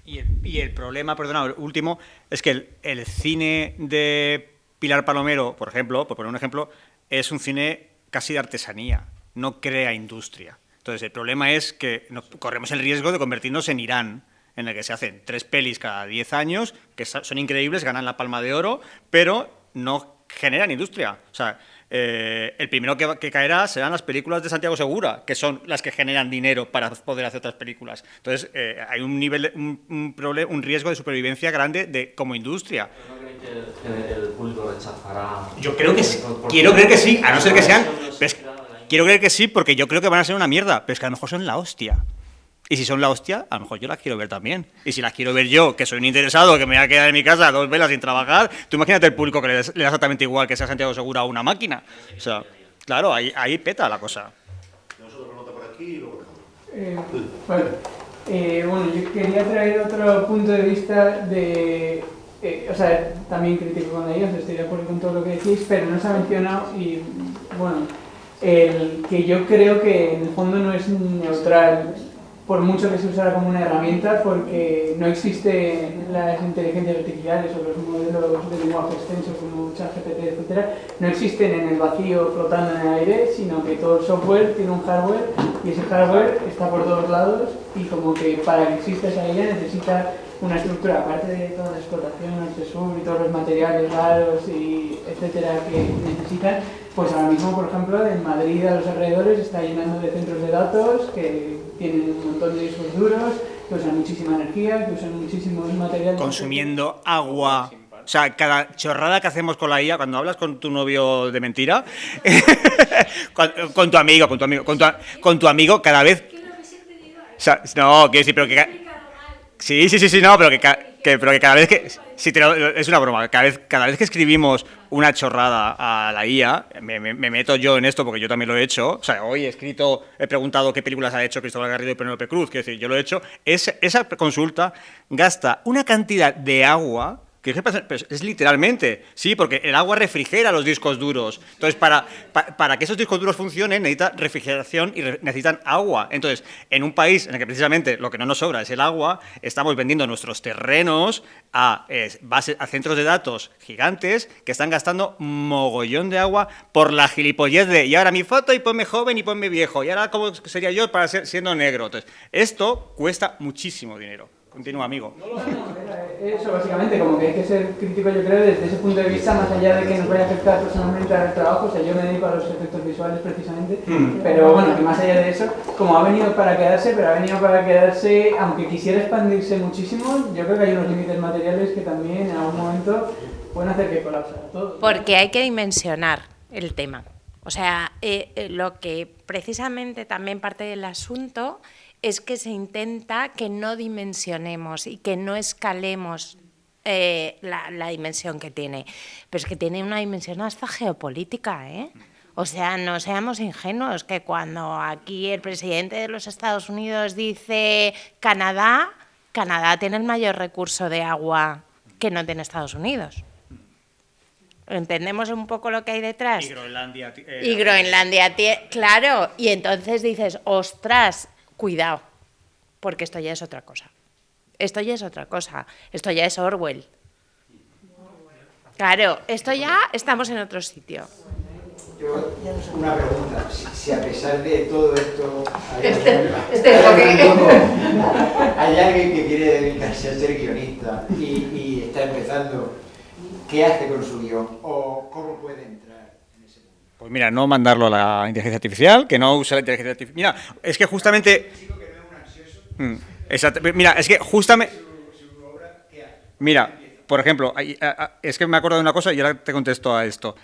Y el problema, perdona, el último, es que el cine de Pilar Palomero, por ejemplo, por poner un ejemplo, es un cine casi de artesanía, no crea industria. Entonces, el problema es que corremos el riesgo de convertirnos en Irán, en el que se hacen 3 pelis cada 10 años, que son increíbles, ganan la Palma de Oro, pero no generan industria. O sea, el primero que caerá serán las películas de Santiago Segura, que son las que generan dinero para poder hacer otras películas. Entonces, hay un riesgo de supervivencia grande como industria. ¿No creéis que el público rechazará? Yo creo que sí. Quiero creer que sí, a no ser que sean... Quiero creer que sí, porque yo creo que van a ser una mierda, pero es que a lo mejor son la hostia. Y si son la hostia, a lo mejor yo las quiero ver también. Y si las quiero ver yo, que soy un interesado, que me voy a quedar en mi casa 2 velas sin trabajar, tú imagínate el público que le da exactamente igual que sea Santiago Segura a una máquina. O sea, claro, ahí peta la cosa. Tenemos otra nota por aquí y luego bueno, yo quería traer otro punto de vista de... o sea, también critico con ellos, estoy de acuerdo con todo lo que decís, pero no se ha mencionado y, bueno, el que yo creo que en el fondo no es neutral, por mucho que se usara como una herramienta, porque no existen las inteligencias artificiales o los modelos de lenguaje extenso como ChatGPT, etcétera, no existen en el vacío flotando en el aire, sino que todo el software tiene un hardware y ese hardware está por todos lados y como que para que exista esa IA necesita una estructura, aparte de toda la explotación, el TESUR y todos los materiales raros y etcétera que necesitan, pues ahora mismo, por ejemplo, en Madrid a los alrededores está llenando de centros de datos que tienen un montón de discos duros, que usan muchísima energía, que usan muchísimos materiales. Consumiendo agua. O sea, cada chorrada que hacemos con la IA, cuando hablas con tu novio de mentira, con tu amigo, cada vez... O sea, no, quiero decir, pero que... Sí, no, pero que cada vez que... Sí, es una broma. Cada vez que escribimos una chorrada a la IA, me meto yo en esto porque yo también lo he hecho. O sea, hoy he preguntado qué películas ha hecho Cristóbal Garrido y Penélope Cruz. Quiero decir, yo lo he hecho. Esa consulta gasta una cantidad de agua... que es literalmente, sí, porque el agua refrigera los discos duros. Entonces, para que esos discos duros funcionen, necesitan refrigeración y necesitan agua. Entonces, en un país en el que precisamente lo que no nos sobra es el agua, estamos vendiendo nuestros terrenos a centros de datos gigantes que están gastando mogollón de agua por la gilipollez de y ahora mi foto y ponme joven y ponme viejo, y ahora cómo sería yo para siendo negro. Entonces, esto cuesta muchísimo dinero. Continúa, amigo. Eso, básicamente, como que hay que ser crítico, yo creo, desde ese punto de vista, más allá de que nos vaya a afectar personalmente al trabajo. O sea, yo me dedico a los efectos visuales precisamente, pero bueno, que más allá de eso, como ha venido para quedarse, aunque quisiera expandirse muchísimo, yo creo que hay unos límites materiales que también en algún momento pueden hacer que colapse todo. Porque hay que dimensionar el tema. O sea, lo que precisamente también parte del asunto es que se intenta que no dimensionemos y que no escalemos la dimensión que tiene. Pero es que tiene una dimensión hasta geopolítica, ¿eh? O sea, no seamos ingenuos, que cuando aquí el presidente de los Estados Unidos dice Canadá tiene el mayor recurso de agua que no tiene Estados Unidos. ¿Entendemos un poco lo que hay detrás? Y Groenlandia, claro. Y entonces dices, ostras, cuidado, porque esto ya es otra cosa. Esto ya es Orwell. Claro, esto ya estamos en otro sitio. Yo, una pregunta, si a pesar de todo esto hay alguien que quiere dedicarse a ser guionista y está empezando, ¿qué hace con su guión? ¿O cómo puede entrar en ese mundo? Pues mira, no mandarlo a la inteligencia artificial, que no use la inteligencia artificial. Mira, es que justamente... Exacto. Mira, es que justamente... Mira, por ejemplo, es que me acuerdo de una cosa y ahora te contesto a esto.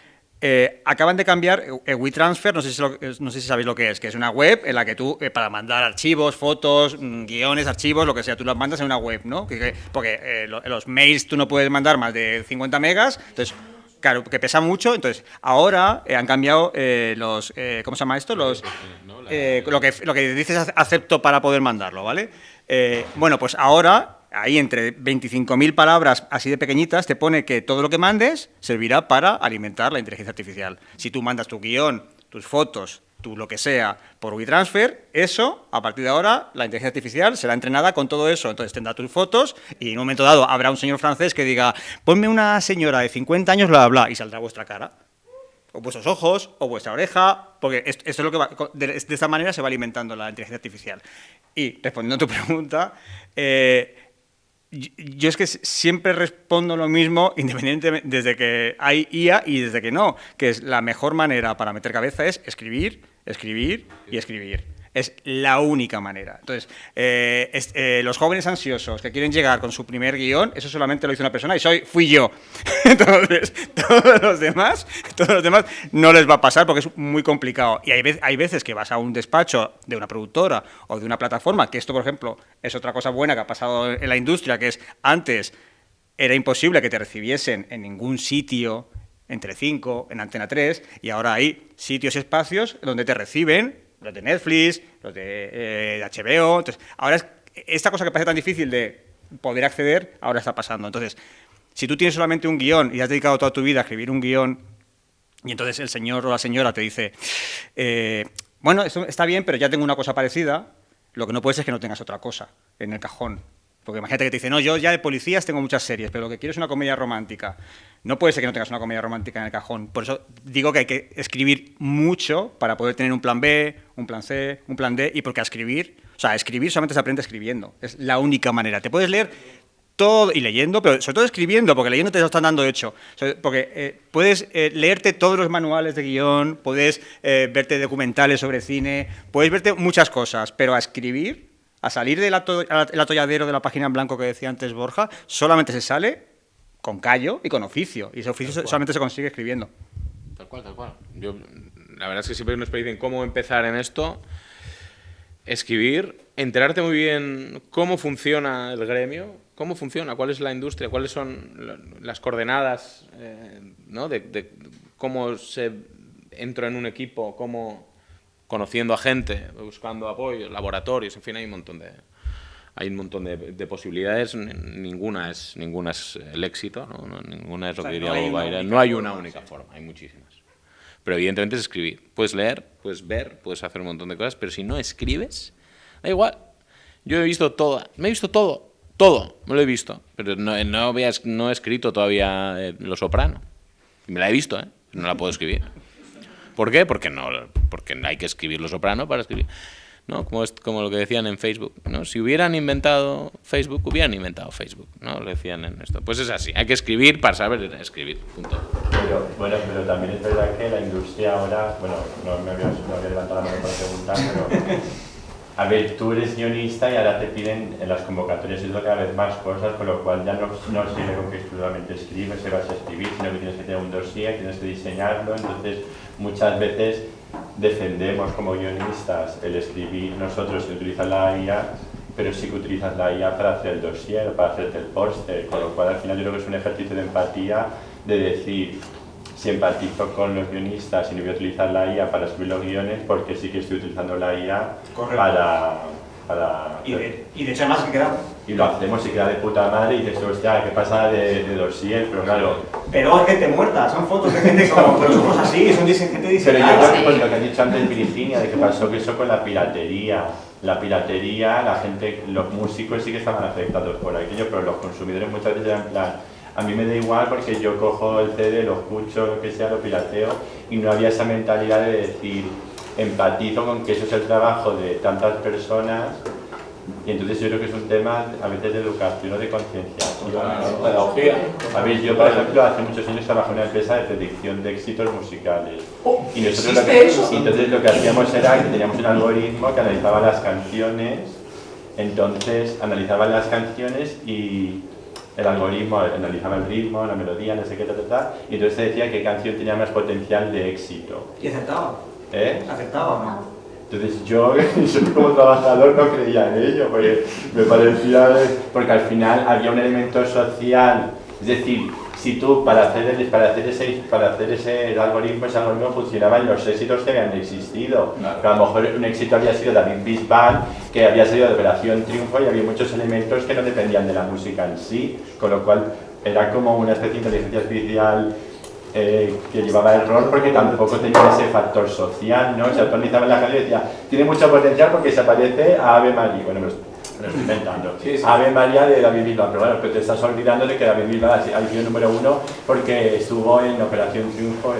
Acaban de cambiar WeTransfer, no sé si sabéis lo que es una web en la que tú, para mandar archivos, fotos, guiones, archivos, lo que sea, tú los mandas en una web, ¿no? Porque los mails tú no puedes mandar más de 50 megas, entonces... Claro, que pesa mucho, entonces ahora han cambiado los... ¿cómo se llama esto? Lo que dices acepto para poder mandarlo, ¿vale? Bueno, pues ahora, ahí entre 25.000 palabras así de pequeñitas, te pone que todo lo que mandes servirá para alimentar la inteligencia artificial. Si tú mandas tu guión, tus fotos, lo que sea, por WeTransfer, eso, a partir de ahora, la inteligencia artificial será entrenada con todo eso. Entonces tendrá tus fotos y en un momento dado habrá un señor francés que diga, ponme una señora de 50 años, bla, bla, bla, y saldrá vuestra cara, o vuestros ojos, o vuestra oreja, porque esto es lo que va, de esta manera se va alimentando la inteligencia artificial. Y respondiendo a tu pregunta, yo es que siempre respondo lo mismo, independientemente desde que hay IA y desde que no, que es la mejor manera para meter cabeza es escribir, escribir y escribir. Es la única manera. Entonces, los jóvenes ansiosos que quieren llegar con su primer guión, eso solamente lo hizo una persona y fui yo. Entonces, todos los demás no les va a pasar porque es muy complicado. Y hay veces que vas a un despacho de una productora o de una plataforma, que esto, por ejemplo, es otra cosa buena que ha pasado en la industria, que es antes era imposible que te recibiesen en ningún sitio en Telecinco, en Antena 3, y ahora hay sitios y espacios donde te reciben, los de Netflix, los de HBO. Entonces, ahora esta cosa que parece tan difícil de poder acceder, ahora está pasando. Entonces, si tú tienes solamente un guión y has dedicado toda tu vida a escribir un guión, y entonces el señor o la señora te dice, bueno, esto está bien, pero ya tengo una cosa parecida, lo que no puede ser es que no tengas otra cosa en el cajón. Porque imagínate que te dice, no, yo ya de policías tengo muchas series, pero lo que quiero es una comedia romántica. No puede ser que no tengas una comedia romántica en el cajón. Por eso digo que hay que escribir mucho para poder tener un plan B, un plan C, un plan D, y porque escribir solamente se aprende escribiendo. Es la única manera. Te puedes leer todo, y leyendo, pero sobre todo escribiendo, porque leyendo te lo están dando hecho. Porque puedes leerte todos los manuales de guión, puedes verte documentales sobre cine, puedes verte muchas cosas, pero a escribir, a salir del atolladero de la página en blanco que decía antes Borja, solamente se sale con callo y con oficio. Y ese oficio solamente se consigue escribiendo. Tal cual, tal cual. Yo, la verdad es que siempre nos pedían cómo empezar en esto. Escribir, enterarte muy bien cómo funciona el gremio, cómo funciona, cuál es la industria, cuáles son las coordenadas, ¿no? de cómo se entra en un equipo, cómo conociendo a gente, buscando apoyo, laboratorios, en fin, hay un montón de posibilidades. Ninguna es el éxito, ¿no? Ninguna es lo que diría Bob Byron. No hay una única forma, hay muchísimas. Pero evidentemente es escribir. Puedes leer, puedes ver, puedes hacer un montón de cosas, pero si no escribes, da igual. Yo me he visto todo, me lo he visto, pero no he escrito todavía Los Soprano. Me la he visto, no la puedo escribir. ¿Por qué? Porque hay que escribir Los Soprano para escribir. ¿No? Como lo que decían en Facebook, ¿no? Si hubieran inventado Facebook, ¿no? Lo decían en esto. Pues es así, hay que escribir para saber escribir, punto. Pero también es verdad que la industria ahora, bueno, no me había levantado la mano para preguntar, pero a ver, tú eres guionista y ahora te piden en las convocatorias y cada vez más cosas, con lo cual ya no sirve con que exclusivamente escribes, se vas a escribir, sino que tienes que tener un dossier, tienes que diseñarlo. Entonces muchas veces defendemos como guionistas el escribir nosotros y utilizar la IA, pero sí que utilizas la IA para hacer el dossier, para hacerte el póster, con lo cual al final yo creo que es un ejercicio de empatía, de decir, si empatizo con los guionistas y no voy a utilizar la IA para escribir los guiones, porque sí que estoy utilizando la IA para y de hecho además queda... Y lo hacemos y queda de puta madre y dices, hostia, ¿qué pasa de dossier? Pero claro... Pero hay gente muerta, son fotos de gente con los ojos así, son gente diseñada. Pero yo creo que lo que has dicho antes, Virginia, de que pasó que eso con la piratería. La piratería, la gente, los músicos sí que estaban afectados por aquello, pero los consumidores muchas veces eran en plan, a mí me da igual porque yo cojo el CD, lo escucho, lo que sea, lo pirateo, y no había esa mentalidad de decir, empatizo con que eso es el trabajo de tantas personas. Y entonces yo creo que es un tema a veces de educación o de conciencia. A ver, yo por ejemplo hace muchos años trabajé en una empresa de predicción de éxitos musicales. Y nosotros entonces lo que hacíamos era que teníamos un algoritmo que analizaba las canciones. Entonces analizaba las canciones y el algoritmo analizaba el ritmo, la melodía, no sé qué, y entonces decía qué canción tenía más potencial de éxito. ¿Y aceptaba? ¿Aceptaba o no? Entonces yo como trabajador no creía en ello, porque me parecía... Porque al final había un elemento social, es decir, si tú para hacer ese algoritmo funcionaba en los éxitos que habían existido. Claro. Pero a lo mejor un éxito había sido David Bisbal, que había salido de Operación Triunfo y había muchos elementos que no dependían de la música en sí, con lo cual era como una especie de inteligencia artificial que llevaba error porque tampoco tenía ese factor social, ¿no? Se actualizaba en la canción y decía, tiene mucho potencial porque se parece a Ave María. Bueno, me lo estoy inventando. Sí. Ave María de David Bisbal, pero bueno, pero te estás olvidando de que David Bisbal ha sido número 1 porque estuvo en Operación Triunfo.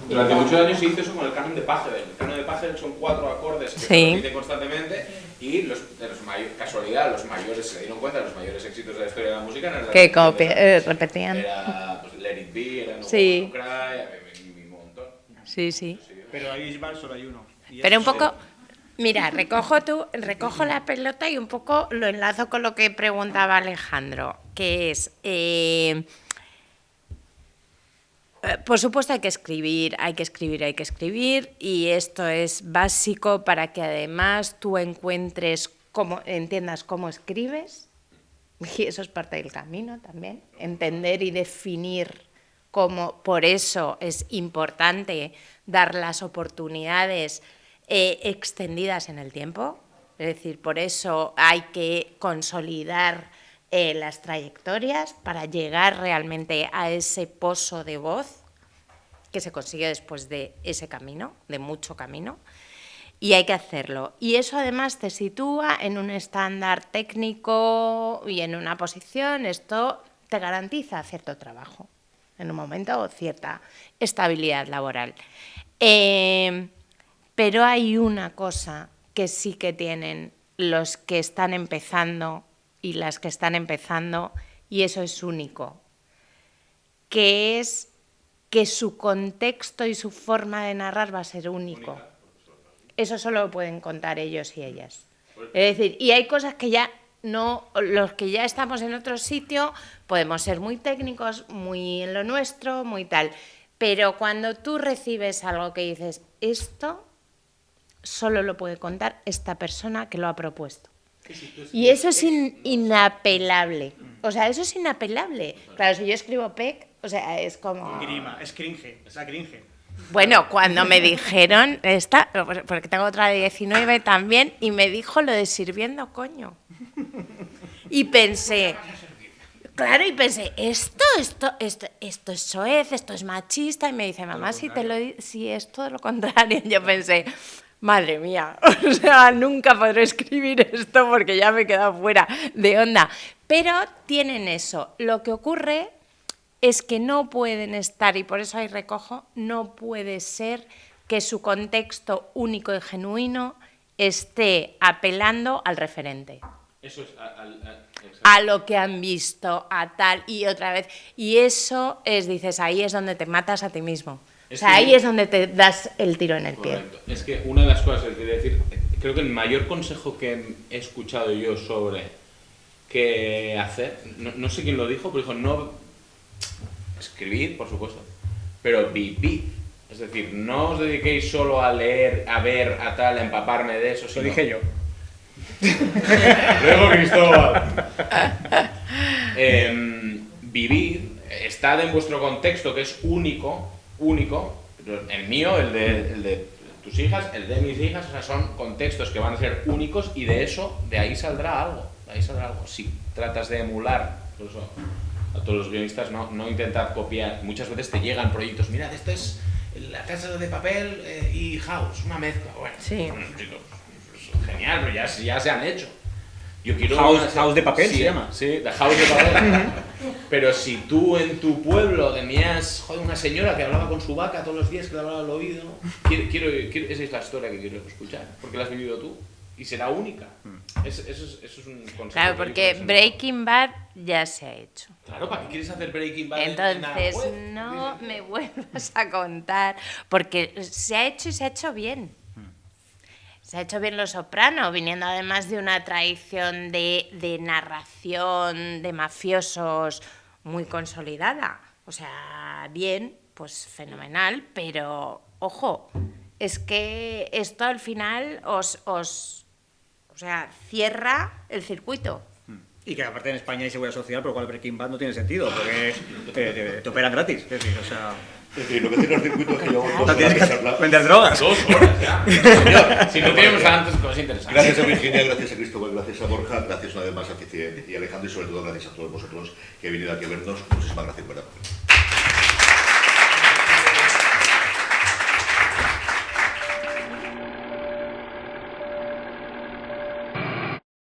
Durante muchos años se hizo eso con el canon de Pachelbel. El canon de Pachelbel son 4 acordes que se repiten constantemente y los mayores se dieron cuenta de los mayores éxitos de la historia de la música eran que repetían. Era pues, Let It Be, era No sí. Cry, un montón. Sí. Pero ahí solo hay uno. Pero un poco... Mira, recojo la pelota y un poco lo enlazo con lo que preguntaba Alejandro, que es, por supuesto hay que escribir, y esto es básico para que además tú entiendas cómo escribes, y eso es parte del camino también, entender y definir cómo. Por eso es importante dar las oportunidades extendidas en el tiempo, es decir, por eso hay que consolidar las trayectorias para llegar realmente a ese pozo de voz que se consigue después de ese camino, de mucho camino, y hay que hacerlo. Y eso además te sitúa en un estándar técnico y en una posición, esto te garantiza cierto trabajo en un momento o cierta estabilidad laboral. Pero hay una cosa que sí que tienen los que están empezando y las que están empezando, y eso es único, que es que su contexto y su forma de narrar va a ser único. Eso solo lo pueden contar ellos y ellas. Es decir, y hay cosas que ya no, los que ya estamos en otro sitio, podemos ser muy técnicos, muy en lo nuestro, muy tal, pero cuando tú recibes algo que dices, esto solo lo puede contar esta persona que lo ha propuesto. Y eso es inapelable. O sea, eso es inapelable. Claro, si yo escribo PEC, o sea, es como... Grima, es cringe, es la cringe. Bueno, cuando me dijeron, porque tengo otra de 19 también, y me dijo lo de sirviendo, coño. Y pensé, claro, esto es soez, esto es machista, y me dice, mamá, si es todo lo contrario. Yo pensé, madre mía, o sea, nunca podré escribir esto porque ya me he quedado fuera de onda. Pero tienen eso. Lo que ocurre es que no pueden estar, y por eso ahí recojo, no puede ser que su contexto único y genuino esté apelando al referente. Eso es a lo que han visto, a tal y otra vez. Y eso es, dices, ahí es donde te matas a ti mismo. O sea, ahí es donde te das el tiro en el pie. Correcto. Es que una de las cosas que quería decir, creo que el mayor consejo que he escuchado yo sobre qué hacer, no sé quién lo dijo, pero dijo, no escribid, por supuesto, pero vivid. Es decir, no os dediquéis solo a leer, a ver, a tal, a empaparme de eso. Lo dije yo. Luego Cristóbal. Vivid, estad en vuestro contexto que es único, el mío, el de tus hijas, el de mis hijas, o sea, son contextos que van a ser únicos y de ahí saldrá algo, Si tratas de emular, por eso a todos los guionistas no intentad copiar, muchas veces te llegan proyectos, mirad, esto es La Casa de Papel y House, una mezcla, bueno, sí. Chicos, genial, pero ya se han hecho. Yo quiero House de Papel se llama. Sí, The House de Papel. Pero si tú en tu pueblo tenías una señora que hablaba con su vaca todos los días, que le hablaba al oído, esa es la historia que quiero escuchar, porque la has vivido tú y será única. Eso es un consejo. Claro, porque Breaking Bad ya se ha hecho. Claro, ¿para qué quieres hacer Breaking Bad? Entonces no me vuelvas a contar, porque se ha hecho y se ha hecho bien. Se ha hecho bien Los Soprano, viniendo además de una tradición de narración de mafiosos muy consolidada. O sea, bien, pues fenomenal, pero ojo, es que esto al final cierra el circuito. Y que aparte en España hay seguridad social, por lo cual Breaking Bad no tiene sentido, porque te operan gratis. Es decir, o sea... lo que tiene el circuito es que llevamos 2 horas. Tienes que vender drogas. 2 horas ya. Señor, si no tenemos antes cosas interesantes. Gracias a Virginia, gracias a Cristóbal, gracias a Borja, gracias una vez más a Cici y Alejandro, y sobre todo gracias a todos vosotros que habéis venido aquí a vernos. Muchísimas gracias, ¿verdad?